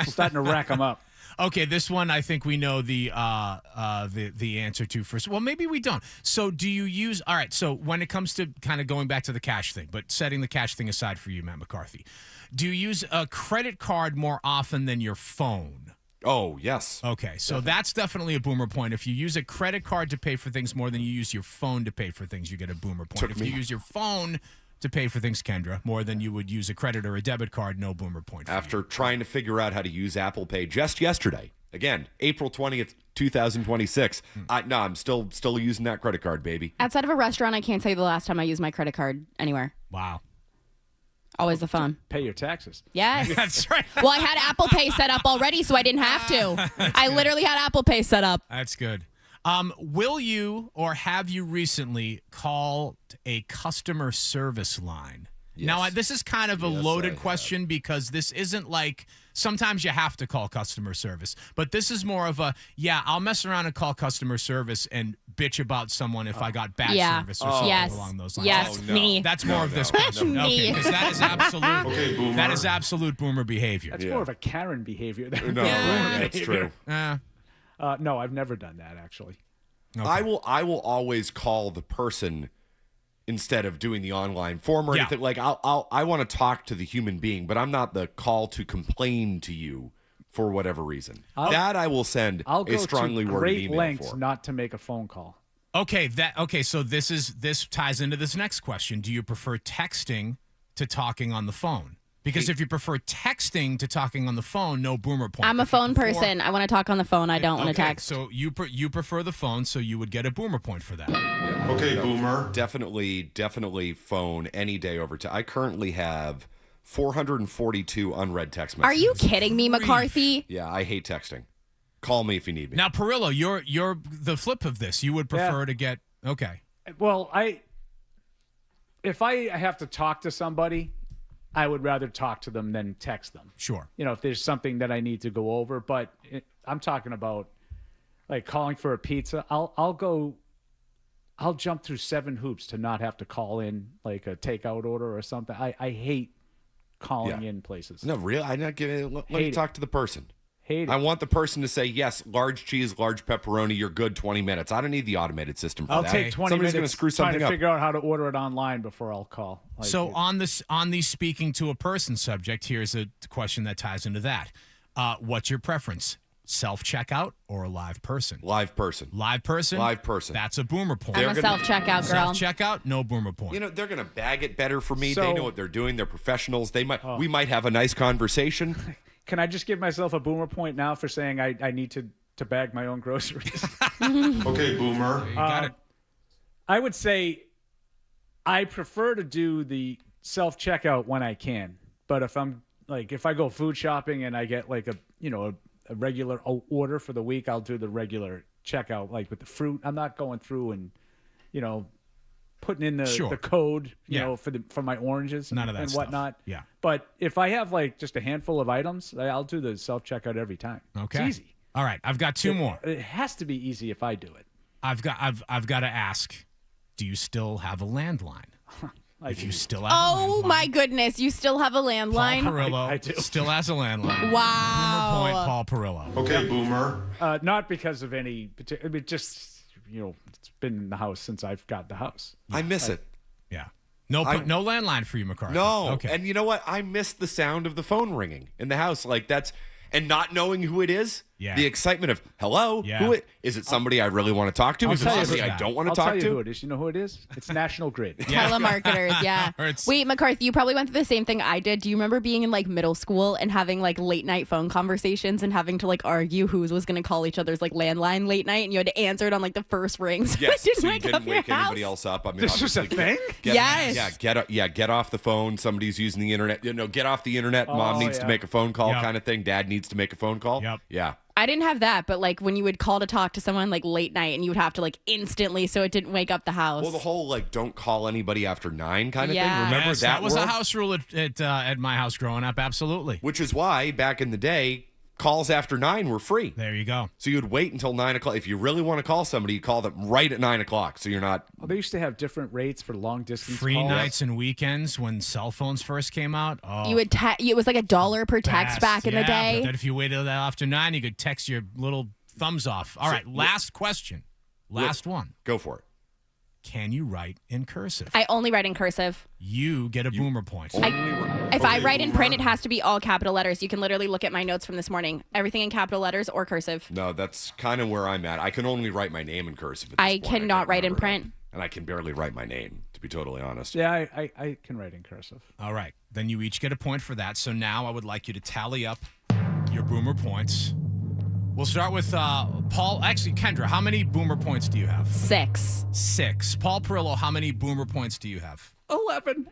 Starting to rack them up. Okay, this one I think we know the answer to first. Well, maybe we don't. So do you use? All right. So when it comes to kind of going back to the cash thing, but setting the cash thing aside for you, Matt McCarthy, do you use a credit card more often than your phone? Oh, yes. Okay, so that's definitely a boomer point. If you use a credit card to pay for things more than you use your phone to pay for things, you get a boomer point. If you use your phone to pay for things, Kendra, more than you would use a credit or a debit card, no boomer point. After trying to figure out how to use Apple Pay just yesterday, again, April 20th, 2026. I'm still using that credit card, baby. Outside of a restaurant, I can't say the last time I used my credit card anywhere. Wow. Always the phone. Pay your taxes. Yes. That's right. Well, I had Apple Pay set up already, so I didn't have to. I literally had Apple Pay set up. That's good. Will you or have you recently called a customer service line? Yes. Now, this is kind of a loaded question because this isn't like sometimes you have to call customer service, but this is more of a, I'll mess around and call customer service and bitch about someone if I got bad service or something along those lines. Yes, me. That's more of this question. Me. Okay, because that is absolute. That is absolute boomer behavior. That's more of a Karen behavior than No, boomer that's behavior. true. No, I've never done that actually. Okay. I will always call the person instead of doing the online form or anything. Like I want to talk to the human being, but I'm not the call to complain to you for whatever reason. I will send I'll go a strongly to worded great email lengths for. not to make a phone call. Okay, so this ties into this next question. Do you prefer texting to talking on the phone? Because if you prefer texting to talking on the phone, no boomer point. I'm a If you phone prefer- person. I want to talk on the phone. I don't want to text. So you prefer the phone, so you would get a boomer point for that. Okay, boomer. Definitely phone any day over to. I currently have 442 unread text messages. Are you kidding me, McCarthy? Yeah, I hate texting. Call me if you need me. Now, Perillo, you're the flip of this. You would prefer to get okay. Well, if I have to talk to somebody, I would rather talk to them than text them. Sure. If there's something that I need to go over, but I'm talking about like calling for a pizza. I'll jump through 7 hoops to not have to call in like a takeout order or something. I hate calling in places. No, really? I'm not giving. Let me Hate talk to the person. Hate it. I want the person to say, yes, large cheese, large pepperoni, you're good, 20 minutes. I don't need the automated system for I'll that. take 20 Somebody's minutes going to screw trying something to up. figure out how to order it online before I'll call. So on the speaking to a person subject, here's a question that ties into that. What's your preference? Self-checkout or a live person? Live person. Live person? Live person. That's a boomer point. I'm a self-checkout girl. Self-checkout, no boomer point. You know, they're going to bag it better for me. So- They know what they're doing. They're professionals. We might have a nice conversation. Can I just give myself a boomer point now for saying I need to bag my own groceries? Okay, boomer. You got it. I would say I prefer to do the self-checkout when I can. But if I go food shopping and I get like a regular order for the week, I'll do the regular checkout. Like with the fruit, I'm not going through and, putting in the code, for my oranges None of that and stuff. whatnot. Yeah. But if I have like just a handful of items, I'll do the self-checkout every time. Okay. It's easy. All right, I've got two more. It has to be easy if I do it. I've got to ask, do you still have a landline? If you still have a Oh landline. my goodness, you still have a landline? Paul Perillo I do. still has a landline. Wow. Boomer point, Paul Perillo. Okay, boomer. Not because of any particular, but just, it's been in the house since I've got the house. I miss it. Yeah. No landline for you, McCarthy. No. Okay. And you know what? I miss the sound of the phone ringing in the house. And not knowing who it is. Yeah. The excitement of, hello? Yeah. Is it somebody I really want to talk to? Is it tell you somebody who- I don't want to I'll talk tell you to? who it is. You know who it is? It's National Grid. Telemarketers, yeah. Or it's- Wait, McCarthy, you probably went through the same thing I did. Do you remember being in like middle school and having like late night phone conversations and having to like argue who was going to call each other's like landline late night and you had to answer it on like the first ring so Yes, it didn't so you wake didn't up your wake anybody house? else up. I mean, This was a obviously, thing? Yes. Get off the phone. Somebody's using the internet. Get off the internet. Mom Oh, needs to yeah. make a phone call, Yep. kind of thing. Dad needs to make a phone call. Yep. Yeah. I didn't have that, but like when you would call to talk to someone like late night and you would have to like instantly so it didn't wake up the house. Well, the whole don't call anybody after 9 kind of Yeah. thing. Remember Yes, that was a world? house rule at my house growing up. Absolutely. Which is why back in the day, calls after 9 were free. There you go. So you'd wait until 9 o'clock. If you really want to call somebody, you call them right at 9 o'clock. So you're not. They used to have different rates for long distance Free calls. nights and weekends when cell phones first came out. Oh, you would it was like $1 per text best. back in the Yeah, day. But then if you waited till after 9, you could text your little thumbs off. All right, last question. Last one. Go for it. Can you write in cursive? I only write in cursive. You get a boomer point. If I write in print, it has to be all capital letters. You can literally look at my notes from this morning. Everything in capital letters or cursive. No, that's kind of where I'm at. I can only write my name in cursive. At this I point. cannot can't write in remember print. that. And I can barely write my name, to be totally honest. Yeah, I can write in cursive. All right. Then you each get a point for that. So now I would like you to tally up your boomer points. We'll start with Paul. Actually, Kendra, how many boomer points do you have? 6. 6. Paul Perillo, how many boomer points do you have? 11.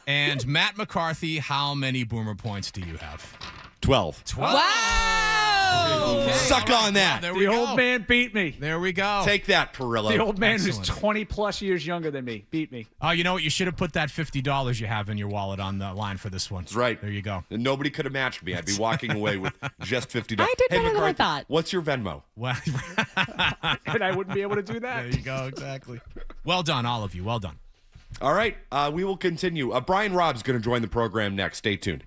And Matt McCarthy, how many boomer points do you have? 12. 12. Wow! Okay, Suck all right. on that. There The we go. old man beat me. There we go. Take that, Perillo. The old man Excellent. who's 20 plus years younger than me beat me. Oh, you know what? You should have put that $50 you have in your wallet on the line for this one. That's right. There you go. And nobody could have matched me. I'd be walking away with just $50. I did Hey, better than I McCarthy, thought. What's your Venmo? Well, And I wouldn't be able to do that. there you go. Exactly. Well done, all of you. Well done. All right, we will continue. Brian Robb's going to join the program next. Stay tuned.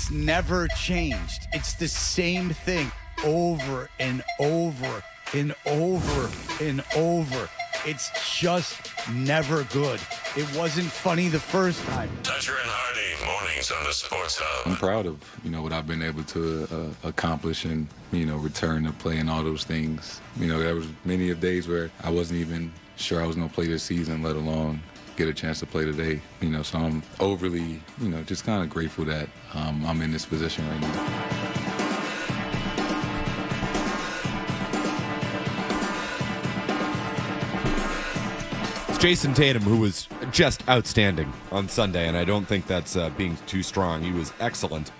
It's never changed. It's the same thing over and over and over and over. It's just never good. It wasn't funny the first time. Toucher and Hardy, mornings on the Sports Hub. I'm proud of, what I've been able to accomplish and, return to playing all those things. There was many of days where I wasn't even sure I was going to play this season, let alone get a chance to play today. So I'm overly, just kind of grateful that I'm in this position right now. Jason Tatum, who was just outstanding on Sunday, and I don't think that's being too strong. He was excellent.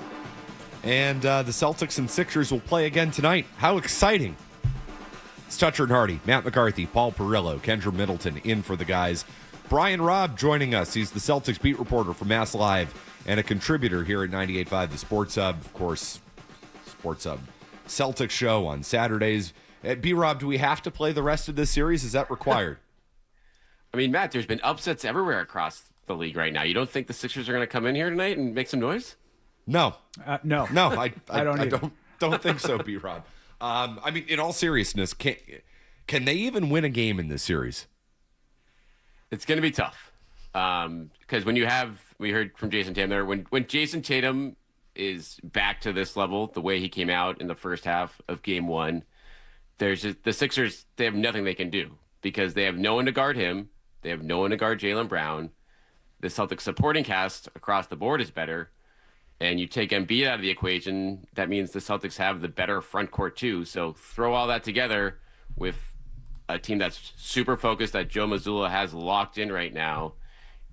And the Celtics and Sixers will play again tonight. How exciting. It's Toucher and Hardy, Matt McCarthy, Paul Perillo, Kendra Middleton in for the guys. Brian Robb joining us. He's the Celtics beat reporter for Mass Live and a contributor here at 98.5 The Sports Hub. Of course, Sports Hub Celtics show on Saturdays. B-Rob, do we have to play the rest of this series? Is that required? I mean, Matt, there's been upsets everywhere across the league right now. You don't think the Sixers are going to come in here tonight and make some noise? No. No. No, I don't don't think so, B-Rob. I mean, in all seriousness, can they even win a game in this series? It's going to be tough. Because we heard from Jason Tatum there, when Jason Tatum is back to this level, the way he came out in the first half of game one, there's just, the Sixers, they have nothing they can do because they have no one to guard him. They have no one to guard Jaylen Brown. The Celtics supporting cast across the board is better. And you take Embiid out of the equation, that means the Celtics have the better front court too. So throw all that together with a team that's super focused that Joe Mazzulla has locked in right now.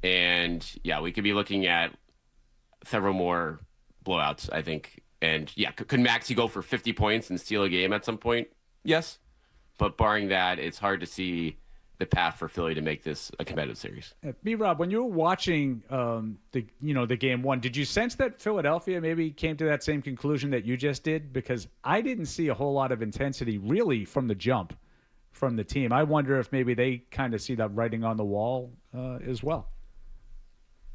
And yeah, we could be looking at several more blowouts, I think. And yeah, could Maxey go for 50 points and steal a game at some point? Yes. But barring that, it's hard to see the path for Philly to make this a competitive series. B-Rob, when you were watching the game one, did you sense that Philadelphia maybe came to that same conclusion that you just did? Because I didn't see a whole lot of intensity really from the jump from the team. I wonder if maybe they kind of see that writing on the wall as well.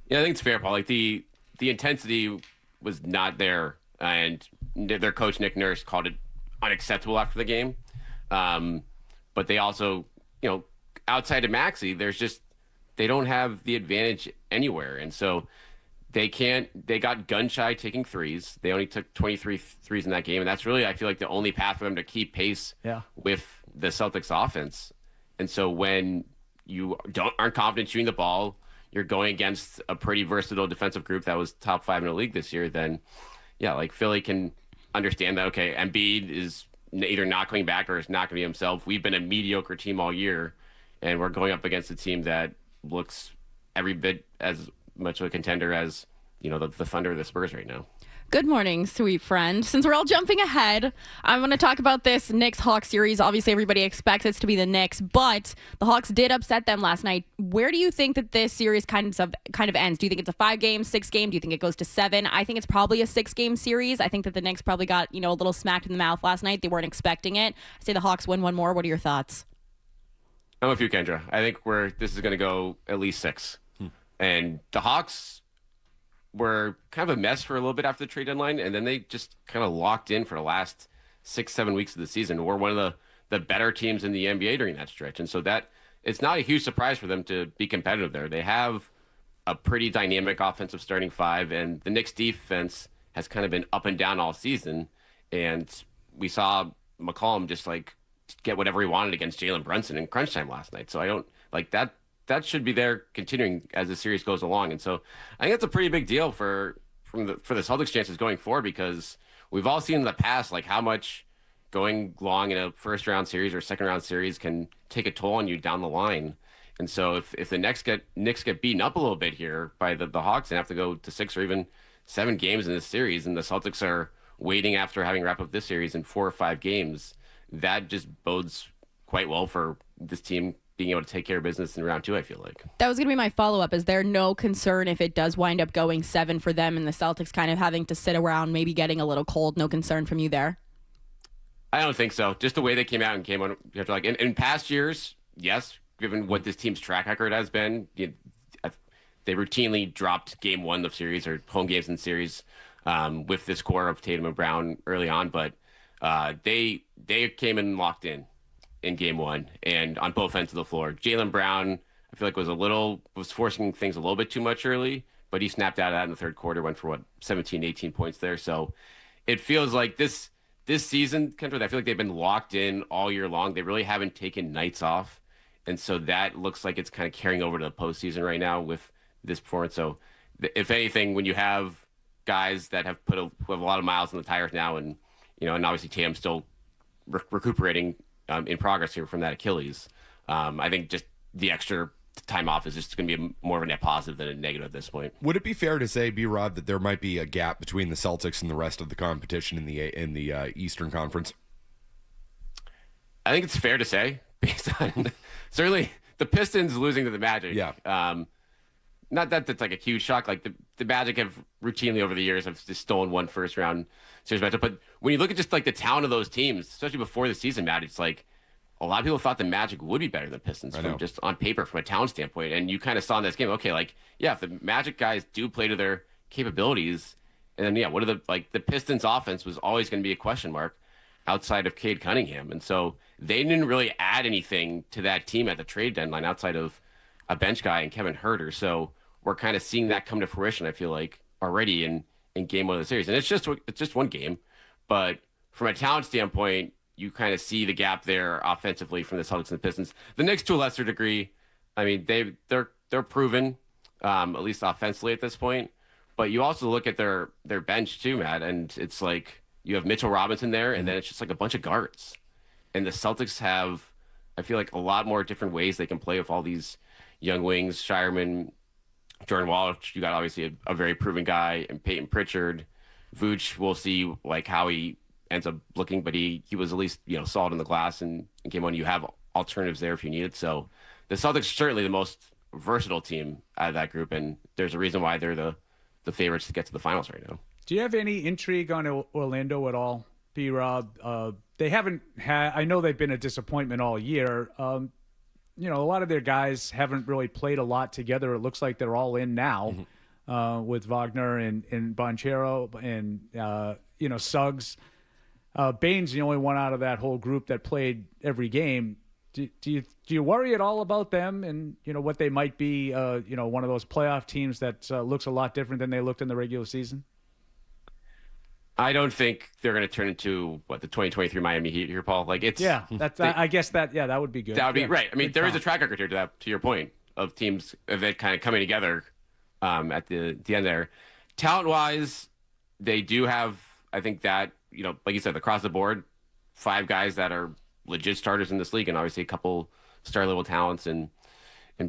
Yeah, I think it's fair, Paul. Like the intensity was not there, and their coach Nick Nurse called it unacceptable after the game. But they also, outside of Maxey, they don't have the advantage anywhere. And so they got gun shy taking threes. They only took 23 threes in that game. And that's really, I feel like, the only path for them to keep pace with the Celtics offense. And so when you aren't confident shooting the ball, you're going against a pretty versatile defensive group that was top 5 in the league this year, then yeah, like Philly can understand that, okay, Embiid is either not coming back or is not going to be himself. We've been a mediocre team all year, and we're going up against a team that looks every bit as much of a contender as, the Thunder or the Spurs right now. Good morning, sweet friend. Since we're all jumping ahead, I'm going to talk about this Knicks-Hawks series. Obviously, everybody expects it to be the Knicks, but the Hawks did upset them last night. Where do you think that this series kind of ends? Do you think it's a 5-game, 6-game? Do you think it goes to 7? I think it's probably a 6-game series. I think that the Knicks probably got, a little smacked in the mouth last night. They weren't expecting it. I say the Hawks win one more. What are your thoughts? I'm with you, Kendra. I think this is going to go at least 6. And the Hawks were kind of a mess for a little bit after the trade deadline, and then they just kind of locked in for the last 6-7 weeks of the season. We're one of the better teams in the NBA during that stretch. And so that it's not a huge surprise for them to be competitive there. They have a pretty dynamic offensive starting 5, and the Knicks defense has kind of been up and down all season. And we saw McCollum just get whatever he wanted against Jalen Brunson in crunch time last night. So I don't like that. That should be there continuing as the series goes along. And so I think that's a pretty big deal for the Celtics chances going forward, because we've all seen in the past how much going long in a first round series or second round series can take a toll on you down the line. And so if the Knicks get beaten up a little bit here by the Hawks and have to go to 6 or even 7 games in this series, and the Celtics are waiting after having wrapped up this series in 4 or 5 games, that just bodes quite well for this team being able to take care of business in round 2, I feel like. That was going to be my follow-up. Is there no concern if it does wind up going 7 for them and the Celtics kind of having to sit around, maybe getting a little cold? No concern from you there? I don't think so. Just the way they came out and came on, in past years, yes, given what this team's track record has been, they routinely dropped game 1 of series or home games in series with this core of Tatum and Brown early on, but they came in locked in game one and on both ends of the floor. Jaylen Brown, I feel like was forcing things a little bit too much early, but he snapped out of that in the third quarter, went for 17, 18 points there. So it feels like this season, Kendra, I feel like they've been locked in all year long. They really haven't taken nights off. And so that looks like it's kind of carrying over to the postseason right now with this performance. So if anything, when you have guys that have who have a lot of miles on the tires now, and and obviously Tatum's still recuperating in progress here from that Achilles, I think just the extra time off is just going to be more of a net positive than a negative at this point. Would it be fair to say, B-Rod, that there might be a gap between the Celtics and the rest of the competition in the Eastern Conference? I think it's fair to say, based on certainly the Pistons losing to the Magic. Yeah. Not that that's like a huge shock. Like the Magic have routinely over the years have just stolen one first round series matchup. But when you look at just like the talent of those teams, especially before the season, Matt, it's like a lot of people thought the Magic would be better than the Pistons from just on paper, from a talent standpoint. And you kind of saw in this game, okay, like, yeah, if the Magic guys do play to their capabilities, and then, yeah, what are the Pistons offense was always going to be a question mark outside of Cade Cunningham. And so they didn't really add anything to that team at the trade deadline outside of a bench guy and Kevin Huerter. So we're kind of seeing that come to fruition, I feel like, already in game one of the series. And it's just one game. But from a talent standpoint, you kind of see the gap there offensively from the Celtics and the Pistons. The Knicks, to a lesser degree, I mean, they're proven, at least offensively at this point. But you also look at their bench too, Matt, and it's like you have Mitchell Robinson there, and then it's just like a bunch of guards. And the Celtics have, I feel like, a lot more different ways they can play with all these young wings. Shireman, Jordan Walsh, you got obviously a very proven guy, and Peyton Pritchard. Vooch, we'll see like how he ends up looking, but he was at least solid in the glass and game one. You have alternatives there if you need it. So the Celtics are certainly the most versatile team out of that group, and there's a reason why they're the favorites to get to the finals right now. Do you have any intrigue on Orlando at all, B-Rob? They haven't had. I know they've been a disappointment all year. A lot of their guys haven't really played a lot together. It looks like they're all in now with Wagner and Banchero and Suggs. Bain's the only one out of that whole group that played every game. Do you worry at all about them and what they might be? One of those playoff teams that looks a lot different than they looked in the regular season. I don't think they're going to turn into the 2023 Miami Heat here, Paul. Like it's I guess that would be good. That would be right. I mean, there is a track record here to your point of teams of it kind of coming together at the end there. Talent wise, they do have. I think that like you said, across the board, 5 guys that are legit starters in this league, and obviously a couple star level talents and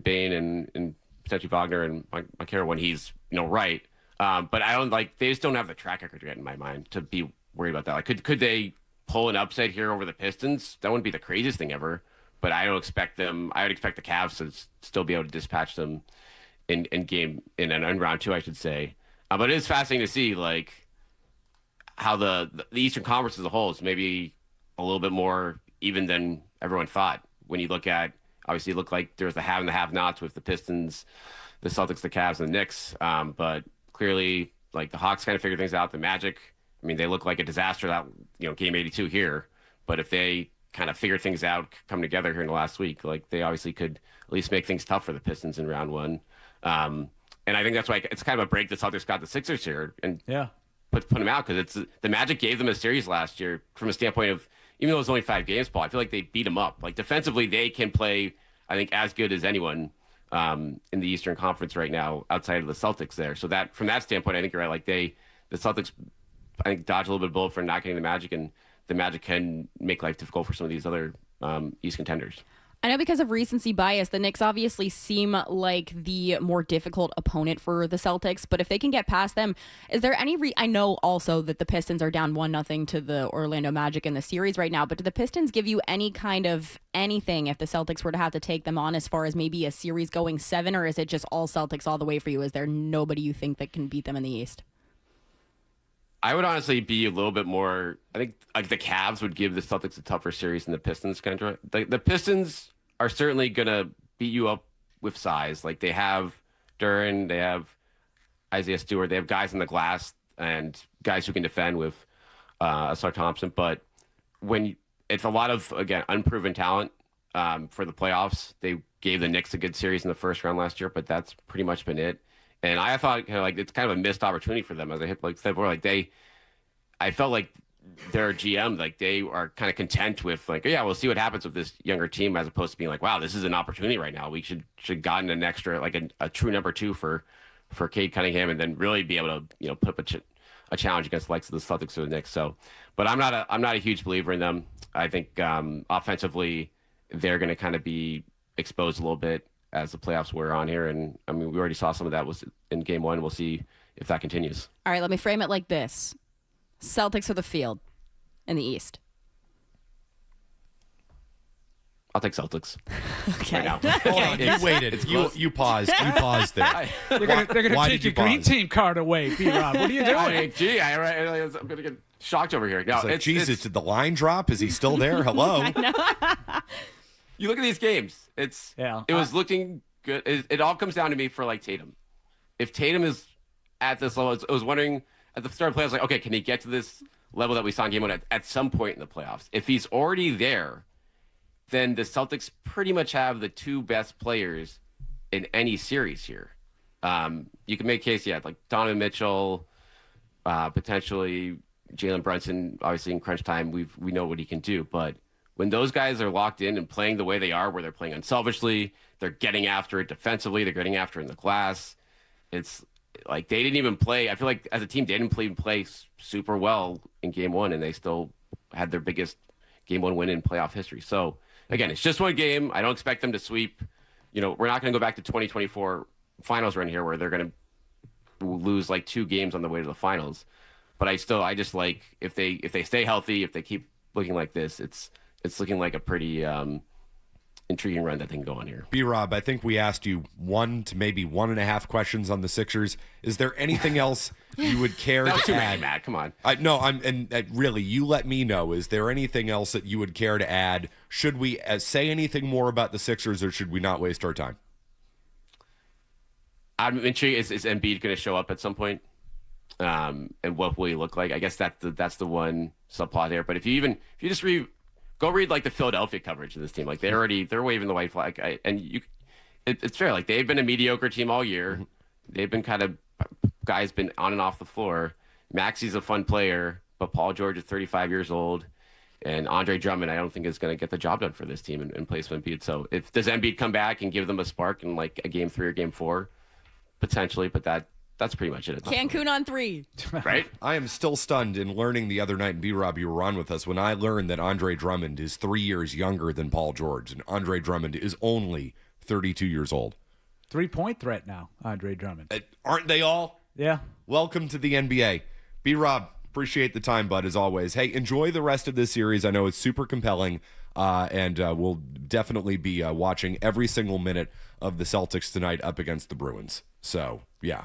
Bain and potentially Wagner and Makara when he's right. But I don't they just don't have the track record yet in my mind to be worried about that. Like could they pull an upset here over the Pistons? That wouldn't be the craziest thing ever. But I don't expect them. I would expect the Cavs to still be able to dispatch them in round 2, I should say. But it is fascinating to see how the Eastern Conference as a whole is maybe a little bit more even than everyone thought. When you look at, obviously, it looked like there was the have and the have-nots with the Pistons, the Celtics, the Cavs, and the Knicks. But clearly, the Hawks kind of figured things out. The Magic, I mean, they look like a disaster that game 82 here. But if they kind of figure things out, come together here in the last week, they obviously could at least make things tough for the Pistons in round 1. And I think that's why it's kind of a break the Celtics got the Sixers here. And put them out because it's the Magic gave them a series last year from a standpoint of, even though it was only 5 games, Paul, I feel like they beat them up. Defensively, they can play, I think, as good as anyone in the Eastern Conference right now outside of the Celtics there. So that from that standpoint, I think you're right. The Celtics, I think, dodge a little bit of bullet for not getting the Magic, and the Magic can make life difficult for some of these other East contenders. I know because of recency bias, the Knicks obviously seem like the more difficult opponent for the Celtics, but if they can get past them, is there any I know also that the Pistons are down 1-0 to the Orlando Magic in the series right now, but do the Pistons give you any kind of anything if the Celtics were to have to take them on as far as maybe a series going 7, or is it just all Celtics all the way for you? Is there nobody you think that can beat them in the East? I would honestly be a little bit more. I think the Cavs would give the Celtics a tougher series than the Pistons. The Pistons are certainly gonna beat you up with size. They have Duran, they have Isaiah Stewart, they have guys in the glass and guys who can defend with Asar Thompson. But it's a lot of, again, unproven talent for the playoffs. They gave the Knicks a good series in the first round last year, but that's pretty much been it. And I thought it's kind of a missed opportunity for them as I hit I felt like their GM, they are kind of content with we'll see what happens with this younger team, as opposed to being wow, this is an opportunity right now. We should gotten an extra, a true number 2 for Cade Cunningham, and then really be able to put up a challenge against the likes of the Celtics or the Knicks. So, but I'm not a huge believer in them. I think offensively they're going to kind of be exposed a little bit as the playoffs wear on here, and I mean we already saw some of that was in Game 1. We'll see if that continues. All right, let me frame it like this. Celtics are the field in the East. I'll take Celtics. Okay. Right now. Hold on, you waited. You paused. You paused there. They're gonna take your green team card away, B-Rob. What are you doing? I'm going to get shocked over here. No, Jesus, did the line drop? Is he still there? Hello? You look at these games. It was looking good. It all comes down to me for Tatum. If Tatum is at this level, I was wondering at the start of the playoffs, okay, can he get to this level that we saw in Game 1 at some point in the playoffs? If he's already there, then the Celtics pretty much have the 2 best players in any series here. You can make a case, like Donovan Mitchell, potentially Jalen Brunson. Obviously, in crunch time, we know what he can do. But when those guys are locked in and playing the way they are, where they're playing unselfishly, they're getting after it defensively, they're getting after it in the glass. It's they didn't even play. I feel like as a team, they didn't play super well in Game 1, and they still had their biggest Game 1 win in playoff history. So again, it's just one game. I don't expect them to sweep. We're not going to go back to 2024 finals run here where they're going to lose 2 games on the way to the finals. But I just if they stay healthy, if they keep looking like this, it's looking like a pretty intriguing run that they can go on here. B-Rob, I think we asked you 1 to maybe 1.5 questions on the Sixers. Is there anything else you would care that was to too add? many, Matt. Come on. Really, you let me know. Is there anything else that you would care to add? Should we say anything more about the Sixers, or should we not waste our time? I'm intrigued. Is Embiid going to show up at some point? And what will he look like? I guess that's the one subplot there. But if you just go read the Philadelphia coverage of this team. They're waving the white flag, it's fair. They've been a mediocre team all year. Mm-hmm. They've been guys been on and off the floor. Maxi's a fun player, but Paul George is 35 years old, and Andre Drummond I don't think is going to get the job done for this team in place of Embiid. So does Embiid come back and give them a spark in a Game 3 or Game 4? Potentially, but that's pretty much it. Cancun on 3. Right? I am still stunned in learning the other night, and B-Rob, you were on with us, when I learned that Andre Drummond is 3 years younger than Paul George, and Andre Drummond is only 32 years old. 3-point threat now, Andre Drummond. Aren't they all? Yeah. Welcome to the NBA. B-Rob, appreciate the time, bud, as always. Hey, enjoy the rest of this series. I know it's super compelling, and we'll definitely be watching every single minute of the Celtics tonight up against the Bruins. So, yeah.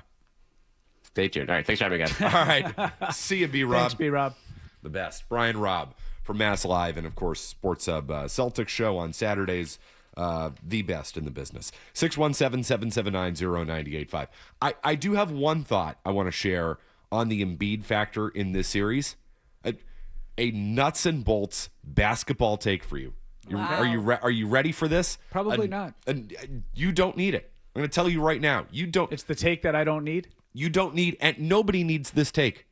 Stay tuned. All right, thanks for having me, guys. All right. See you, B-Rob. Thanks, B-Rob. The best. Brian Robb from Mass Live and, of course, Sports Hub Celtics show on Saturdays. The best in the business. 617-779-0985. I do have one thought I want to share on the Embiid factor in this series. A nuts and bolts basketball take for you. Wow. Are you ready for this? Probably not. You don't need it. I'm going to tell you right now. You don't. It's the take that I don't need? You don't need, and nobody needs this take.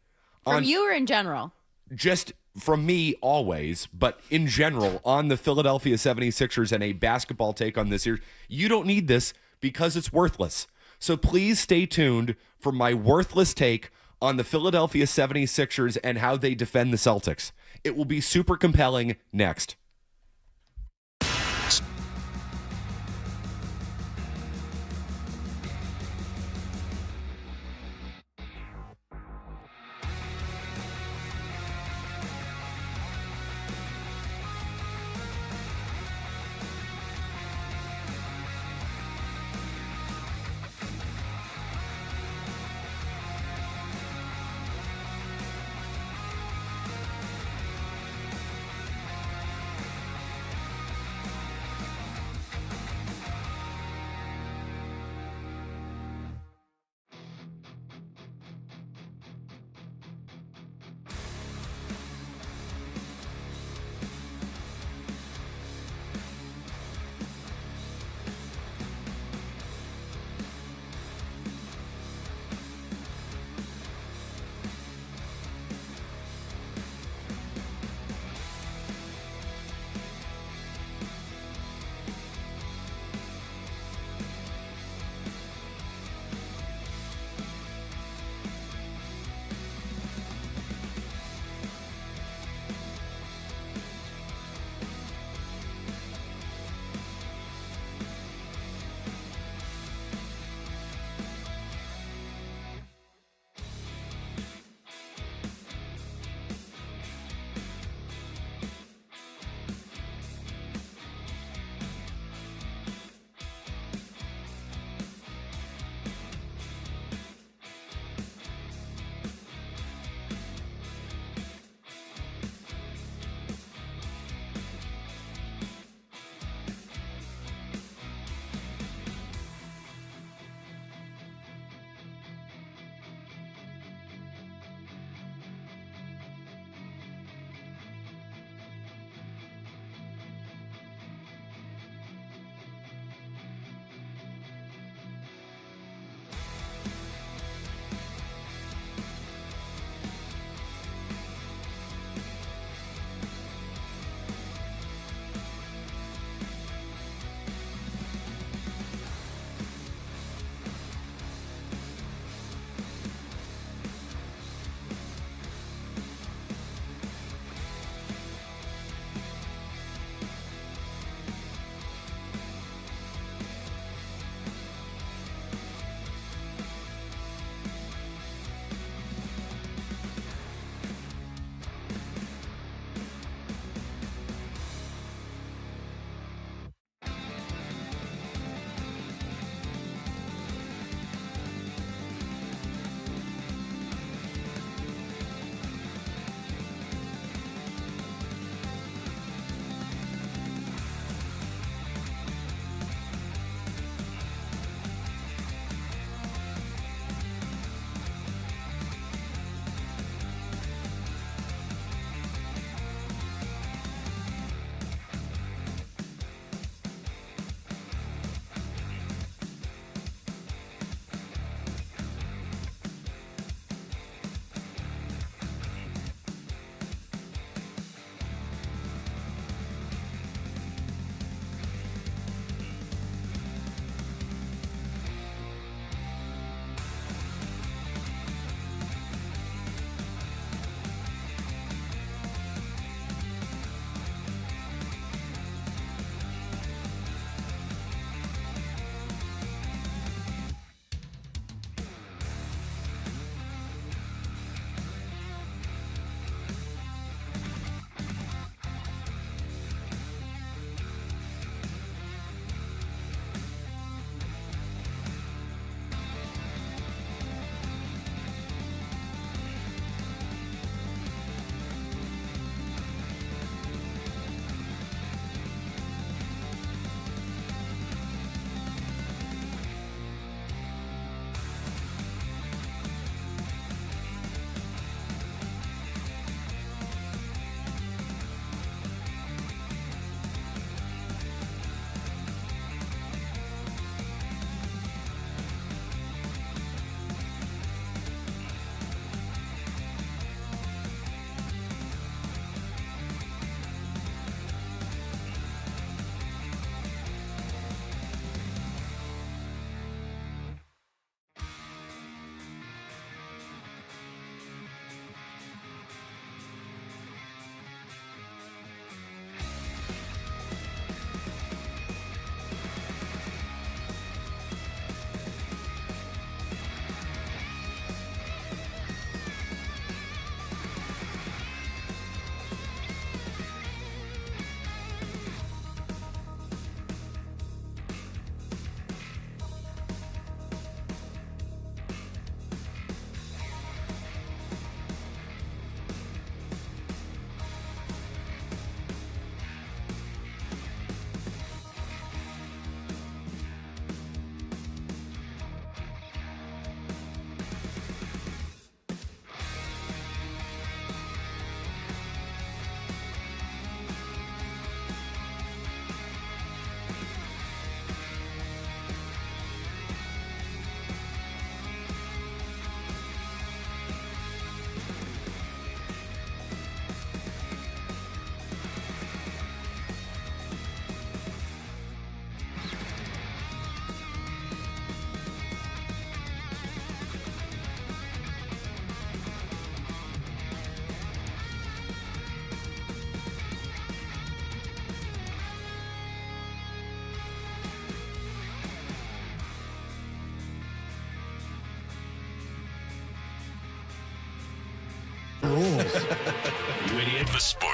From you or in general? Just from me always, but in general, on the Philadelphia 76ers and a basketball take on this year, you don't need this because it's worthless. So please stay tuned for my worthless take on the Philadelphia 76ers and how they defend the Celtics. It will be super compelling next.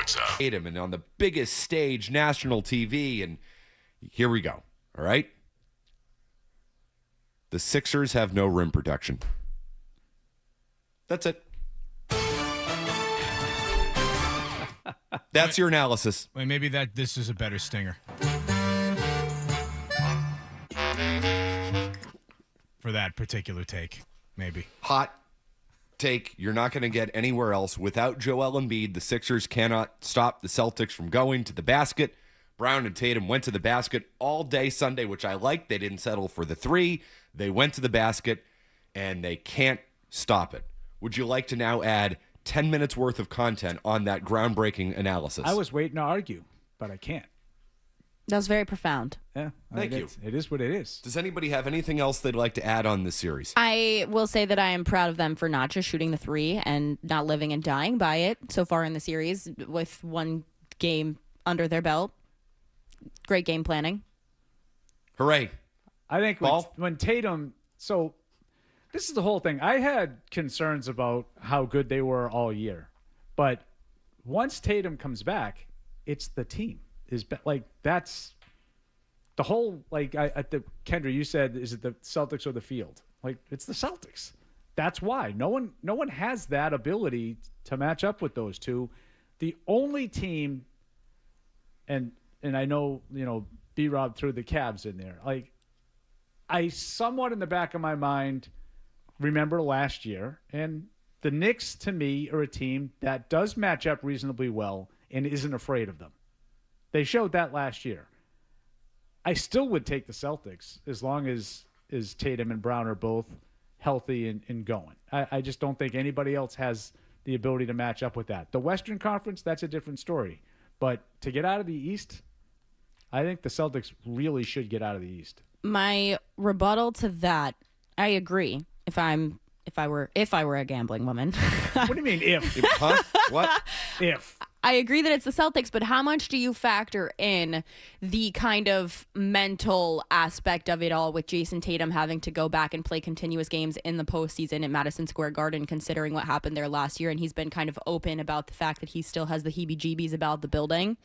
Sports Hub. Tatum and on the biggest stage, national TV, and here we go. All right? The Sixers have no rim protection. That's it. That's your analysis. Wait, maybe this is a better stinger. For that particular take, maybe. Hot take. You're not going to get anywhere else. Without Joel Embiid, the Sixers cannot stop the Celtics from going to the basket. Brown and Tatum went to the basket all day Sunday, which I liked. They didn't settle for the three. They went to the basket, and they can't stop it. Would you like to now add 10 minutes worth of content on that groundbreaking analysis? I was waiting to argue, but I can't. That was very profound. Yeah, Thank you. It is what it is. Does anybody have anything else they'd like to add on this series? I will say that I am proud of them for not just shooting the three and not living and dying by it so far in the series with one game under their belt. Great game planning. Hooray. I think when Tatum, so this is the whole thing. I had concerns about how good they were all year. But once Tatum comes back, it's the team. That's the whole, Kendra, you said, is it the Celtics or the field? It's the Celtics. That's why. No one has that ability to match up with those two. The only team, and I know, B-Rob threw the Cavs in there. I somewhat in the back of my mind remember last year, and the Knicks, to me, are a team that does match up reasonably well and isn't afraid of them. They showed that last year. I still would take the Celtics as long as Tatum and Brown are both healthy and going. I just don't think anybody else has the ability to match up with that. The Western Conference, that's a different story. But to get out of the East, I think the Celtics really should get out of the East. My rebuttal to that, I agree. If I were a gambling woman. What do you mean if? Huh? What? If. I agree that it's the Celtics, but how much do you factor in the kind of mental aspect of it all with Jason Tatum having to go back and play continuous games in the postseason at Madison Square Garden, considering what happened there last year? And he's been kind of open about the fact that he still has the heebie-jeebies about the building.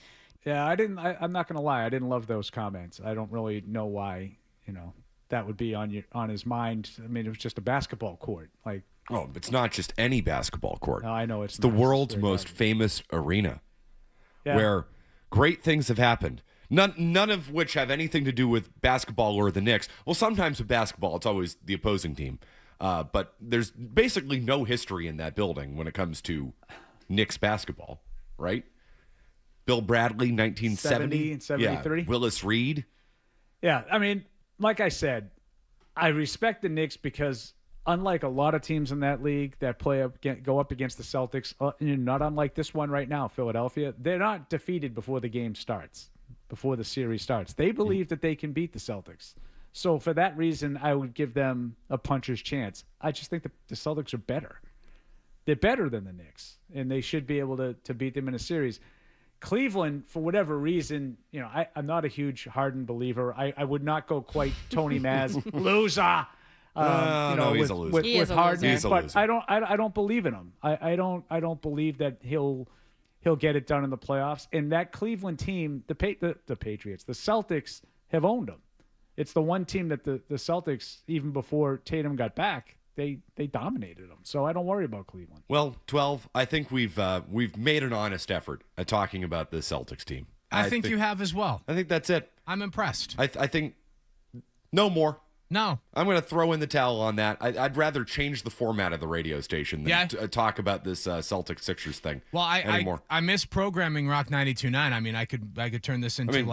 Yeah, I'm not going to lie. I didn't love those comments. I don't really know why, that would be on his mind. I mean, it was just a basketball court. Oh, it's not just any basketball court. No, I know it's the world's most famous arena, where great things have happened. None of which have anything to do with basketball or the Knicks. Well, sometimes with basketball, it's always the opposing team. But there's basically no history in that building when it comes to Knicks basketball, right? Bill Bradley, 1970 and 73. Yeah. Willis Reed. Yeah, I mean, like I said, I respect the Knicks because unlike a lot of teams in that league that go up against the Celtics, not unlike this one right now, Philadelphia, they're not defeated before the game starts, before the series starts. They believe that they can beat the Celtics. So for that reason, I would give them a puncher's chance. I just think the Celtics are better. They're better than the Knicks, and they should be able to beat them in a series. Cleveland, for whatever reason, I'm not a huge Harden believer. I would not go quite Tony Maz, loser. No, he's a loser. With Harden, but I don't believe in him. I don't believe that he'll get it done in the playoffs. And that Cleveland team, the Patriots, the Celtics have owned them. It's the one team that the Celtics, even before Tatum got back, they dominated them. So I don't worry about Cleveland. Well, 12. I think we've made an honest effort at talking about the Celtics team. I think you have as well. I think that's it. I'm impressed. I think no more. No. I'm going to throw in the towel on that. I'd rather change the format of the radio station than talk about this Celtics-Sixers thing anymore. I miss programming Rock 92.9. I mean, I could turn this into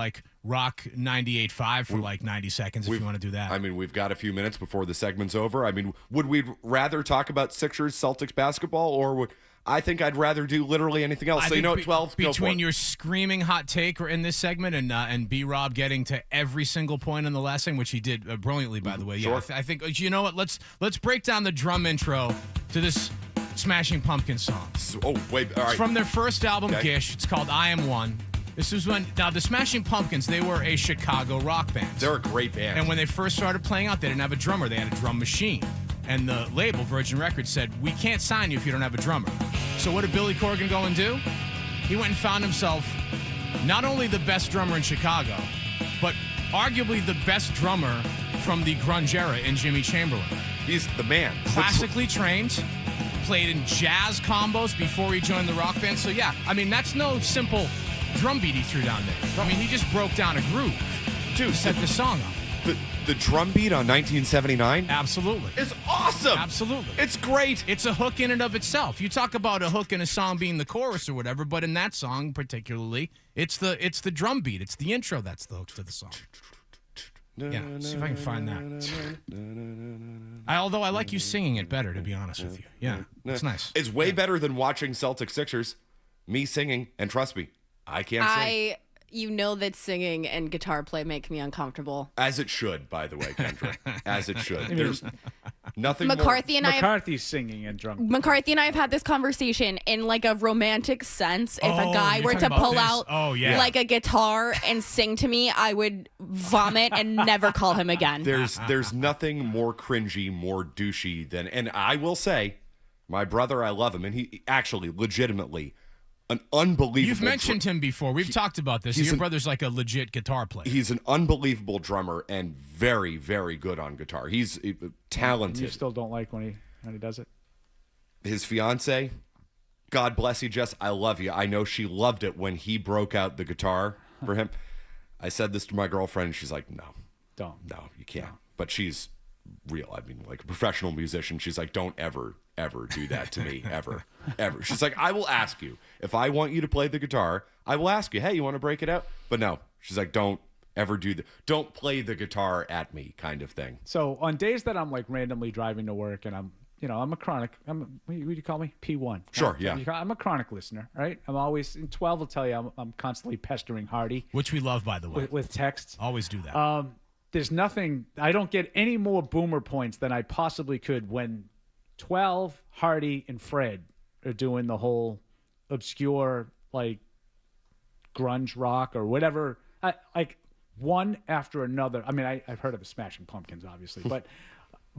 Rock 98.5 for 90 seconds if you want to do that. I mean, we've got a few minutes before the segment's over. I mean, would we rather talk about Sixers-Celtics basketball, or would I think I'd rather do literally anything else. So 12. Between your screaming hot take in this segment and B-Rob getting to every single point in the last thing, which he did brilliantly, by the way. Yeah, sure. I think you know what? Let's break down the drum intro to this Smashing Pumpkins song. All right. It's from their first album, Gish. It's called I Am One. This is when the Smashing Pumpkins, they were a Chicago rock band. They're a great band. And when they first started playing out, they didn't have a drummer. They had a drum machine. And the label, Virgin Records, said, we can't sign you if you don't have a drummer. So what did Billy Corgan go and do? he went and found himself not only the best drummer in Chicago, but arguably the best drummer from the grunge era in Jimmy Chamberlain. He's the man. Classically trained, played in jazz combos before he joined the rock band. So, yeah, I mean, that's no simple drum beat he threw down there. I mean, he just broke down a groove to set the song up. The drum beat on 1979? Absolutely. It's awesome. Absolutely. It's great. It's a hook in and of itself. You talk about a hook in a song being the chorus or whatever, but in that song particularly, it's the drum beat. It's the intro that's the hook to the song. Yeah, see if I can find that. Although I like you singing it better, to be honest with you. Yeah, it's nice. It's way better than watching Celtics Sixers, me singing, and trust me, I can't sing. You know that singing and guitar play make me uncomfortable. As it should, by the way, Kendra. As it should. There's nothing McCarthy's singing and drunk. McCarthy and I have had this conversation in like a romantic sense. If a guy you're were to talking about pull this? out like a guitar and sing to me, I would vomit and never call him again. There's nothing more cringy, more douchey than, and I will say, my brother, I love him, and he actually legitimately an unbelievable. You've mentioned him before. We've talked about this. Your brother's like a legit guitar player. He's an unbelievable drummer and very, very good on guitar. He's talented. And you still don't like when he does it? His fiance, God bless you, Jess. I love you. I know she loved it when he broke out the guitar for him. I said this to my girlfriend, and she's like, "No, you can't." No. But she's real. I mean, like a professional musician. She's like, "Don't ever do that to me, ever. She's like, I will ask you. If I want you to play the guitar, I will ask you, hey, you want to break it out? But no. She's like, don't ever don't play the guitar at me kind of thing. So on days that I'm like randomly driving to work and I'm a chronic, what do you call me? P1. Sure, yeah. I'm a chronic listener, right? I'm always, in 12 will tell you I'm constantly pestering Hardy. Which we love, by the way. With texts. Always do that. There's nothing, I don't get any more boomer points than I possibly could when 12, Hardy, and Fred are doing the whole obscure, like, grunge rock or whatever. Like, one after another. I mean, I've heard of the Smashing Pumpkins, obviously, but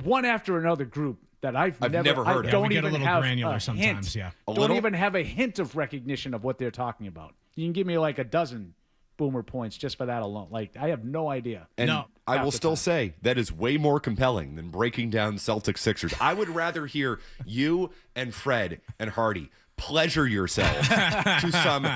one after another group that I've never heard of. Don't we get even a little have granular a sometimes, hint. yeah. Don't even have a hint of recognition of what they're talking about. You can give me like a dozen boomer points just for that alone. Like, I have no idea. And I will still say that is way more compelling than breaking down Celtics Sixers. I would rather hear you and Fred and Hardy pleasure yourselves to some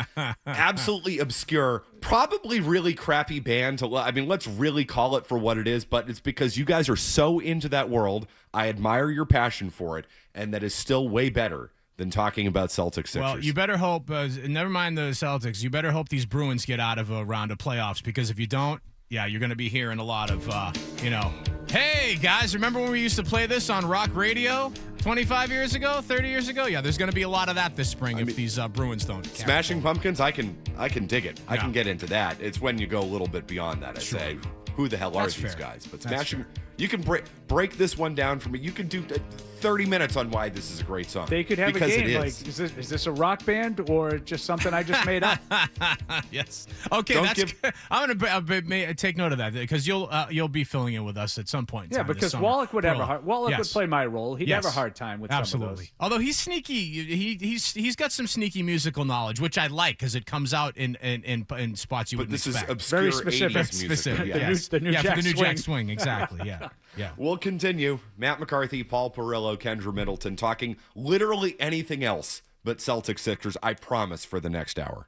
absolutely obscure, probably really crappy band. I mean, let's really call it for what it is, but it's because you guys are so into that world. I admire your passion for it, and that is still way better than talking about Celtics Sixers. Well, you better hope, never mind the Celtics, you better hope these Bruins get out of a round of playoffs, because if you don't, you're going to be hearing a lot of, hey, guys, remember when we used to play this on rock radio 25 years ago, 30 years ago? Yeah, there's going to be a lot of that this spring if these Bruins don't. Smashing Pumpkins, I can dig it. I can get into that. It's when you go a little bit beyond that, I say, who the hell are these guys? But Smashing, you can break this one down for me. You can do 30 minutes on why this is a great song. They could have because a game. it is. Like, is this a rock band or just something I just made up? Yes. Okay, I'm going to take note of that, because you'll be filling in with us at some point. Yeah, because Wallach would have would play my role. He'd have a hard time with some of those. Although he's sneaky, he's got some sneaky musical knowledge, which I like, because it comes out in spots you wouldn't expect. But this is obscure very specific. 80s music. Yes. The new for the new Jack Jack Swing, exactly. Yeah. We'll continue. Matt McCarthy, Paul Perillo, Kendra Middleton talking literally anything else but Celtics Sixers, I promise, for the next hour.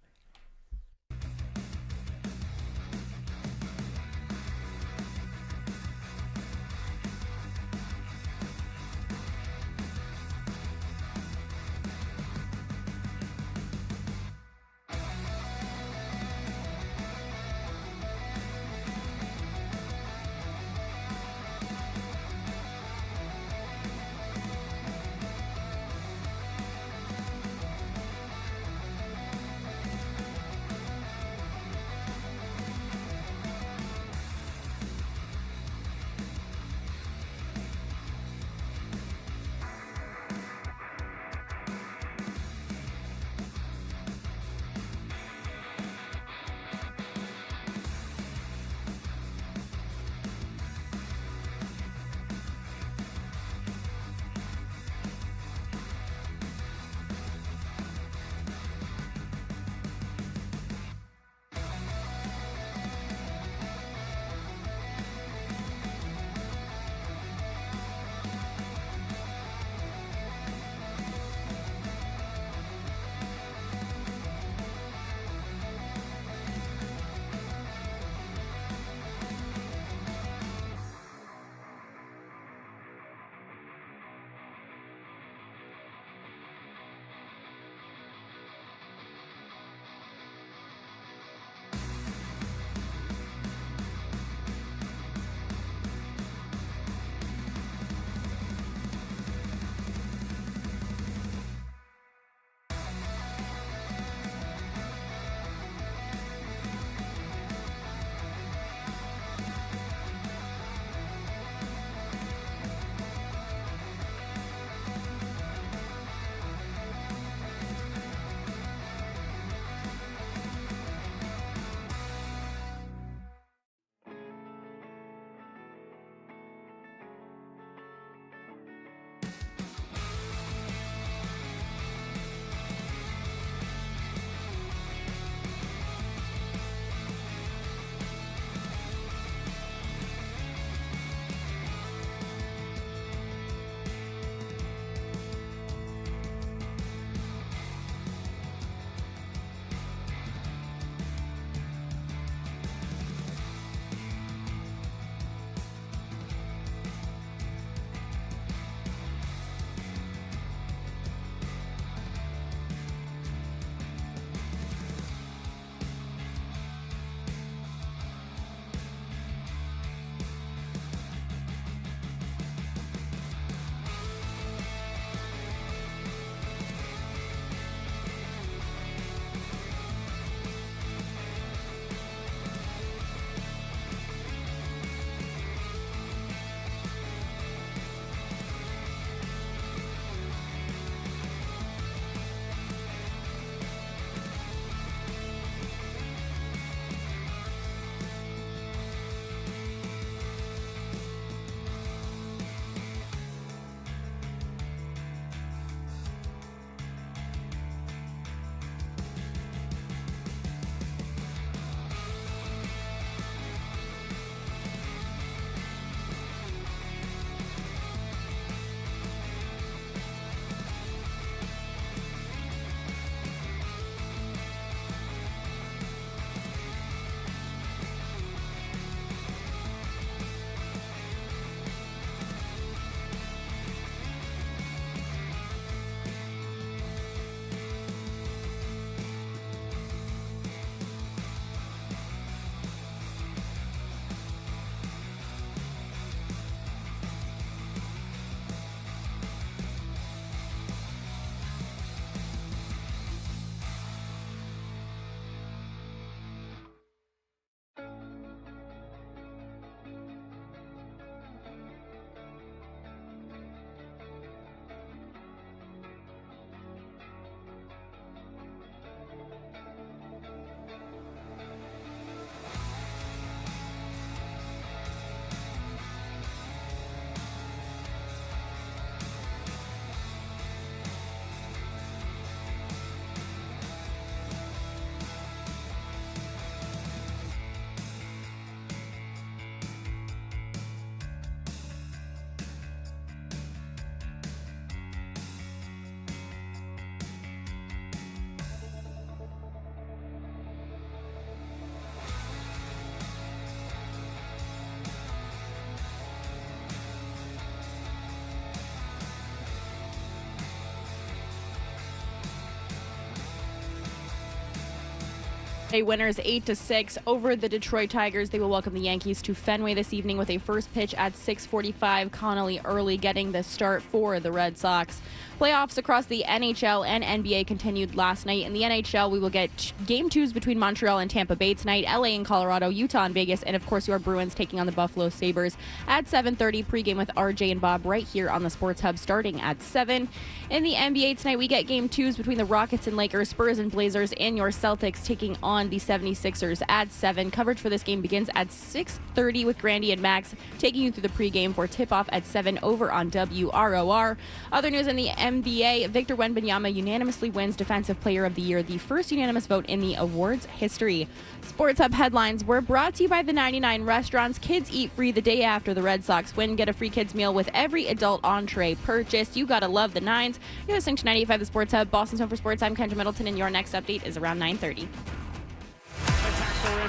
A winners 8-6 over the Detroit Tigers. They will welcome the Yankees to Fenway this evening with a first pitch at 6:45. Connolly early getting the start for the Red Sox. Playoffs across the NHL and NBA continued last night. In the NHL, we will get game 2s between Montreal and Tampa Bay tonight, LA and Colorado, Utah and Vegas, and of course your Bruins taking on the Buffalo Sabres at 7:30. Pregame with RJ and Bob right here on the Sports Hub starting at 7. In the NBA tonight, we get game 2s between the Rockets and Lakers, Spurs and Blazers, and your Celtics taking on the 76ers at 7. Coverage for this game begins at 6:30 with Grandy and Max taking you through the pregame for tip-off at 7 over on WROR. Other news in the NBA, Victor Wembanyama unanimously wins Defensive Player of the Year, the first unanimous vote in the awards history. Sports Hub headlines were brought to you by the 99 Restaurants. Kids eat free the day after the Red Sox win. Get a free kids meal with every adult entree purchased. You gotta love the Nines. You're listening to 98.5 The Sports Hub, Boston's home for sports. I'm Kendra Middleton, and your next update is around 9:30.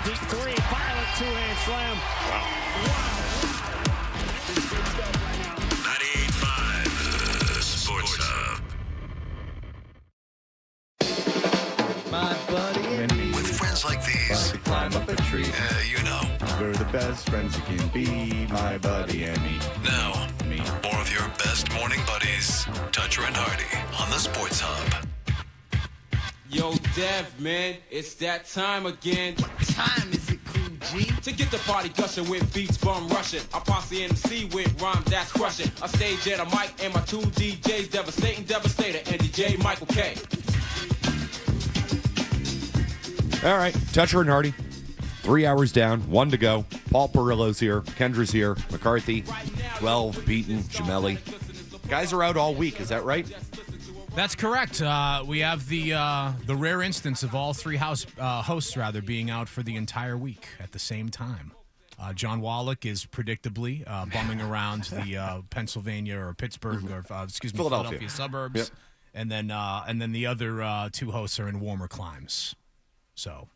Deep three, violent two-hand slam. Wow. 98.5 The Sports Hub. My buddy and me. With friends like these, Climb up a tree. you know. We're the best friends you can be. My buddy and me. Now, more of your best morning buddies, Toucher and Hardy, on the Sports Hub. Yo, Dev, man, it's that time again. What time is it, Cool G? To get the party gushing with beats bum rushing. I posse MC with rhymes that's crushing. I stage at a mic and my 2 DJs, devastating Devastator and DJ Michael K. All right, Toucher and Hardy. 3 hours down, 1 to go. Paul Perillo's here. Kendra's here. McCarthy, 12, Beaton, Gemelli. Guys are out all week, is that right? That's correct. We have the rare instance of all three hosts being out for the entire week at the same time. John Wallach is predictably bumming around the Pennsylvania or Pittsburgh or Philadelphia suburbs, yep. and then the other two hosts are in warmer climes. So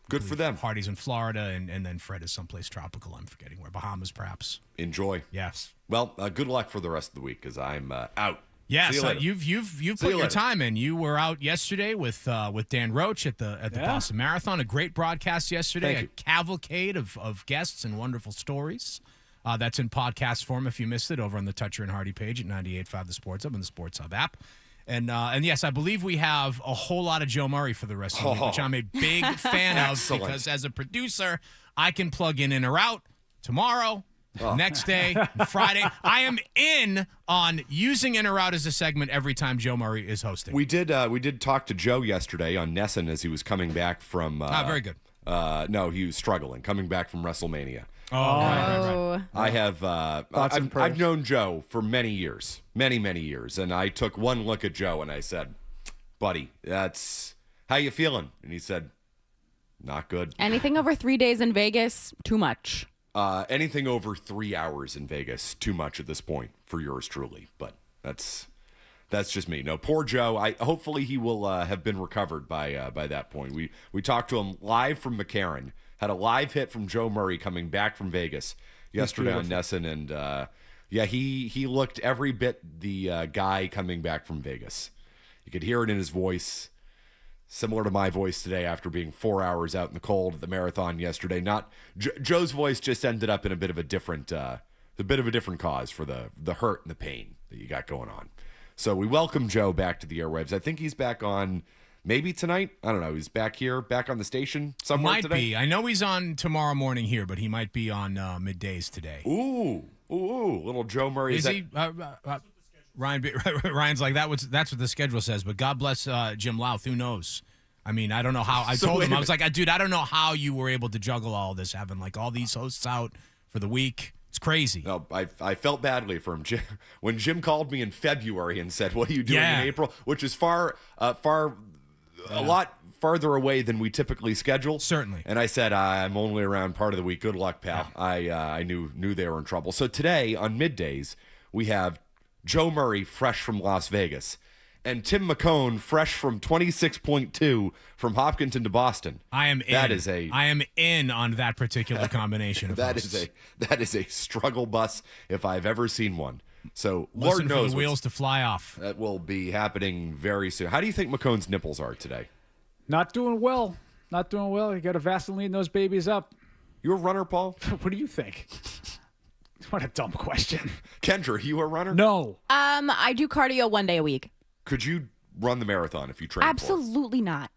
good for them. Hardy's in Florida, and then Fred is someplace tropical. I'm forgetting where, Bahamas perhaps. Enjoy. Yes. Well, good luck for the rest of the week because I'm out. Yeah, See you so later. you've put your time in. You were out yesterday with Dan Roach at the Boston Marathon. A great broadcast yesterday. Thank you. A cavalcade of guests and wonderful stories. That's in podcast form if you missed it over on the Toucher and Hardy page at 98.5 The Sports Hub and the Sports Hub app. And yes, I believe we have a whole lot of Joe Murray for the rest of the week, which I'm a big fan of because as a producer, I can plug in or out tomorrow. Next day, Friday. I am in on using in or out as a segment every time Joe Murray is hosting. We did talk to Joe yesterday on Nesson as he was coming back from. Very good. No, he was struggling coming back from WrestleMania. Oh, right. I have. I've known Joe for many years, many years, and I took one look at Joe and I said, "Buddy, that's how you feeling?" And he said, "Not good." Anything over 3 days in Vegas, too much. Anything over 3 hours in Vegas, too much at this point for yours truly. But that's just me. No, poor Joe. Hopefully he will have been recovered by that point. We talked to him live from McCarran. Had a live hit from Joe Murray coming back from Vegas yesterday on Nesson, and he looked every bit the guy coming back from Vegas. You could hear it in his voice. Similar to my voice today after being 4 hours out in the cold at the marathon yesterday. Not Joe's voice just ended up in a bit of a different cause for the hurt and the pain that you got going on. So we welcome Joe back to the airwaves. I think he's back on maybe tonight. I don't know. He's back here, back on the station somewhere today. Might be. I know he's on tomorrow morning here, but he might be on middays today. Ooh, little Joe Murray. Is he? Ryan's like that's what the schedule says. But God bless Jim Louth. Who knows? I mean, I don't know how. I told him I was like, dude, I don't know how you were able to juggle all this, having like all these hosts out for the week. It's crazy. No, I felt badly for him. When Jim called me in February and said, "What are you doing in April?" Which is a lot farther away than we typically schedule. Certainly. And I said, "I'm only around part of the week. Good luck, pal." Yeah. I knew they were in trouble. So today on middays we have Joe Murray, fresh from Las Vegas, and Tim McCone, fresh from 26.2 from Hopkinton to Boston. I am in on that particular combination of that hosts. is a struggle bus if I've ever seen one. So Listen Lord knows for the wheels to fly off. That will be happening very soon. How do you think McCone's nipples are today? Not doing well. Not doing well. You got to Vaseline those babies up. You a runner, Paul? What do you think? What a dumb question. Kendra, you a runner? No. I do cardio 1 day a week. Could you run the marathon if you trained for it? Absolutely not.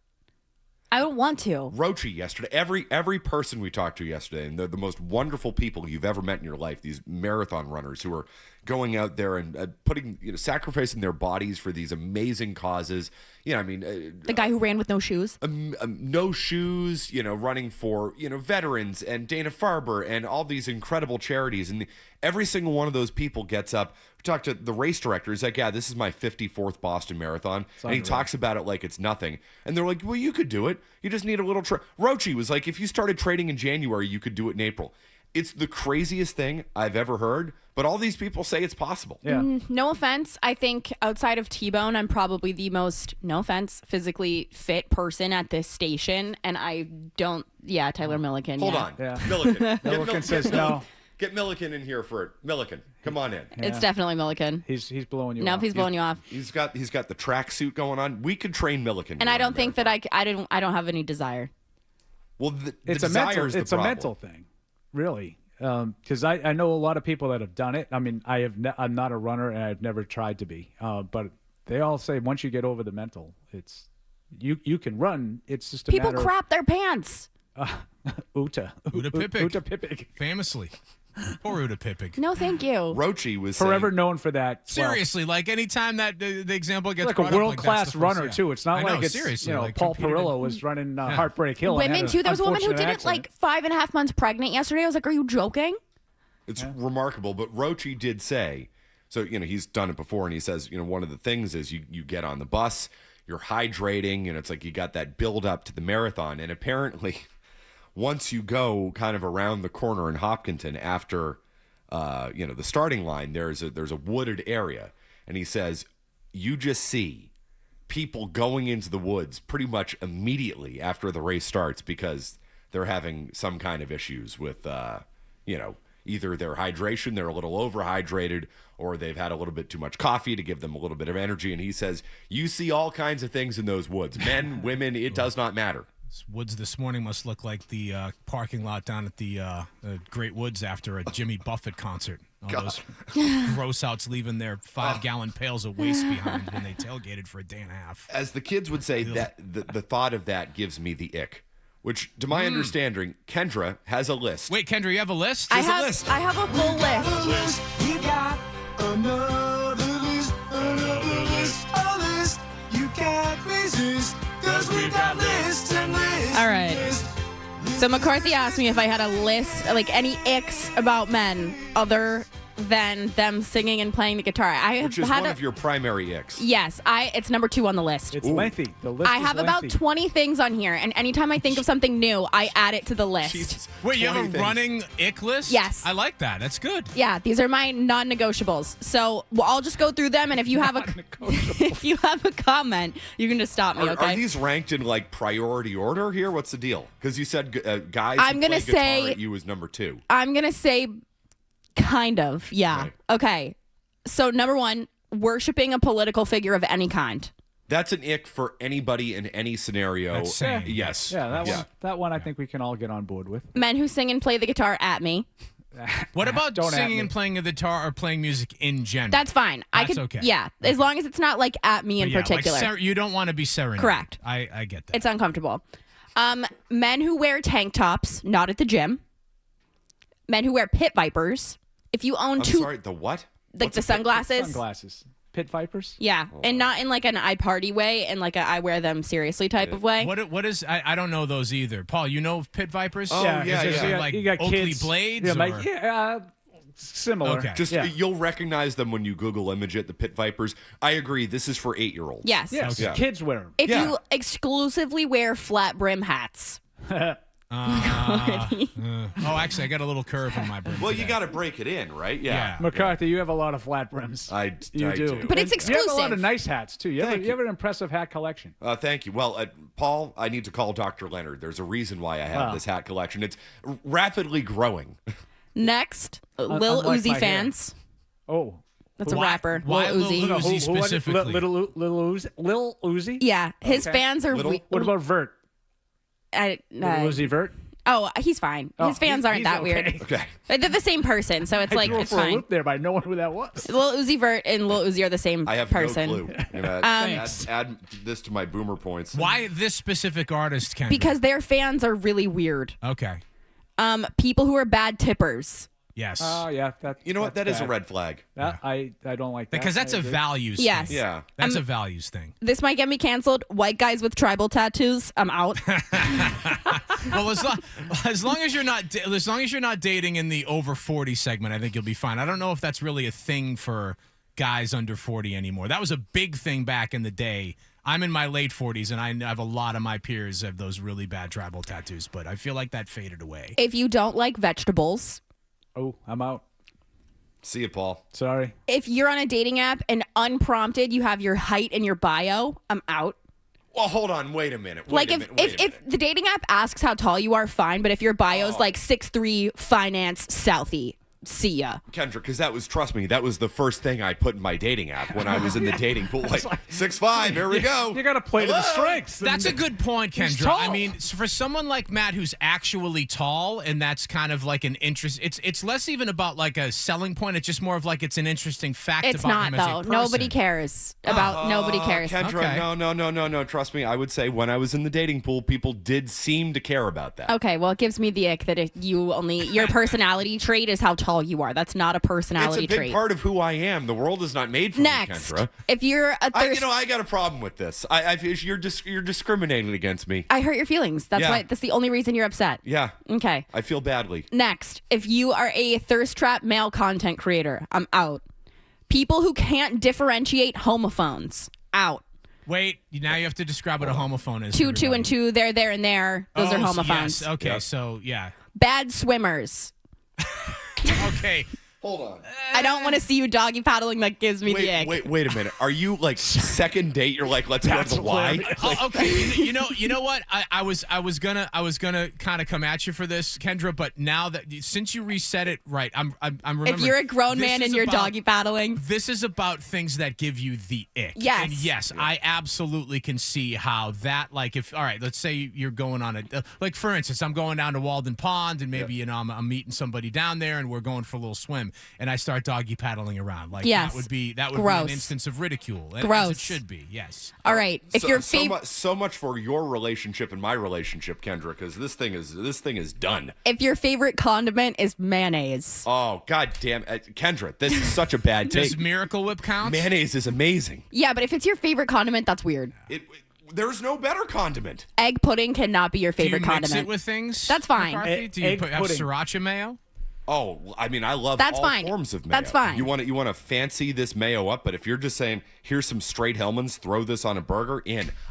I don't want to. Rochi yesterday, every person we talked to yesterday, and they're the most wonderful people you've ever met in your life, these marathon runners who are going out there and putting, sacrificing their bodies for these amazing causes. The guy who ran with no shoes. No shoes, running for, veterans and Dana-Farber and all these incredible charities. And every single one of those people gets up. We talked to the race director. He's like, yeah, this is my 54th Boston Marathon. And he talks about it like it's nothing. And they're like, well, you could do it. You just need a little Rochi was like, if you started training in January, you could do it in April. It's the craziest thing I've ever heard, but all these people say it's possible. Yeah. No offense. I think outside of T-Bone, I'm probably the most, no offense, physically fit person at this station. And I don't, Tyler Milliken. Hold on. Milliken. Milliken says no. Get Milliken in here for it. Milliken, come on in. It's definitely Milliken. He's blowing you off. Nope, he's blowing you off. He's got the track suit going on. We could train Milliken. And I don't think that I don't have any desire. Well, it's a mental thing, really. Because I know a lot of people that have done it. I mean, I'm not a runner and I've never tried to be. But they all say once you get over the mental, it's you can run. It's just a people matter crap their pants. Uta Pipig. Famously. Poor Uta Pipig. No, thank you. Rochi was forever known for that. Seriously, like anytime that the example gets like brought a up, world-class runner too. It's not like it's seriously, Paul Perillo was running Heartbreak Hill. Women too. There was a woman who did it like 5.5 months pregnant yesterday. I was like, are you joking? It's remarkable. But Rochi did say, so he's done it before, and he says, one of the things is you get on the bus, you're hydrating, and it's like you got that build up to the marathon, and apparently, once you go kind of around the corner in Hopkinton after. The starting line, there's a wooded area, and he says you just see people going into the woods pretty much immediately after the race starts because they're having some kind of issues with either their hydration, they're a little overhydrated, or they've had a little bit too much coffee to give them a little bit of energy. And he says you see all kinds of things in those woods, men, women, it does not matter. Woods this morning must look like the parking lot down at the Great Woods after a Jimmy Buffett concert. All those gross outs leaving their 5-gallon pails of waste behind when they tailgated for a day and a half. As the kids would say, that the thought of that gives me the ick. Which, to my understanding, Kendra has a list. Wait, Kendra, you have a list? I have a full list. We got another list, a list you can't resist, 'cause we got lists and lists. All right. So McCarthy asked me if I had a list, like any icks about men other than them singing and playing the guitar. Which is one of your primary icks. Yes, it's number 2 on the list. It's lengthy. The list I is have lengthy. about 20 things on here, and anytime I think of something new, I add it to the list. Jesus. Wait, you have a 20 things. running ick list? Yes. I like that. That's good. Yeah, these are my non-negotiables. So I'll just go through them, and if you have a comment, you can just stop me. Are Okay? these ranked in like priority order here? What's the deal? Because you said guys I'm who gonna play guitar say- at you was number 2. I'm gonna say, kind of. Yeah. Right. Okay. So number 1, worshiping a political figure of any kind. That's an ick for anybody in any scenario. That's same. Yes. Yeah, that one I think we can all get on board with. Men who sing and play the guitar at me. What about Don't at singing me. and playing a guitar or playing music in general? That's fine. That's okay. Yeah, as long as it's not like at me in But yeah, particular. Like you don't want to be serenaded. Correct. I get that. It's uncomfortable. Men who wear tank tops, not at the gym. Men who wear pit vipers. If you own I'm two, sorry, the what? like the sunglasses. Sunglasses. Pit vipers? Yeah, and not in like an I party way, and like a I wear them seriously type of way. What is? I don't know those either. Paul, you know of pit vipers? Oh, yeah, Is it yeah. like You got Oakley kids. blades? Yeah, or? like, similar. Okay. Just Yeah. you'll recognize them when you Google image it, the pit vipers. I agree. This is for 8-year-olds. Yes. Yes, Okay. kids wear them. If Yeah. you exclusively wear flat brim hats. Oh, actually, I got a little curve on my brim. Well, today. you got to break it in, right? Yeah. McCarthy, you have a lot of flat brims. I You do. But it's You have a lot exclusive. of nice hats, too. You Thank have an impressive hat collection. Thank you. Well, Paul, I need to call Dr. Leonard. There's a reason why I have this hat collection. It's rapidly growing. Next, Lil unlike Uzi my hair. fans. Oh. That's a Why- rapper. why Lil Uzi. Lil Uzi specifically? Lil Uzi? Lil Uzi? Yeah, his Okay. fans are. Little- What about Vert? Uzi Vert? Oh, he's fine. Oh, His fans aren't he's that okay. weird. Okay. They're the same person, so it's I like threw him it's for a fine. loop there by knowing who that was. Lil Uzi Vert and Lil Uzi are the same I have person. no clue. I'm gonna add this to my boomer points. Why this specific artist, Kendra? Because their fans are really weird. Okay. People who are bad tippers. Yes. Oh, yeah. You know what? That is a red flag. I don't like that. Because that's I a agree. values Yes. thing. Yeah. That's a values thing. This might get me canceled. White guys with tribal tattoos. I'm out. Well, as long as you're not dating in the over 40 segment, I think you'll be fine. I don't know if that's really a thing for guys under 40 anymore. That was a big thing back in the day. I'm in my late 40s, and I have a lot of my peers have those really bad tribal tattoos, but I feel like that faded away. If you don't like vegetables, Oh, I'm out. See you, Paul. Sorry. if you're on a dating app and unprompted you have your height in your bio, I'm out. Well, hold on. Wait a minute. If the dating app asks how tall you are, fine. But if your bio's like 6'3", finance, Southie, see ya. Kendra, because trust me, that was the first thing I put in my dating app when I was in the dating pool. Like 6'5", here we go. You got to play to the strengths. That's a good point, He's Kendra. tall. I mean, for someone like Matt who's actually tall, and that's kind of like an interest. It's less even about like a selling point. It's just more of like it's an interesting fact It's about not him as a though. person. Nobody cares about. Nobody cares. Kendra, Okay. no. Trust me, I would say when I was in the dating pool, people did seem to care about that. Okay, well, it gives me the ick that if your personality trait is how tall you are. That's not a personality It's a big trait. part of who I am. The world is not made for Next, me, Kendra. if you're a thirst, I got a problem with this. You're discriminating against me. I hurt your feelings. That's Yeah. why. That's the only reason you're upset. Yeah. Okay. I feel badly. Next, if you are a thirst trap male content creator, I'm out. People who can't differentiate homophones, out. Wait, now you have to describe what a homophone is. Two, and two, there, and there. Those are homophones. Yes. Okay, so yeah. Bad swimmers. Okay. Hold on. I don't want to see you doggy paddling. That gives me the ick. Wait a minute. Are you like second date? You're like, let's go to the Y. Okay, you know what? I was gonna kind of come at you for this, Kendra, but now that since you reset it right, I'm remembering. If you're a grown man and you're doggy paddling, this is about things that give you the ick. Yes. And yes, I absolutely can see how that, like, if all right, let's say you're going on like for instance, I'm going down to Walden Pond and maybe I'm meeting somebody down there and we're going for a little swim. And I start doggy paddling around. Like Yes. that would be an Gross. instance of ridicule. As Gross. it should be. Yes. all right. If your favorite, so much for your relationship and my relationship, Kendra, because this thing is done. if your favorite condiment is mayonnaise, Oh God damn, Kendra, this is such a bad Does take. Miracle Whip count? Mayonnaise is amazing. yeah, but if it's your favorite condiment, that's weird. There's no better condiment. Egg pudding cannot be your Do you favorite mix condiment. it with things? That's fine. McCarthy? Do you Egg have pudding. sriracha mayo? Oh, I mean, I love That's all fine. forms of mayo. That's fine. You want to fancy this mayo up, but if you're just saying, here's some straight Hellman's, throw this on a burger,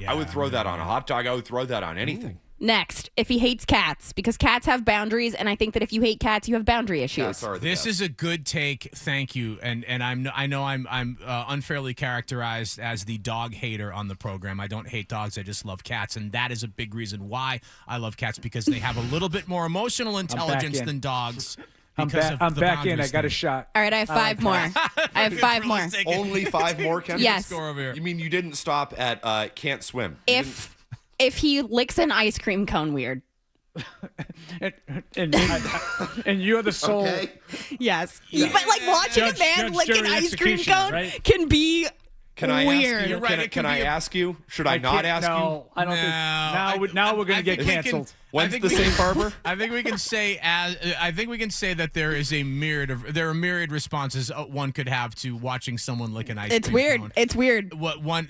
I would throw that on a hot dog. I would throw that on anything. Next, if he hates cats, because cats have boundaries, and I think that if you hate cats, you have boundary issues. This is a good take. Thank you. And I know I'm unfairly characterized as the dog hater on the program. I don't hate dogs. I just love cats, and that is a big reason why I love cats, because they have a little bit more emotional intelligence in. than dogs. I'm back in. I got a shot. All right, I have 5 more. I have 5 more. Only 5 more, Kendra? Yes. You mean you didn't stop at can't swim? If he licks an ice cream cone weird. and you're the soul. Okay. Yes. But like watching a man lick an ice cream cone right? can be Can I weird. ask you? You're right, Can I ask you? Should I not can't- ask you? No, I don't think. Now we're going to get canceled. When's the safe harbor? I think we can say that there are myriad responses one could have to watching someone lick an ice cream It's weird. cone. It's weird.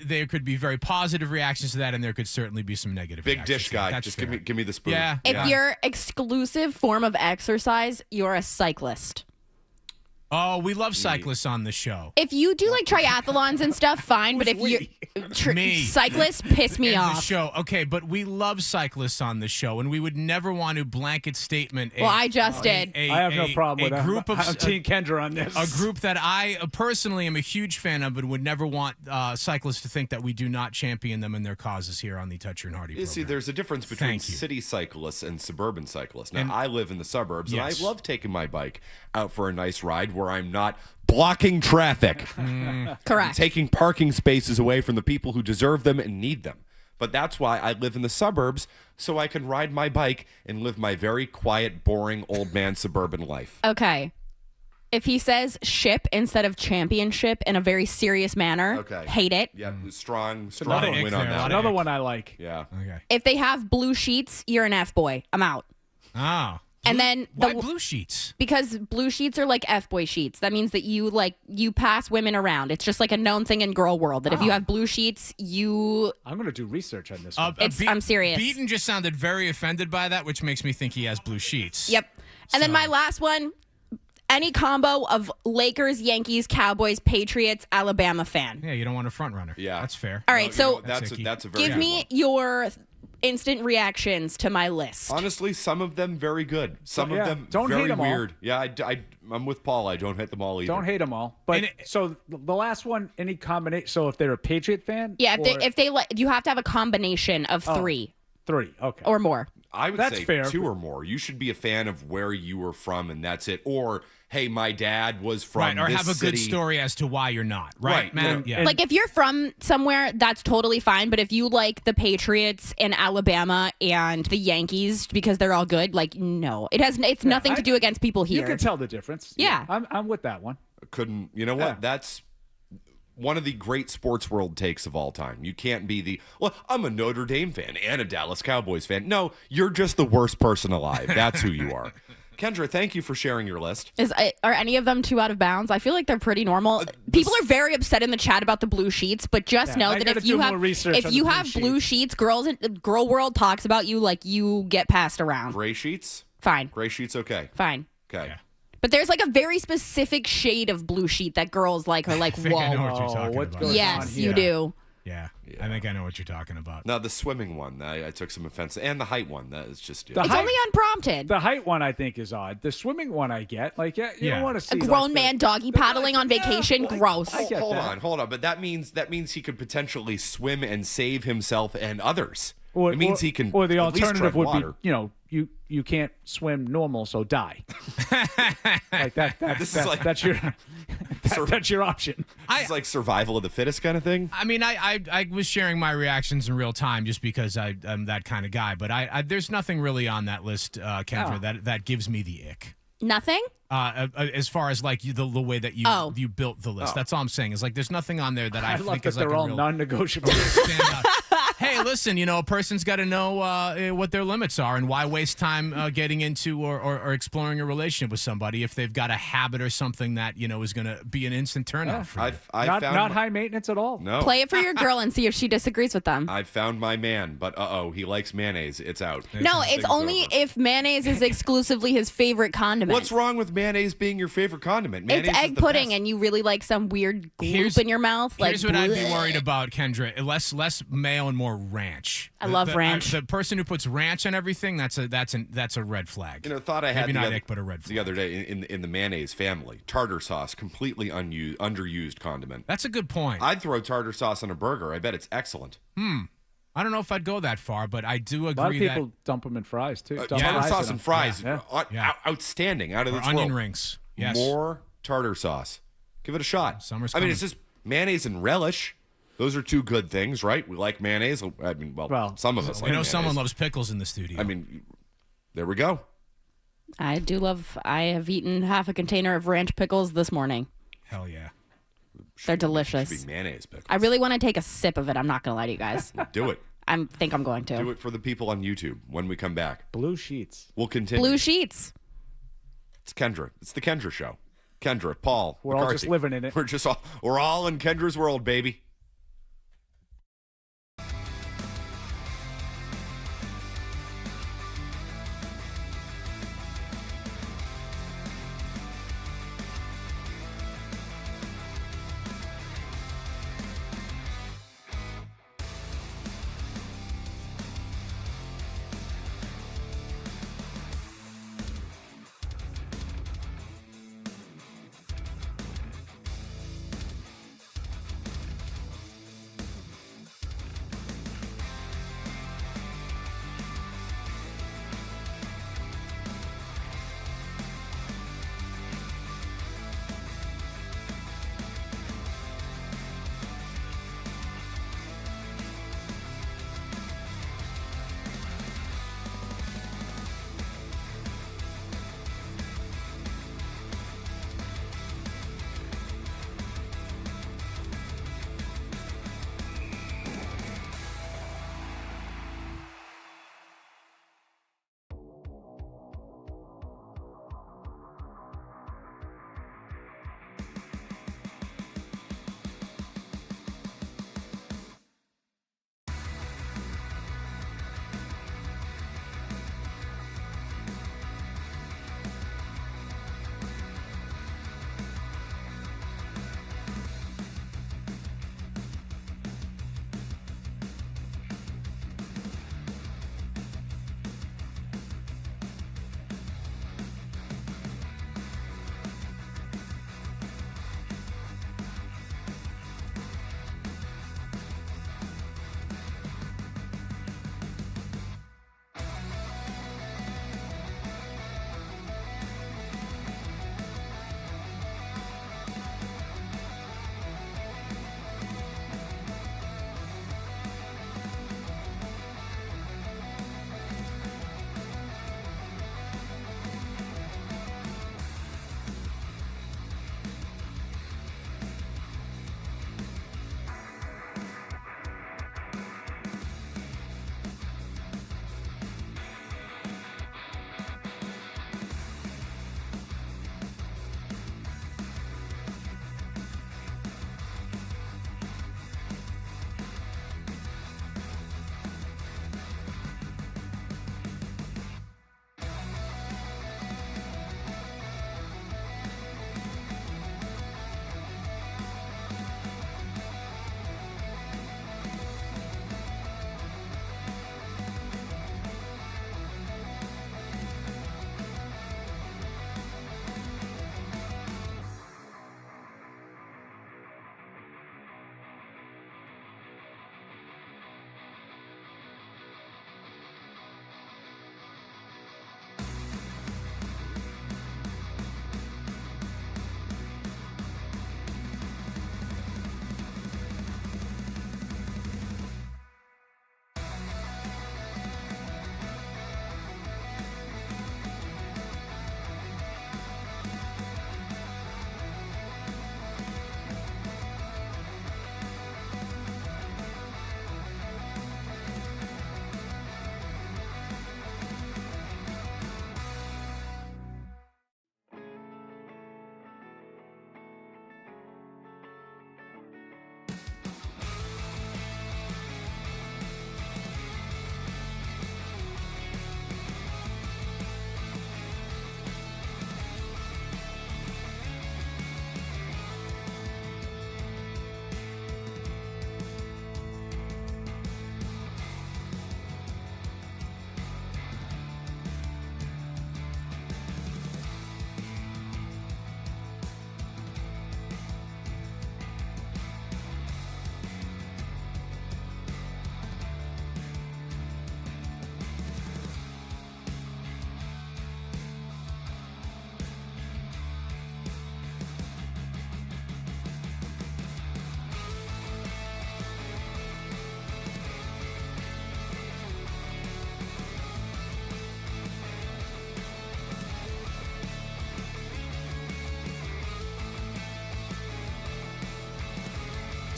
There could be very positive reactions to that, and there could certainly be some negative. Big reactions dish to that. guy. That's Just fair. give me the spoon. Yeah. If your exclusive form of exercise, you're a cyclist. Oh, we love cyclists on the show. If you do like triathlons and stuff, fine. But if you Me. cyclists piss me And off. The show, okay, but we love cyclists on the show, and we would never want to blanket statement. Well, I just did. I have no problem with a that. group of I'm Team Kendra on this. A group that I personally am a huge fan of, but would never want cyclists to think that we do not champion them and their causes here on the Toucher and Hardy You program. see, there's a difference between Thank you. city cyclists and suburban cyclists. Now, And- I live in the suburbs, Yes. and I love taking my bike out for a nice ride where I'm not blocking traffic. Correct. Taking parking spaces away from the people who deserve them and need them. But that's why I live in the suburbs, so I can ride my bike and live my very quiet, boring old man suburban life. Okay. If he says ship instead of championship in a very serious manner, hate it. Yeah, strong another win on that. Another one I like. Yeah. Okay. If they have blue sheets, you're an F-boy. I'm out. Oh. And then Why blue sheets? Because blue sheets are like F-boy sheets. That means that you pass women around. It's just like a known thing in girl world that if you have blue sheets, you. I'm going to do research on this one. I'm serious. Beaton just sounded very offended by that, which makes me think he has blue sheets. Yep. And then my last one, any combo of Lakers, Yankees, Cowboys, Patriots, Alabama fan. Yeah, you don't want a front runner. Yeah. That's fair. All right, so that's a very give good me one. your instant reactions to my list. Honestly, some of them very good. Some Yeah, of them don't very hate 'em all. weird. Yeah, I'm with Paul. I don't hate them all either. Don't hate them all. But so the last one, any combination. So if they're a Patriot fan, Yeah, or- if they you have to have a combination of three three, okay, or more. I would That's say fair. 2 or more. You should be a fan of where you were from, and that's it. Or, hey, my dad was from Right, or this have a good city. story as to why you're not. Right, man. Yeah. Like if you're from somewhere, that's totally fine. But if you like the Patriots and Alabama and the Yankees because they're all good, like no, it's nothing to do against people here. You can tell the difference. Yeah. I'm with that one. Couldn't, you know what? That's one of the great sports world takes of all time. You can't be well, I'm a Notre Dame fan and a Dallas Cowboys fan. No, you're just the worst person alive. That's who you are. Kendra, thank you for sharing your list. Are any of them too out of bounds? I feel like they're pretty normal. People are very upset in the chat about the blue sheets, but just know I that gotta if you do have more research if on you the blue have blue sheets, girl world talks about you like you get passed around. Gray sheets? Fine. Gray sheets, okay. Fine. Okay. But there's like a very specific shade of blue sheet that girls like are like, I think whoa. I know what you're talking what's about. going on Yes, here? you do. Yeah, I think I know what you're talking about. Now, the swimming one, I took some offense. And the height one, that is just... The It's height- only unprompted. The height one I think is odd. The swimming one I get. Like, you Yeah. don't want to see A grown like, man doggy paddling on vacation, gross. Hold on. But that means he could potentially swim and save himself and others. Or, it means he can. Or the at least alternative tread would water. be, you can't swim normal, so die. Like that. That's your that's your option. It's like survival of the fittest kind of thing. I mean, I was sharing my reactions in real time just because I'm that kind of guy. But there's nothing really on that list, Kendra, that gives me the ick. Nothing? As far as like the way that you built the list. That's all I'm saying. Is like there's nothing on there that I I think love is that like they're a all real non-negotiable. Hey, listen, a person's got to know what their limits are and why waste time getting into or exploring a relationship with somebody if they've got a habit or something that, is going to be an instant turnoff for you. Not high maintenance at all. No. Play it for your girl and see if she disagrees with them. I've found my man, but he likes mayonnaise. It's out. No, it's Thing's only over. if mayonnaise is exclusively his favorite condiment. What's wrong with mayonnaise being your favorite condiment? Mayonnaise It's is egg the pudding, best. and you really like some weird gloop in your mouth. Here's like, what I'd be bleh. worried about, Kendra. Less mayo and more ranch. I love ranch. The person who puts ranch on everything, that's a red flag. Thought I had Maybe the not other, ick, but a red flag. the other day in the mayonnaise family. Tartar sauce, completely underused condiment. That's a good point. I'd throw tartar sauce on a burger. I bet it's excellent. I don't know if I'd go that far, but I do A lot of agree people dump them in fries too. Dump Tartar fries sauce in and them. fries, Yeah. outstanding, out of Or this onion world. rings. Yes. More tartar sauce. Give it a shot. Summer's I mean, coming. it's just mayonnaise and relish. Those are two good things, right? We like mayonnaise. I mean, well some of us. We like know someone mayonnaise. loves pickles in the studio. I mean, there we go. I have eaten half a container of ranch pickles this morning. Hell yeah. They're delicious. Should be mayonnaise pickles. I really want to take a sip of it. I'm not going to lie to you guys. Do it. I think I'm going to. Do it for the people on YouTube when we come back. Blue sheets. We'll continue. Blue sheets. It's Kendra. It's the Kendra Show. Kendra, Paul, We're all McCarthy. just living in it. We're all in Kendra's world, baby.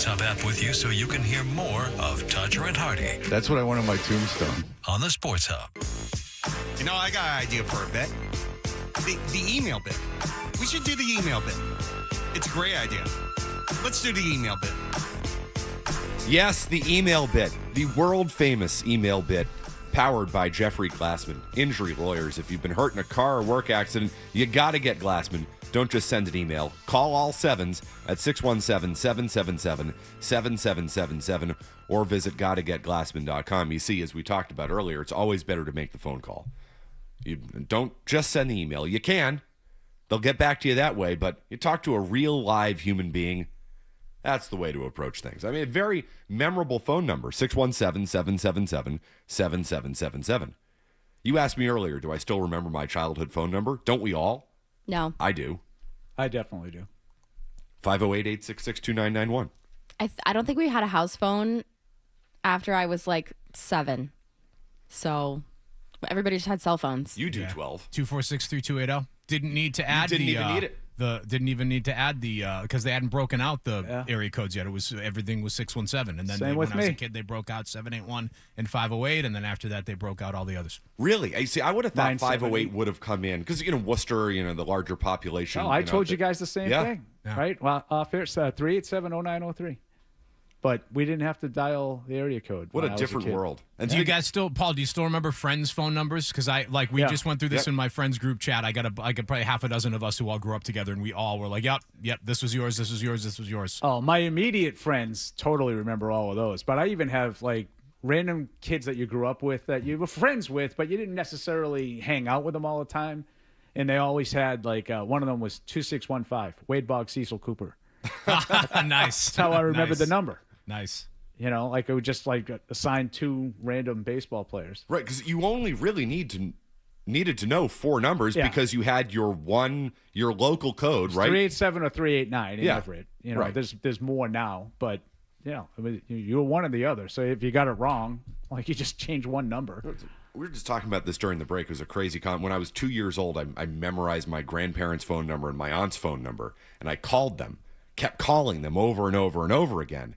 Sports Hub app with you so you can hear more of Toucher and Hardy That's what I want on my tombstone. on the Sports Hub. You know, I got an idea for a bit. The email bit. We should do the email bit. It's a great idea. Let's do the email bit. Yes, the email bit, the world famous email bit, powered by Jeffrey Glassman, injury lawyers. If you've been hurt in a car or work accident, you got to get Glassman. Don't just send an email. Call all sevens at 617-777-7777 or visit gottagetglassman.com. You see, as we talked about earlier, it's always better to make the phone call. You don't just send the email. You can. They'll get back to you that way, but you talk to a real live human being. That's the way to approach things. I mean, a very memorable phone number, 617-777-7777. You asked me earlier, do I still remember my childhood phone number? Don't we all? No. I do. I definitely do. 508-866-2991. I don't think we had a house phone after I was like 7. So everybody just had cell phones. You do 12. 246-3280. Didn't need to add didn't even need it. Didn't even need to add the because they hadn't broken out the area codes yet. It was everything was 617, and then when I was a kid, they broke out 781 and 508, and then after that, they broke out all the others. Really? I see. I would have thought 978. 508 would have come in because Worcester, the larger population. No, I told you guys the same thing, Yeah. right? Well, it's 387-0903. But we didn't have to dial the area code. What when a I was different kid. world. And do you guys still, Paul? Do you still remember friends' phone numbers? Because we just went through this in my friends group chat. I got probably half a dozen of us who all grew up together, and we all were like, "Yep, this was yours, this was yours, this was yours." Oh, my immediate friends totally remember all of those. But I even have like random kids that you grew up with that you were friends with, but you didn't necessarily hang out with them all the time. And they always had like one of them was 2615 Wade Boggs Cecil Cooper. Nice. That's how I remembered the number. Nice. Like it would just like assign 2 random baseball players. Right, because you only really needed to know 4 numbers because you had your local code, right? 387 or 389 in Yeah. Everett. Right. There's more now, but you were one or the other. So if you got it wrong, like you just change one number. We were just talking about this during the break. It was a crazy when I was 2 years old, I memorized my grandparents' phone number and my aunt's phone number, and I called them, kept calling them over and over and over again.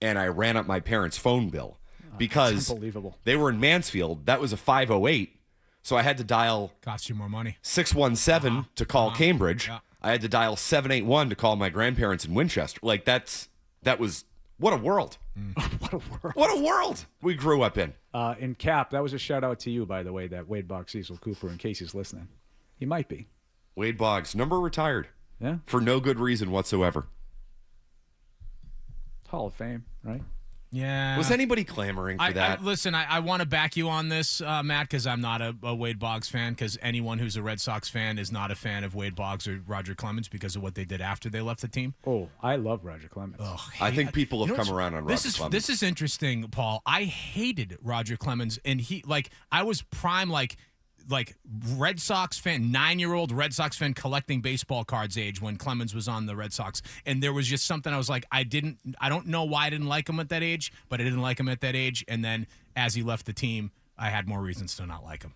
And I ran up my parents' phone bill because unbelievable. They were in Mansfield. That was a 508, so I had to dial cost you more money 617 to call Cambridge. Yeah. I had to dial 781 to call my grandparents in Winchester. Like that was what a world. What a world. What a world we grew up in. In Cap, that was a shout out to you, by the way, that Wade Boggs Cecil Cooper, in case he's listening. He might be. Wade Boggs, number retired. Yeah. For no good reason whatsoever. Hall of Fame, right? Yeah. Was anybody clamoring for that? Listen, I want to back you on this, Matt, because I'm not a Wade Boggs fan, because anyone who's a Red Sox fan is not a fan of Wade Boggs or Roger Clemens because of what they did after they left the team. Oh, I love Roger Clemens. I think people have come around on Roger Clemens. This is interesting, Paul. I hated Roger Clemens, and I was prime like Red Sox fan, 9-year-old Red Sox fan collecting baseball cards age when Clemens was on the Red Sox. And there was just something I was like, I don't know why I didn't like him at that age, but I didn't like him at that age. And then as he left the team, I had more reasons to not like him.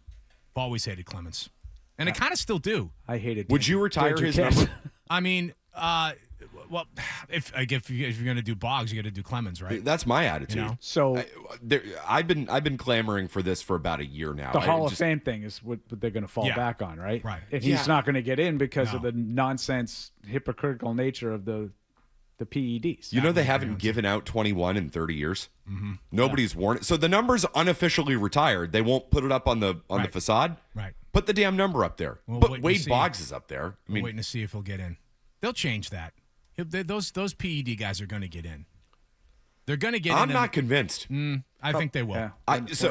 I've always hated Clemens. And I kind of still do. I hated Would you retire his number? I mean, well, if you're going to do Boggs, you got to do Clemens, right? That's my attitude. You know? So I've been clamoring for this for about a year now. The Hall of Fame thing is what they're going to fall back on, right? Right. If he's not going to get in because of the nonsense, hypocritical nature of the PEDs. You know they haven't given out 21 in 30 years. Mm-hmm. Nobody's worn it. So the number's unofficially retired. They won't put it up on the facade. Right. Put the damn number up there. But Wade Boggs is up there. We're waiting to see if he'll get in. They'll change that. Those PED guys are going to get in. They're going to get in. I'm not convinced. I think they will. Yeah.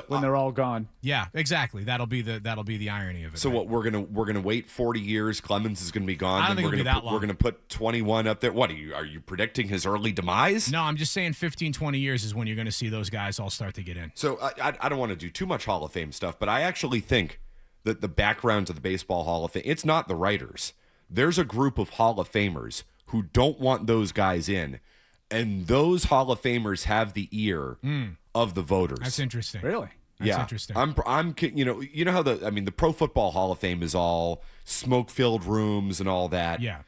When they're all gone. Yeah, exactly. That'll be the irony of it. So right? what we're gonna wait 40 years? Clemens is gonna be gone. I don't think it'll be that long. We're gonna put 21 up there. What are you predicting his early demise? No, I'm just saying 15, 20 years is when you're going to see those guys all start to get in. So I don't want to do too much Hall of Fame stuff, but I actually think that the background to the Baseball Hall of Fame, it's not the writers. There's a group of Hall of Famers who don't want those guys in, and those Hall of Famers have the ear of the voters. That's interesting. Really? That's interesting. I'm you know how the Pro Football Hall of Fame is all smoke-filled rooms and all that. Yeah.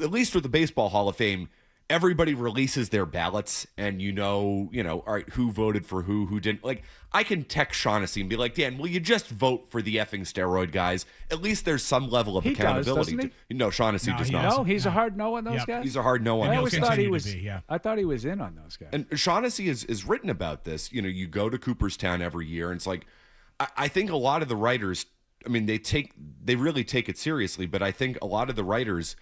At least with the Baseball Hall of Fame, everybody releases their ballots and all right, who voted for who didn't. Like, I can text Shaughnessy and be like, Dan, will you just vote for the effing steroid guys? At least there's some level of accountability. Doesn't he? No, Shaughnessy does not. No, he's a hard no on those guys? He's a hard no on I those always guys. thought he was. I thought he was in on those guys. And Shaughnessy is written about this. You go to Cooperstown every year, and it's like, I think a lot of the writers, I mean, they really take it seriously, but I think a lot of the writers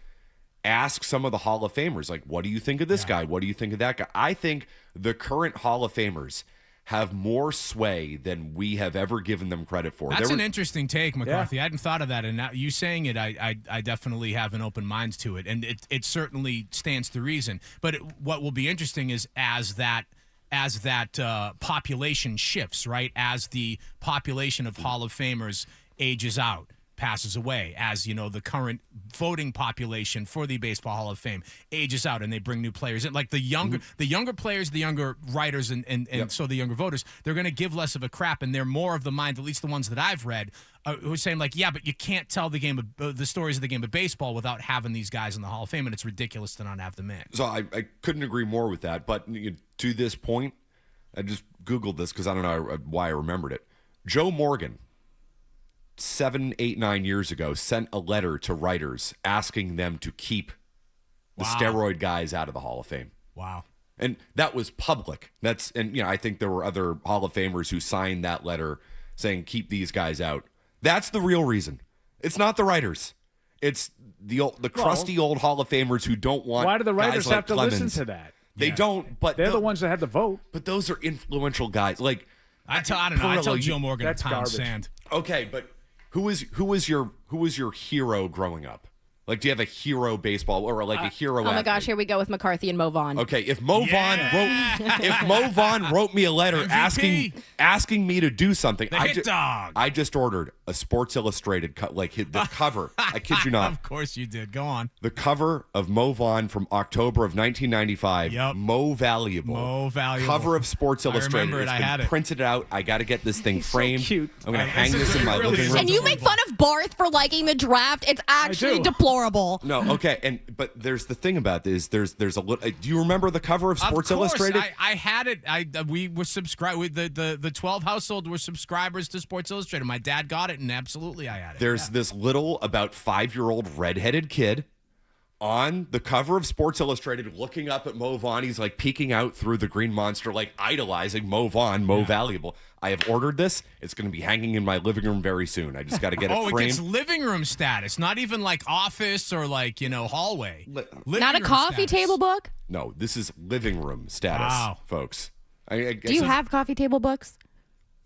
ask some of the Hall of Famers, like, what do you think of this guy? What do you think of that guy? I think the current Hall of Famers have more sway than we have ever given them credit for. That's an interesting take, McCarthy. I hadn't thought of that, and now you saying it, I definitely have an open mind to it, and it certainly stands to reason. But what will be interesting is as that population shifts, right? As the population of Hall of Famers ages out, passes away, as the current voting population for the Baseball Hall of Fame ages out, and they bring new players in. Like the younger players, the younger writers, and so the younger voters, they're going to give less of a crap, and they're more of the mind, at least the ones that I've read, who are saying like, yeah, but you can't tell the stories of the game of baseball without having these guys in the Hall of Fame, and it's ridiculous to not have them in. So I couldn't agree more with that. But to this point, I just Googled this because I don't know why I remembered it. Joe Morgan, 7, 8, 9 years ago, sent a letter to writers asking them to keep the steroid guys out of the Hall of Fame. Wow. And that was public. I think there were other Hall of Famers who signed that letter saying keep these guys out. That's the real reason. It's not the writers. It's the crusty old Hall of Famers who don't want. Why do the writers guys like have to Clemens. listen to that? They don't, but they're the ones that have to vote. But those are influential guys. Like I don't know. I tell Joe Morgan to pound sand. Okay, but who was your hero growing up? Like, do you have a hero baseball or like a hero? Oh my gosh, here we go with McCarthy and Mo Vaughn. Okay, if Mo Vaughn wrote me a letter asking me to do something, I just ordered a Sports Illustrated the cover. I kid you not. Of course you did. Go on. The cover of Mo Vaughn from October of 1995. Yep. Mo Valuable. Cover of Sports Illustrated. I remember it. It's been printed out. I got to get this thing framed. So cute. I'm going to hang this in my living room. And you make fun of Barth for liking the draft. It's actually deplorable. No, okay, but there's the thing about this. There's a little. Do you remember the cover of Sports Illustrated? I had it. We were subscribed. The 12 household were subscribers to Sports Illustrated. My dad got it, and absolutely, I had it. There's this little about 5-year-old redheaded kid on the cover of Sports Illustrated, looking up at Mo Vaughn. He's like peeking out through the green monster, like idolizing Mo Vaughn, Valuable. I have ordered this. It's going to be hanging in my living room very soon. I just got to get it framed. Oh, it gets living room status, not even like office or like, hallway. Not a coffee table book? No, this is living room status, folks. Do you have coffee table books?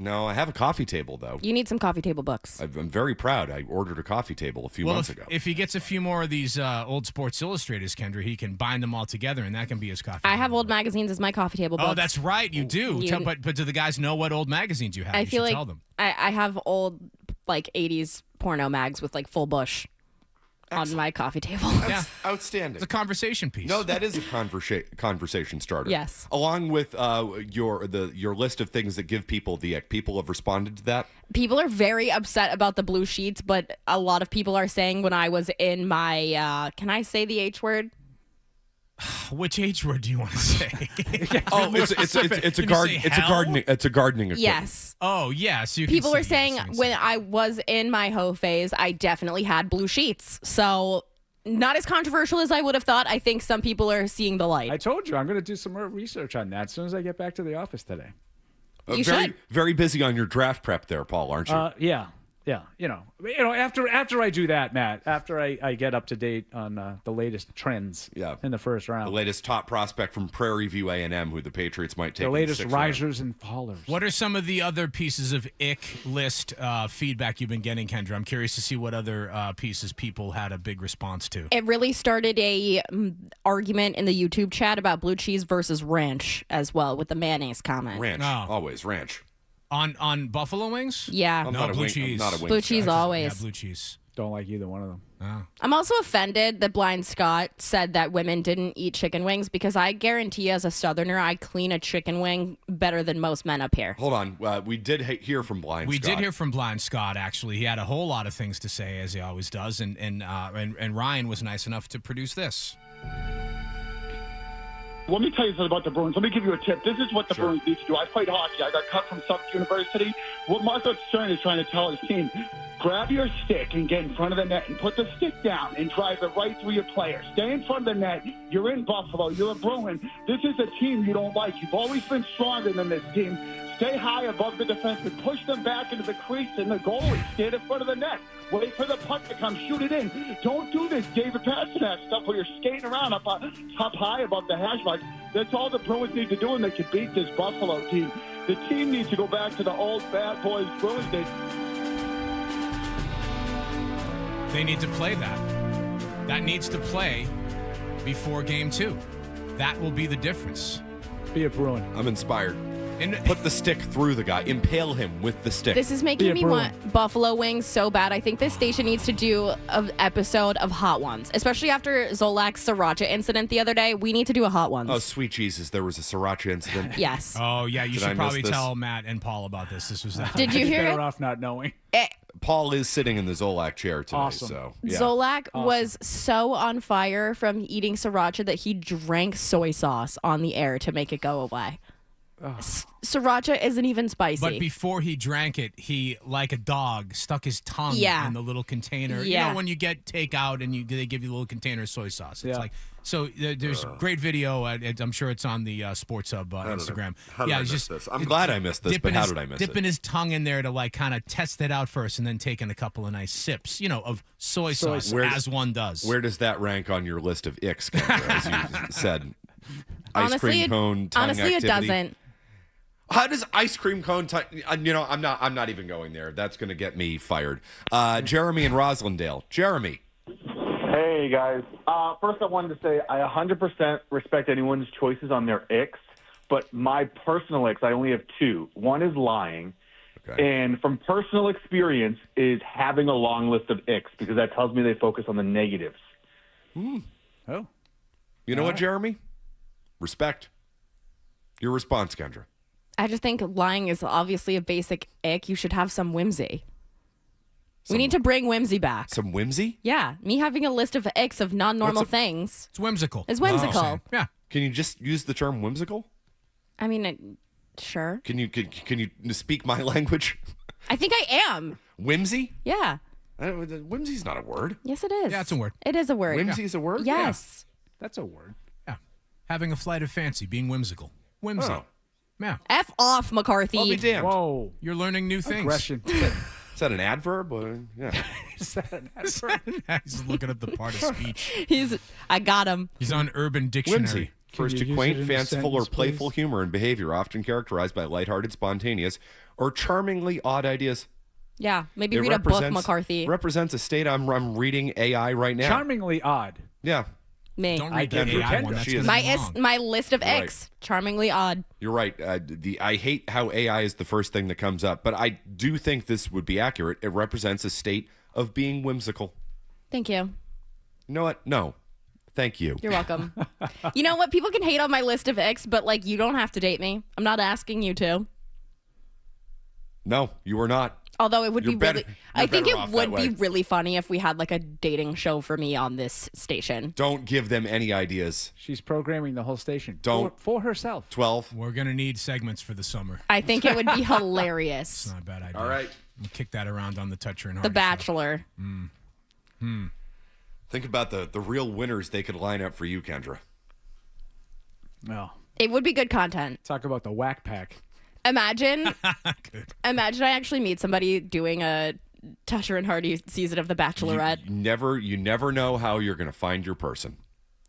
No, I have a coffee table, though. You need some coffee table books. I'm very proud. I ordered a coffee table a few months ago. If he gets a few more of these old Sports Illustrators, Kendra, he can bind them all together, and that can be his coffee table. I have old magazines as my coffee table books. Oh, that's right. You do. But do the guys know what old magazines you have? I feel like tell them. I have old, 80s porno mags with, full bush on my coffee table. That's outstanding. It's a conversation piece. No, that is a conversation starter. Yes. Along with your list of things that give people the ick. People have responded to that. People are very upset about the blue sheets, but a lot of people are saying when I was in my, can I say the H word? Which H word do you want to say? It's a gardening equipment. Yes. Oh, yes. People were saying when I was in my hoe phase, I definitely had blue sheets. So not as controversial as I would have thought. I think some people are seeing the light. I told you I'm going to do some more research on that as soon as I get back to the office today. You should. Very busy on your draft prep there, Paul, aren't you? Yeah. After I do that, Matt, after I get up to date on the latest trends in the first round. The latest top prospect from Prairie View A&M who the Patriots might take. The latest in the risers and fallers. What are some of the other pieces of ick list feedback you've been getting, Kendra? I'm curious to see what other pieces people had a big response to. It really started a argument in the YouTube chat about blue cheese versus ranch as well with the mayonnaise comment. Ranch. Always ranch. On buffalo wings? Yeah. Blue cheese. I'm not a wing blue cheese always. Yeah, blue cheese. Don't like either one of them. Oh. I'm also offended that Blind Scott said that women didn't eat chicken wings because I guarantee you as a Southerner, I clean a chicken wing better than most men up here. Hold on. We did hear from Blind Scott. We did hear from Blind Scott, actually. He had a whole lot of things to say, as he always does, and Ryan was nice enough to produce this. Let me tell you something about the Bruins. Let me give you a tip. This is what the Bruins need to do. I played hockey. I got cut from Suffolk University. What Marco Stern is trying to tell his team, grab your stick and get in front of the net and put the stick down and drive it right through your player. Stay in front of the net. You're in Buffalo. You're a Bruin. This is a team you don't like. You've always been stronger than this team. Stay high above the defenseman. Push them back into the crease and the goalie. Stand in front of the net. Wait for the puck to come. Shoot it in. Don't do this David Pastrnak stuff where you're skating around up high above the hash marks. That's all the Bruins need to do, and they can beat this Buffalo team. The team needs to go back to the old bad boys Bruins days. They need to play that. That needs to play before game 2. That will be the difference. Be a Bruin. I'm inspired. And put the stick through the guy. Impale him with the stick. This is making me want buffalo wings so bad. I think this station needs to do an episode of Hot Ones, especially after Zolak's sriracha incident the other day. We need to do a Hot Ones. Oh, sweet Jesus. There was a sriracha incident. Yes. Oh, yeah. You Did should I probably miss this? tell Matt and Paul about this. This was that. Did you hear Better it? off not knowing. Paul is sitting in the Zolak chair today. Awesome. So, yeah. Zolak was so on fire from eating sriracha that he drank soy sauce on the air to make it go away. Sriracha isn't even spicy. But before he drank it, he, like a dog, stuck his tongue in the little container. Yeah. You know, when you get takeout and they give you a little container of soy sauce. It's like, so there's great video. I'm sure it's on the Sports Hub Instagram. How did I miss this? I'm glad I missed this, but how did I miss it? Dipping his tongue in there to like kind of test it out first and then taking a couple of nice sips, of soy sauce, as one does. Where does that rank on your list of icks, Kendra, as you said? Ice cream cone, tongue honestly, activity. it doesn't. How does ice cream cone? I'm not even going there. That's going to get me fired. Jeremy and Roslindale. Jeremy. Hey guys. First, I wanted to say I 100% respect anyone's choices on their icks, but my personal icks, I only have 2. One is lying, and from personal experience, is having a long list of icks because that tells me they focus on the negatives. Oh. You know what, Jeremy? Respect. Your response, Kendra. I just think lying is obviously a basic ick. You should have some whimsy. We need to bring whimsy back. Some whimsy? Yeah. Me having a list of icks of non-normal things. It's whimsical. It's whimsical. Yeah. Can you just use the term whimsical? I mean, sure. Can you speak my language? I think I am. Whimsy? Yeah. Whimsy's not a word. Yes, it is. Yeah, it's a word. It is a word. Whimsy is a word? Yes. That's a word. Yeah. Having a flight of fancy, being whimsical. Whimsy. Oh. Yeah. F off, McCarthy. I'll be damned. Whoa. You're learning new things. Aggression. Is that an adverb? Yeah. Is that an adverb? He's looking up the part of speech. I got him. He's on Urban Dictionary. Whimsy. Refers to use quaint, it in a fanciful, or sentence, playful please? humor and behavior, often characterized by lighthearted, spontaneous, or charmingly odd ideas. Yeah. Maybe It read a book, represents- McCarthy. Represents a state. I'm reading AI right now. Charmingly odd. Yeah. Me. Don't read the AI one. That's She is- gonna be wrong. My list of Right. icks. Charmingly odd. You're right. I hate how AI is the first thing that comes up, but I do think this would be accurate. It represents a state of being whimsical. Thank you. You know what? No. Thank you. You're welcome. You know what? People can hate on my list of icks, but you don't have to date me. I'm not asking you to. No, you are not. Although it would You're be better- really, you're I think better it off would that be way. really funny if we had a dating show for me on this station. Don't give them any ideas. She's programming the whole station. Don't. For herself. 12. We're going to need segments for the summer. I think it would be It's hilarious. not a bad idea. All right. We'll kick that around on the Toucher and The Hardy Bachelor. Think about the real winners they could line up for you, Kendra. No. It would be good content. Talk about the whack pack. Imagine I actually meet somebody doing a Tusher and Hardy season of The Bachelorette. You never know how you're going to find your person.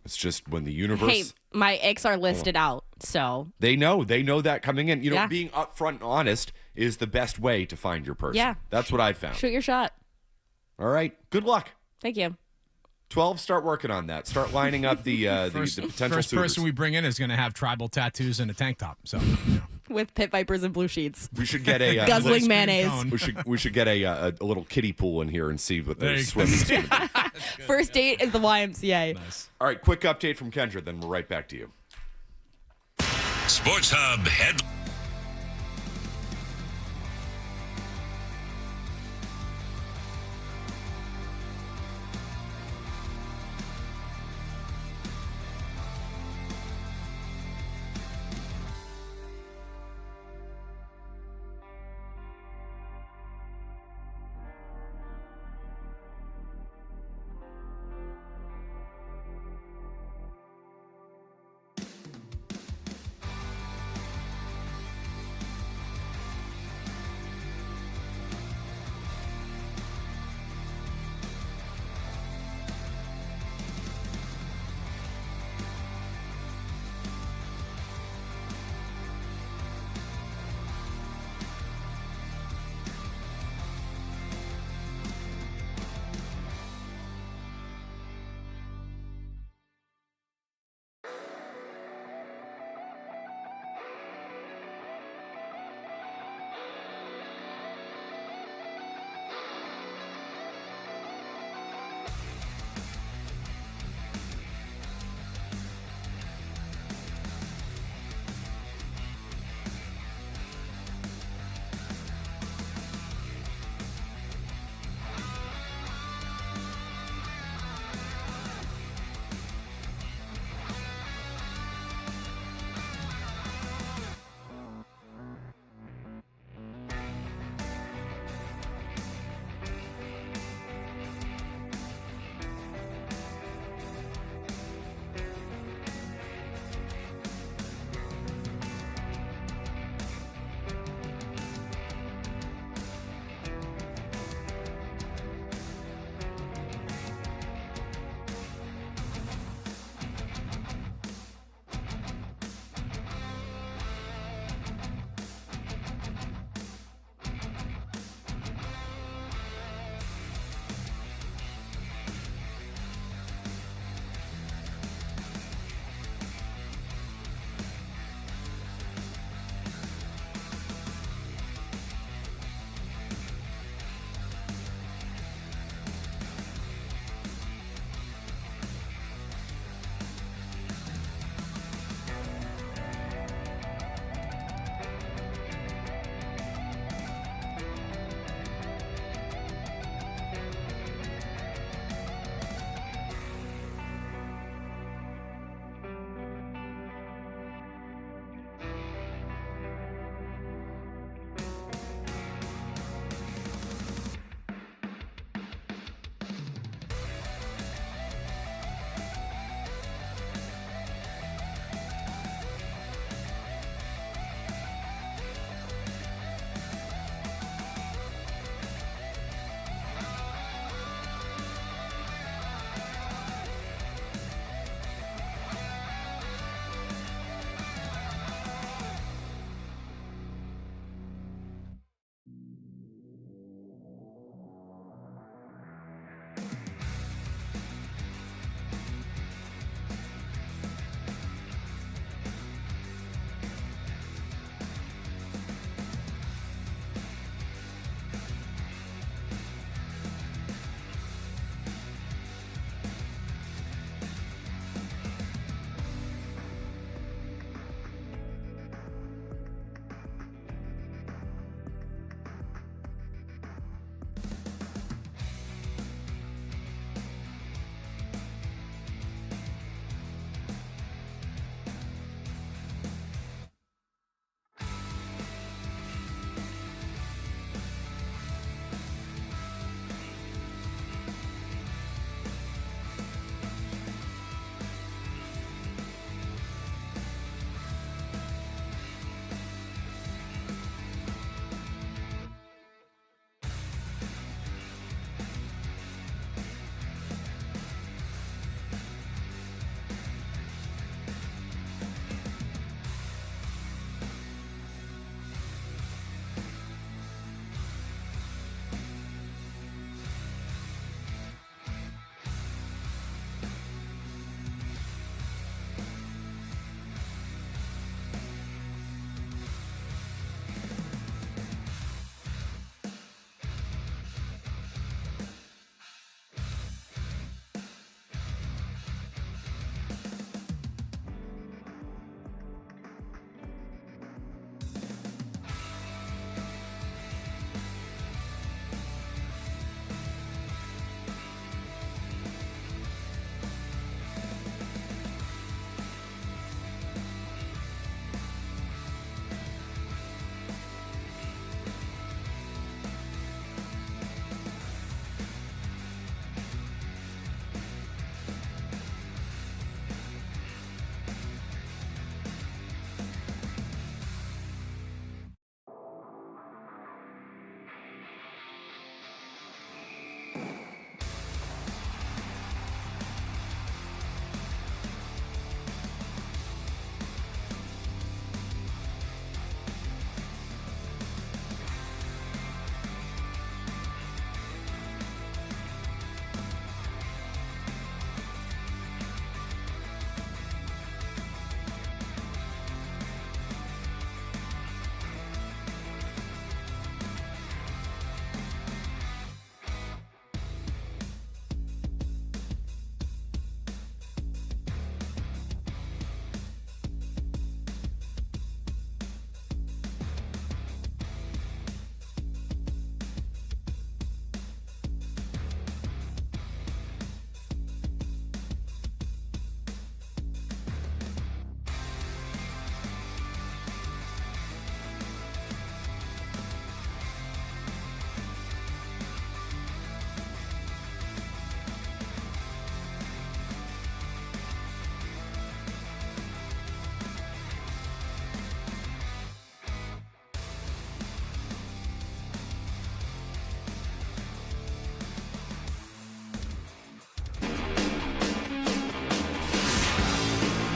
It's just when the universe. Hey, my icks are listed out, so They know that coming in. Yeah. Being upfront and honest is the best way to find your person. Yeah. That's what I've found. shoot your shot. All right. Good luck. Thank you. 12, start working on that. Start lining up the potential First suitors. person we bring in is going to have tribal tattoos and a tank top. So With pit vipers and blue sheets. We should get a guzzling mayonnaise. We should get a little kiddie pool in here and see what There the you swimming's go. going to be. First date is the YMCA. All right, quick update from Kendra, then we're right back to you. Sports Hub head.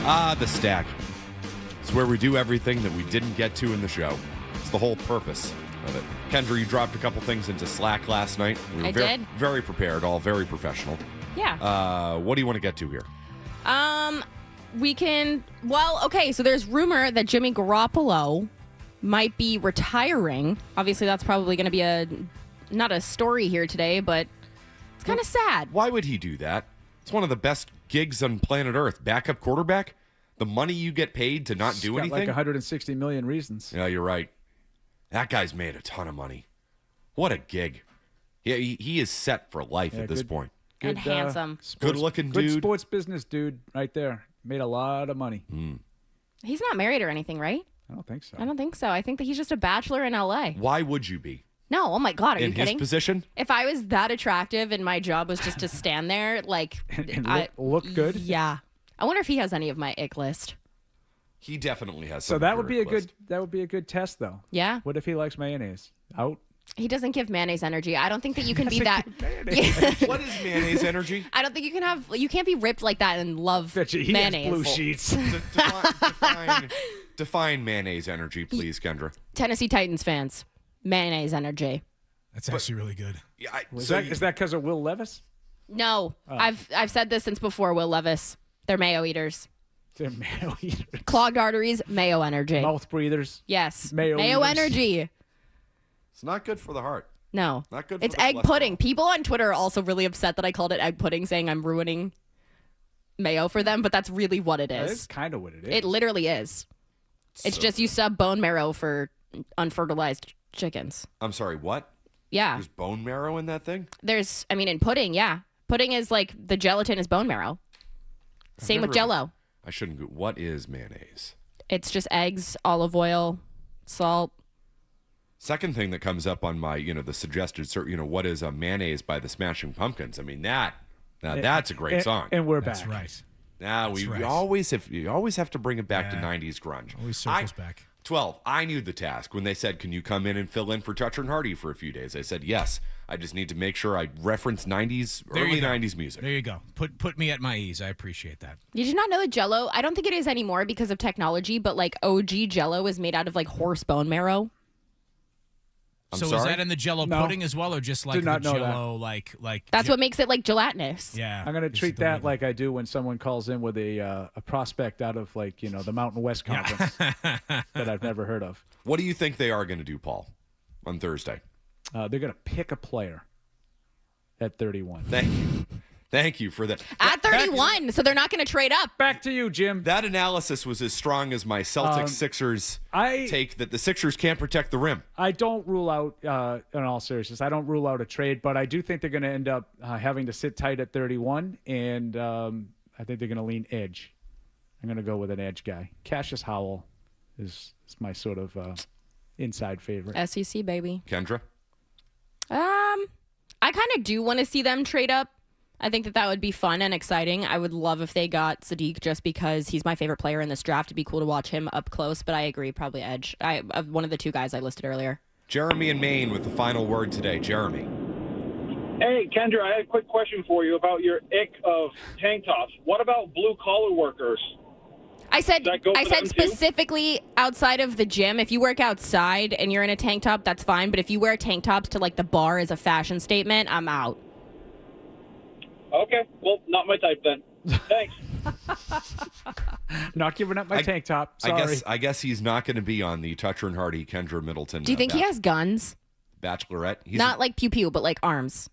The Stack. It's where we do everything that we didn't get to in the show. It's the whole purpose of it. Kendra, you dropped a couple things into Slack last night. We were I did. Very prepared, all very professional. Yeah. What do you want to get to here? Okay, so there's rumor that Jimmy Garoppolo might be retiring. Obviously, that's probably going to be not a story here today, but it's kind of sad. Why would he do that? It's one of the best gigs on planet Earth. Backup quarterback? The money you get paid to not do Got anything? like 160 million reasons. Yeah, you're right. That guy's made a ton of money. What a gig. Yeah, he is set for life at this point. And handsome. Good-looking Good dude. sports business dude right there. Made a lot of money. He's not married or anything, right? I don't think so. I don't think so. I think that he's just a bachelor in L.A. Why would you be? No, oh my God, are you In kidding? his position? If I was that attractive and my job was just to stand there, like... And look good? Yeah. I wonder if he has any of my ick list. He definitely has. So that would be a good test, though. Yeah. What if he likes mayonnaise? Out. He doesn't give mayonnaise energy. I don't think that you can be Doesn't that. give What is mayonnaise energy? I don't think you can't be ripped like that and love He mayonnaise. has blue sheets. Define mayonnaise energy, please, Kendra. Tennessee Titans fans, mayonnaise energy. That's actually really good. Yeah, Is that because of Will Levis? No, Oh. I've said this since before. Will Levis, they're mayo eaters. They're mayo eaters. Clogged arteries, mayo energy. Mouth breathers. Yes, Mayo eaters. energy. It's not good for the heart. No, Not good for it's the egg cholesterol. pudding. People on Twitter are also really upset that I called it egg pudding, saying I'm ruining mayo for them, but that's really what it That is. is kind of what it is. It literally is. It's So just you sub bone marrow for unfertilized chickens. I'm sorry, what? Yeah. There's bone marrow in that thing? In pudding, yeah. Pudding is like the gelatin is bone marrow. Same with Jell-O. I shouldn't go. What is mayonnaise? It's just eggs, olive oil, salt. Second thing that comes up on my, the suggested, what is a mayonnaise by the Smashing Pumpkins? I mean, that's a great song. And we're That's back. right. Now That's right. you always have to bring it back to 90s grunge. Always circles back. 12. I knew the task when they said, "Can you come in and fill in for Toucher and Hardy for a few days?" I said, "Yes." I just need to make sure I reference early 90s music. There you go. Put me at my ease. I appreciate that. Did you not know that Jell-O? I don't think it is anymore because of technology, but like OG Jell-O is made out of like horse bone marrow. So is that in the Jell-O pudding as well, or just like Did the not know that. Jell-O like? That's what makes it like gelatinous. Yeah. I'm gonna treat that like I do when someone calls in with a prospect out of the Mountain West Conference that I've never heard of. What do you think they are going to do, Paul, on Thursday? They're gonna pick a player at 31. Thank you for that. At 31, so they're not going to trade up. Back to you, Jim. That analysis was as strong as my Celtics-Sixers take that the Sixers can't protect the rim. I don't rule out, in all seriousness, I don't rule out a trade, but I do think they're going to end up having to sit tight at 31, and I think they're going to lean edge. I'm going to go with an edge guy. Cassius Howell is my sort of inside favorite. SEC, baby. Kendra? I kind of do want to see them trade up. I think that would be fun and exciting. I would love if they got Sadiq just because he's my favorite player in this draft. It'd be cool to watch him up close, but I agree, probably edge. One of the two guys I listed earlier. Jeremy in Maine with the final word today. Jeremy. Hey, Kendra, I had a quick question for you about your ick of tank tops. What about blue-collar workers? I said them too? specifically outside of the gym. If you work outside and you're in a tank top, that's fine. But if you wear tank tops to like the bar as a fashion statement, I'm out. Okay, well, not my type then. Thanks. Not giving up my tank top. Sorry. I guess he's not going to be on the Toucher and Hardy Kendra Middleton. Do you think he has guns? Bachelorette? Not like pew pew, but like arms.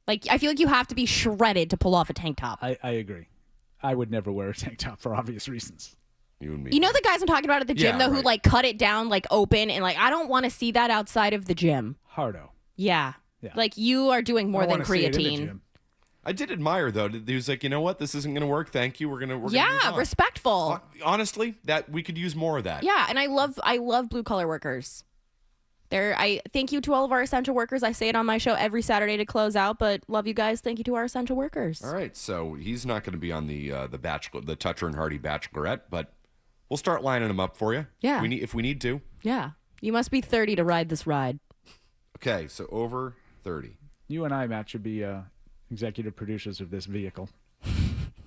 Like I feel like you have to be shredded to pull off a tank top. I agree. I would never wear a tank top for obvious reasons. You and me. You know the guys I'm talking about at the gym Yeah, though, who right. like cut it down like open and like I don't want to see that outside of the gym. Hardo. Yeah. Yeah. Like you are doing more I than wanna see it in the creatine. gym. I did admire though. He was like, you know what, this isn't going to work. Thank you. We're gonna move on. Respectful. Honestly, that we could use more of that. Yeah, and I love blue collar workers. I thank you to all of our essential workers. I say it on my show every Saturday to close out, but love you guys. Thank you to our essential workers. All right, so he's not going to be on the Bachelor, the Toucher and Hardy Bachelorette, but we'll start lining him up for you. Yeah. if we need to. Yeah. You must be 30 to ride this ride. Okay, so over 30. You and I, Matt, should be executive producers of this vehicle.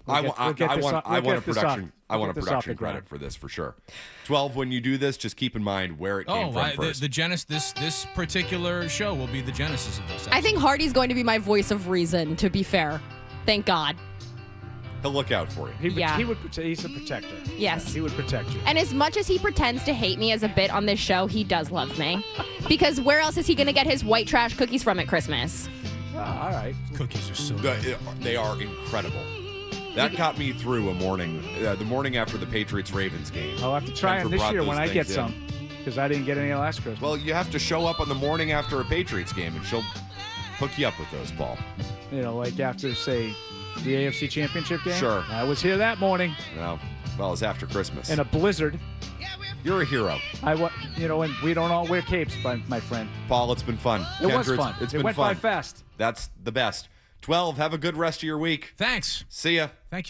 I want a production. I want a the production ground. credit for this for sure. 12. When you do this, just keep in mind where it came from first. The genesis. This particular show will be the genesis of this. I think Hardy's going to be my voice of reason. To be fair, thank God. He'll look out for you. He's a protector. Yes. He would protect you. And as much as he pretends to hate me as a bit on this show, he does love me. Because where else is he going to get his white trash cookies from at Christmas? Oh, all right. Cookies are so good. They are incredible. That got me through a morning, the morning after the Patriots-Ravens game. I'll have to try them this year when I get some, because I didn't get any last Christmas. Well, you have to show up on the morning after a Patriots game, and she'll hook you up with those, Paul. You know, like after, say, the AFC Championship game? Sure. I was here that morning. Well, it's after Christmas. In a blizzard. You're a hero. And we don't all wear capes, my friend. Paul, it's been fun. It was Kendra, fun. It It went fun. by fast. That's the best. 12, have a good rest of your week. Thanks. See ya. Thank you.